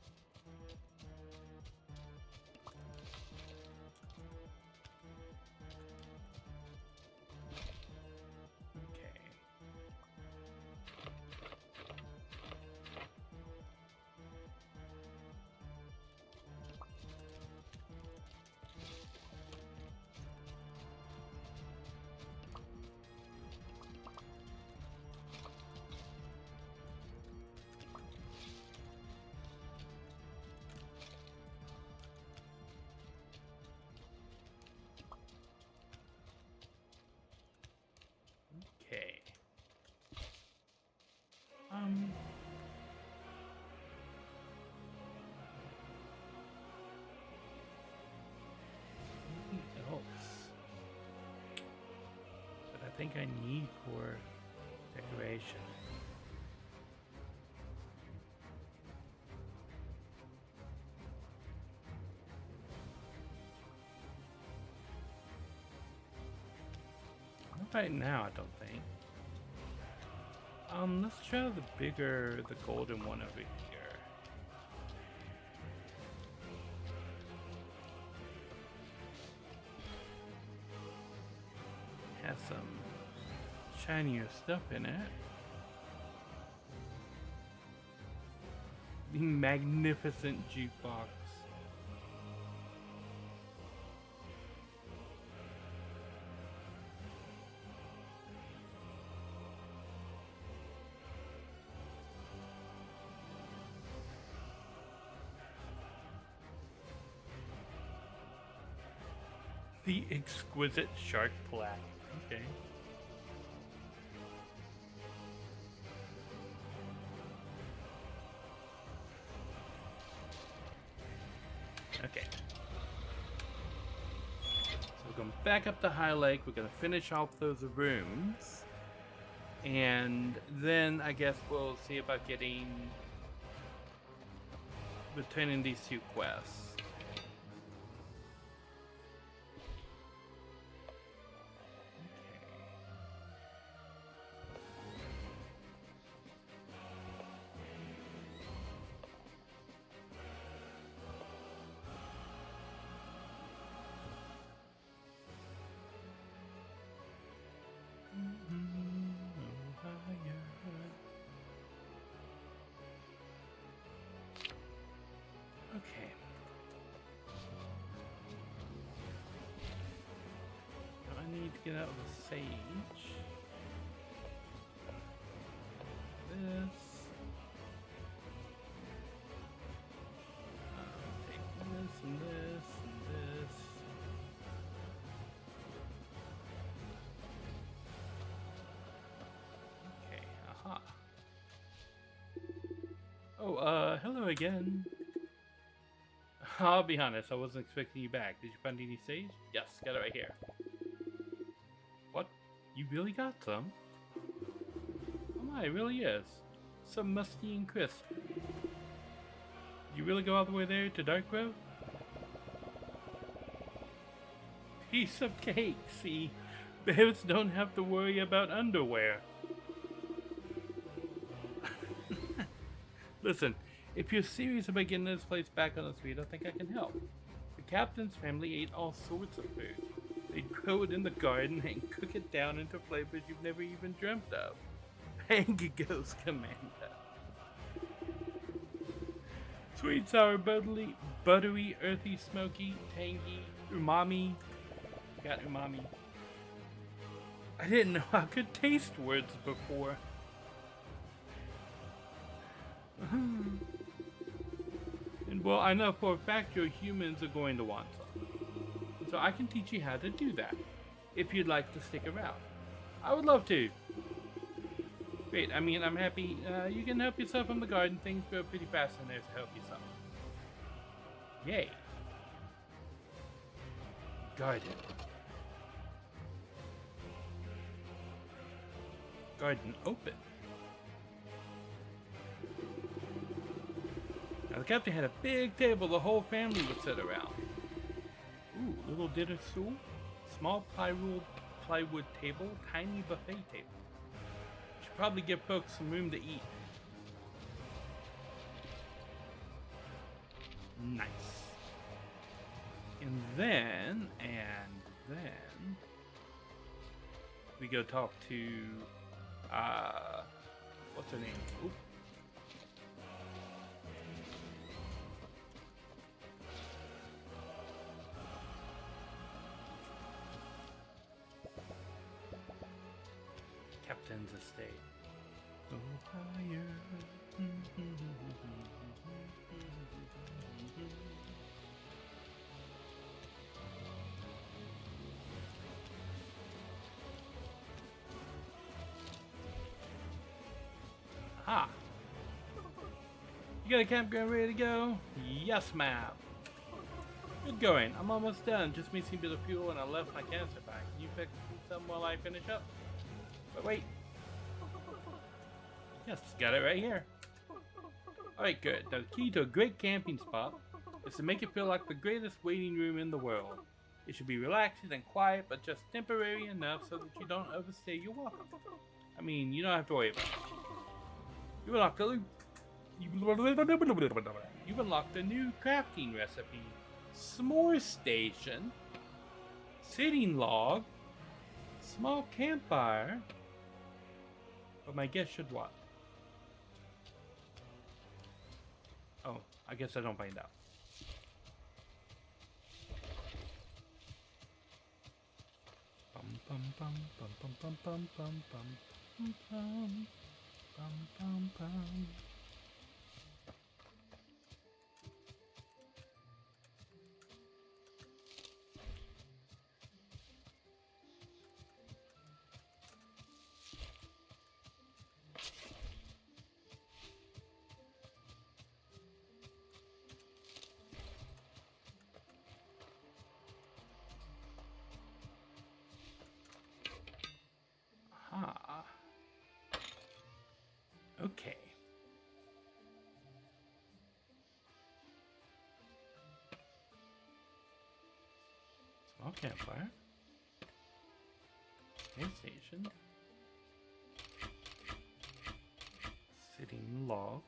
think I need for decoration. Not right now, I don't think. Let's try the golden one over here. Has some shinier stuff in it. The magnificent jukebox. The exquisite shark plaque. Okay. Okay. So we're going back up to High Lake. We're going to finish off those rooms. And then I guess we'll see about returning these 2 quests. Okay. I need to get out the sage. This. Take this and this and this. Okay, aha. Oh, hello again. I'll be honest, I wasn't expecting you back. Did you find any sage? Yes, got it right here. What? You really got some? Oh my, it really is. So musty and crisp. You really go all the way there to Dark Road? Piece of cake, see? Bears don't have to worry about underwear. Listen. If you're serious about getting this place back on its feet, I think I can help. The captain's family ate all sorts of food. They'd grow it in the garden and cook it down into flavors you've never even dreamt of. Hang it goes, Commander. Sweet, sour, buttery, earthy, smoky, tangy, umami. Got umami. I didn't know I could taste words before. And well, I know for a fact your humans are going to want some. So I can teach you how to do that, if you'd like to stick around. I would love to. Great, I mean, I'm happy. You can help yourself in the garden. Things grow pretty fast in there to help yourself. Yay. Garden. Garden open. Now the captain had a big table the whole family would sit around. Ooh, little dinner stool, small plywood table, tiny buffet table. Should probably give folks some room to eat. Nice. And then we go talk to what's her name? Ooh. Captain's estate. Go higher. Ha! You got a campground ready to go? Yes, ma'am. Good going. I'm almost done. Just missing a bit of fuel and I left my canister back. Can you fix some while I finish up? But wait. Yes, got it right here. Alright, good. The key to a great camping spot is to make it feel like the greatest waiting room in the world. It should be relaxing and quiet, but just temporary enough so that you don't overstay your welcome. I mean, you don't have to worry about it. You've unlocked a new crafting recipe. S'more station. Sitting log. Small campfire. But my guess should what? Oh, I guess I don't find out. Bum bum bum bum bum bum bum bum bum bum bum bum. Ah. Okay. Small campfire. More station. Sitting logs.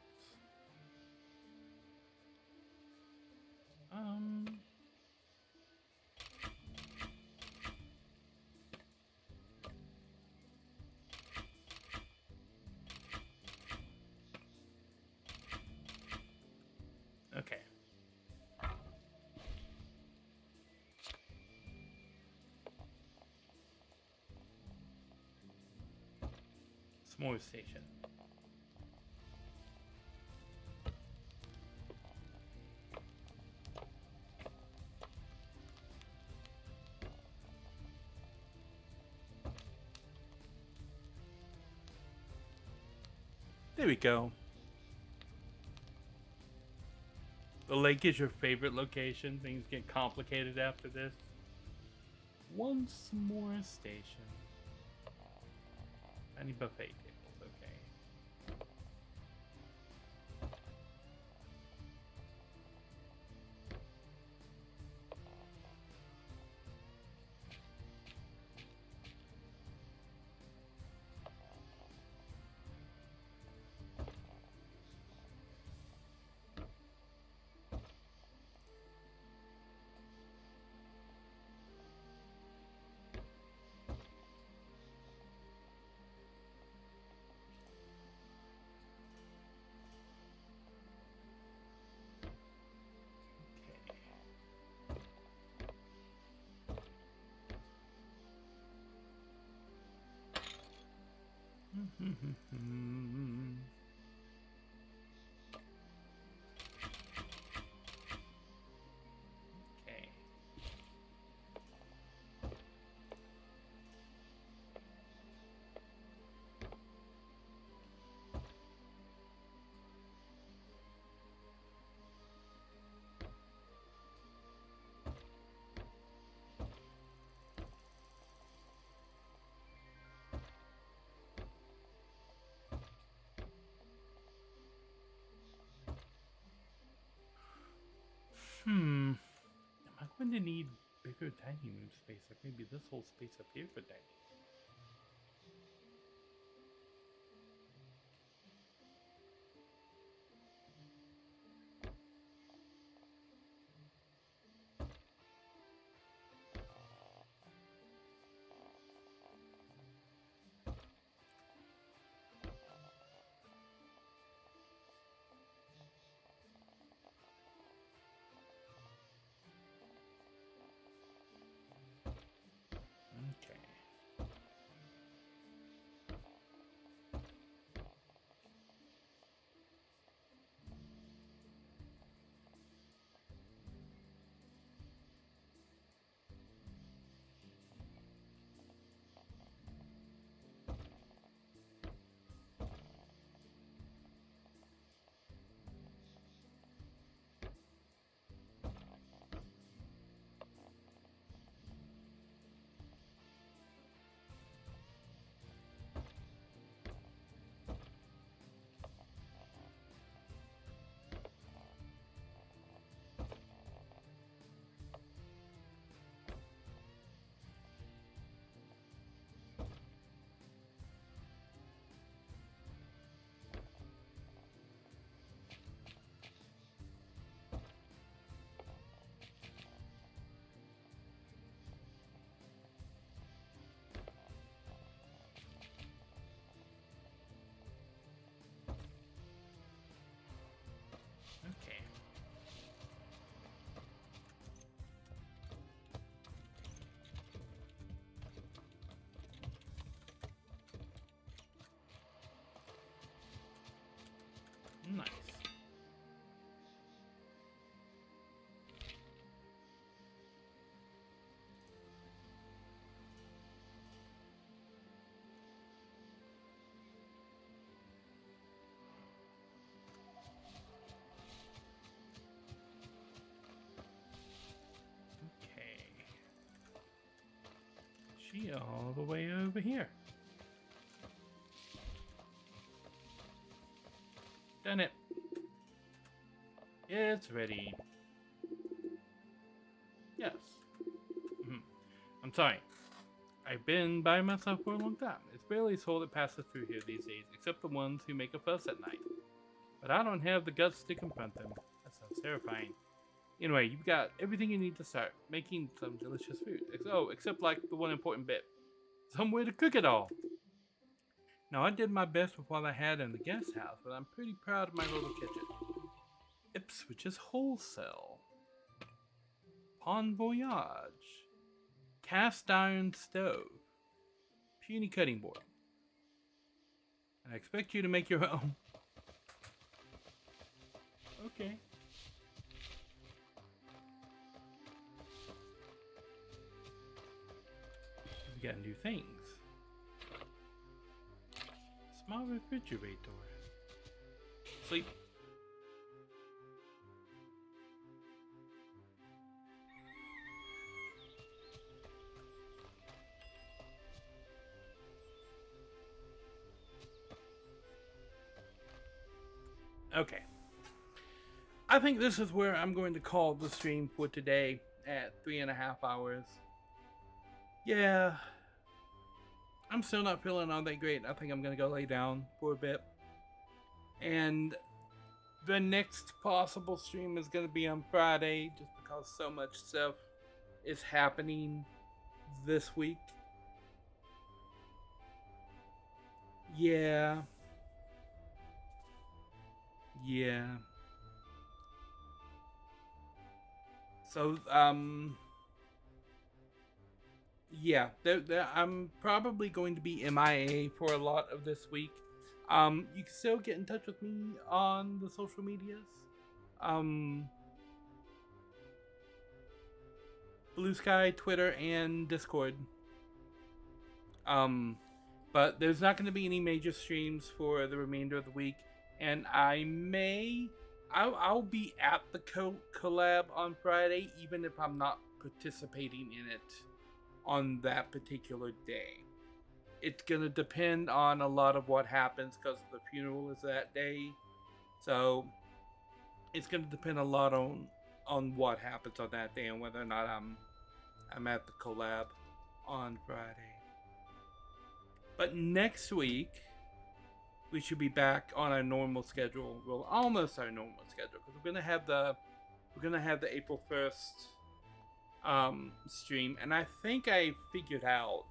Okay. S'more station. There we go. The lake is your favorite location. Things get complicated after this. Once more station. Tiny buffet tables, okay. Okay. Am I going to need bigger dining room space? Like maybe this whole space up here for dining. Okay. Nice. She all the way over here. Done it. It's ready. Yes. I'm sorry. I've been by myself for a long time. It's barely a soul that passes through here these days, except the ones who make a fuss at night. But I don't have the guts to confront them. That sounds terrifying. Anyway, you've got everything you need to start making some delicious food. Oh, except like the one important bit. Somewhere to cook it all. Now, I did my best with what I had in the guest house, but I'm pretty proud of my little kitchen. Ipswich's Wholesale. Bon Voyage. Cast iron stove. Puny cutting board. And I expect you to make your own. Okay. We got new things. Small refrigerator. Sleep. Okay. I think this is where I'm going to call the stream for today at 3.5 hours. Yeah. I'm still not feeling all that great. I think I'm going to go lay down for a bit. And the next possible stream is going to be on Friday, just because so much stuff is happening this week. Yeah. So, yeah, I'm probably going to be MIA for a lot of this week. You can still get in touch with me on the social medias. BlueSky, Twitter, and Discord. But there's not going to be any major streams for the remainder of the week. And I'll be at the collab on Friday, even if I'm not participating in it on that particular day. It's gonna depend on a lot of what happens, because the funeral is that day. So it's gonna depend a lot on what happens on that day and whether or not I'm at the collab on Friday. But next week we should be back on our normal schedule. Well, almost our normal schedule, because we're gonna have the April 1st stream, and I think I figured out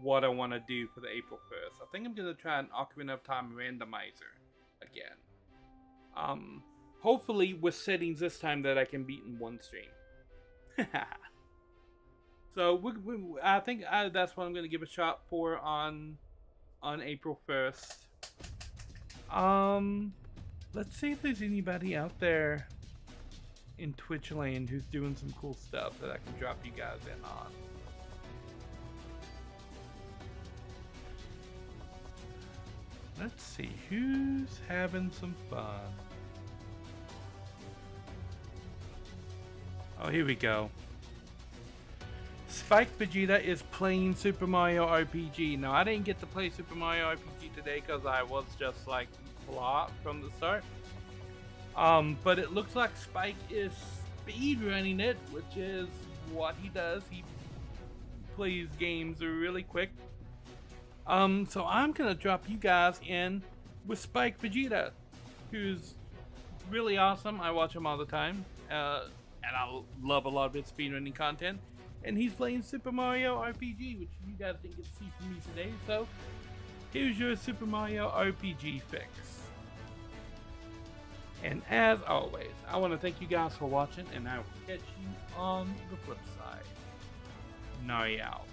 what I want to do for the April 1st. I think I'm gonna try an Ocarina of Time randomizer again. Hopefully with settings this time that I can beat in one stream. So I think that's what I'm gonna give a shot for on April 1st. Let's see if there's anybody out there in Twitch land who's doing some cool stuff that I can drop you guys in on. Let's see who's having some fun. Oh, here we go. Spike Vegeta is playing Super Mario RPG. Now, I didn't get to play Super Mario RPG today because I was just like flop from the start. But it looks like Spike is speedrunning it, which is what he does. He plays games really quick. So I'm gonna drop you guys in with Spike Vegeta, who's really awesome. I watch him all the time, and I love a lot of his speedrunning content. And he's playing Super Mario RPG, which you guys didn't get to see from me today. So here's your Super Mario RPG fix. And as always, I want to thank you guys for watching, and I will catch you on the flip side. Nari out.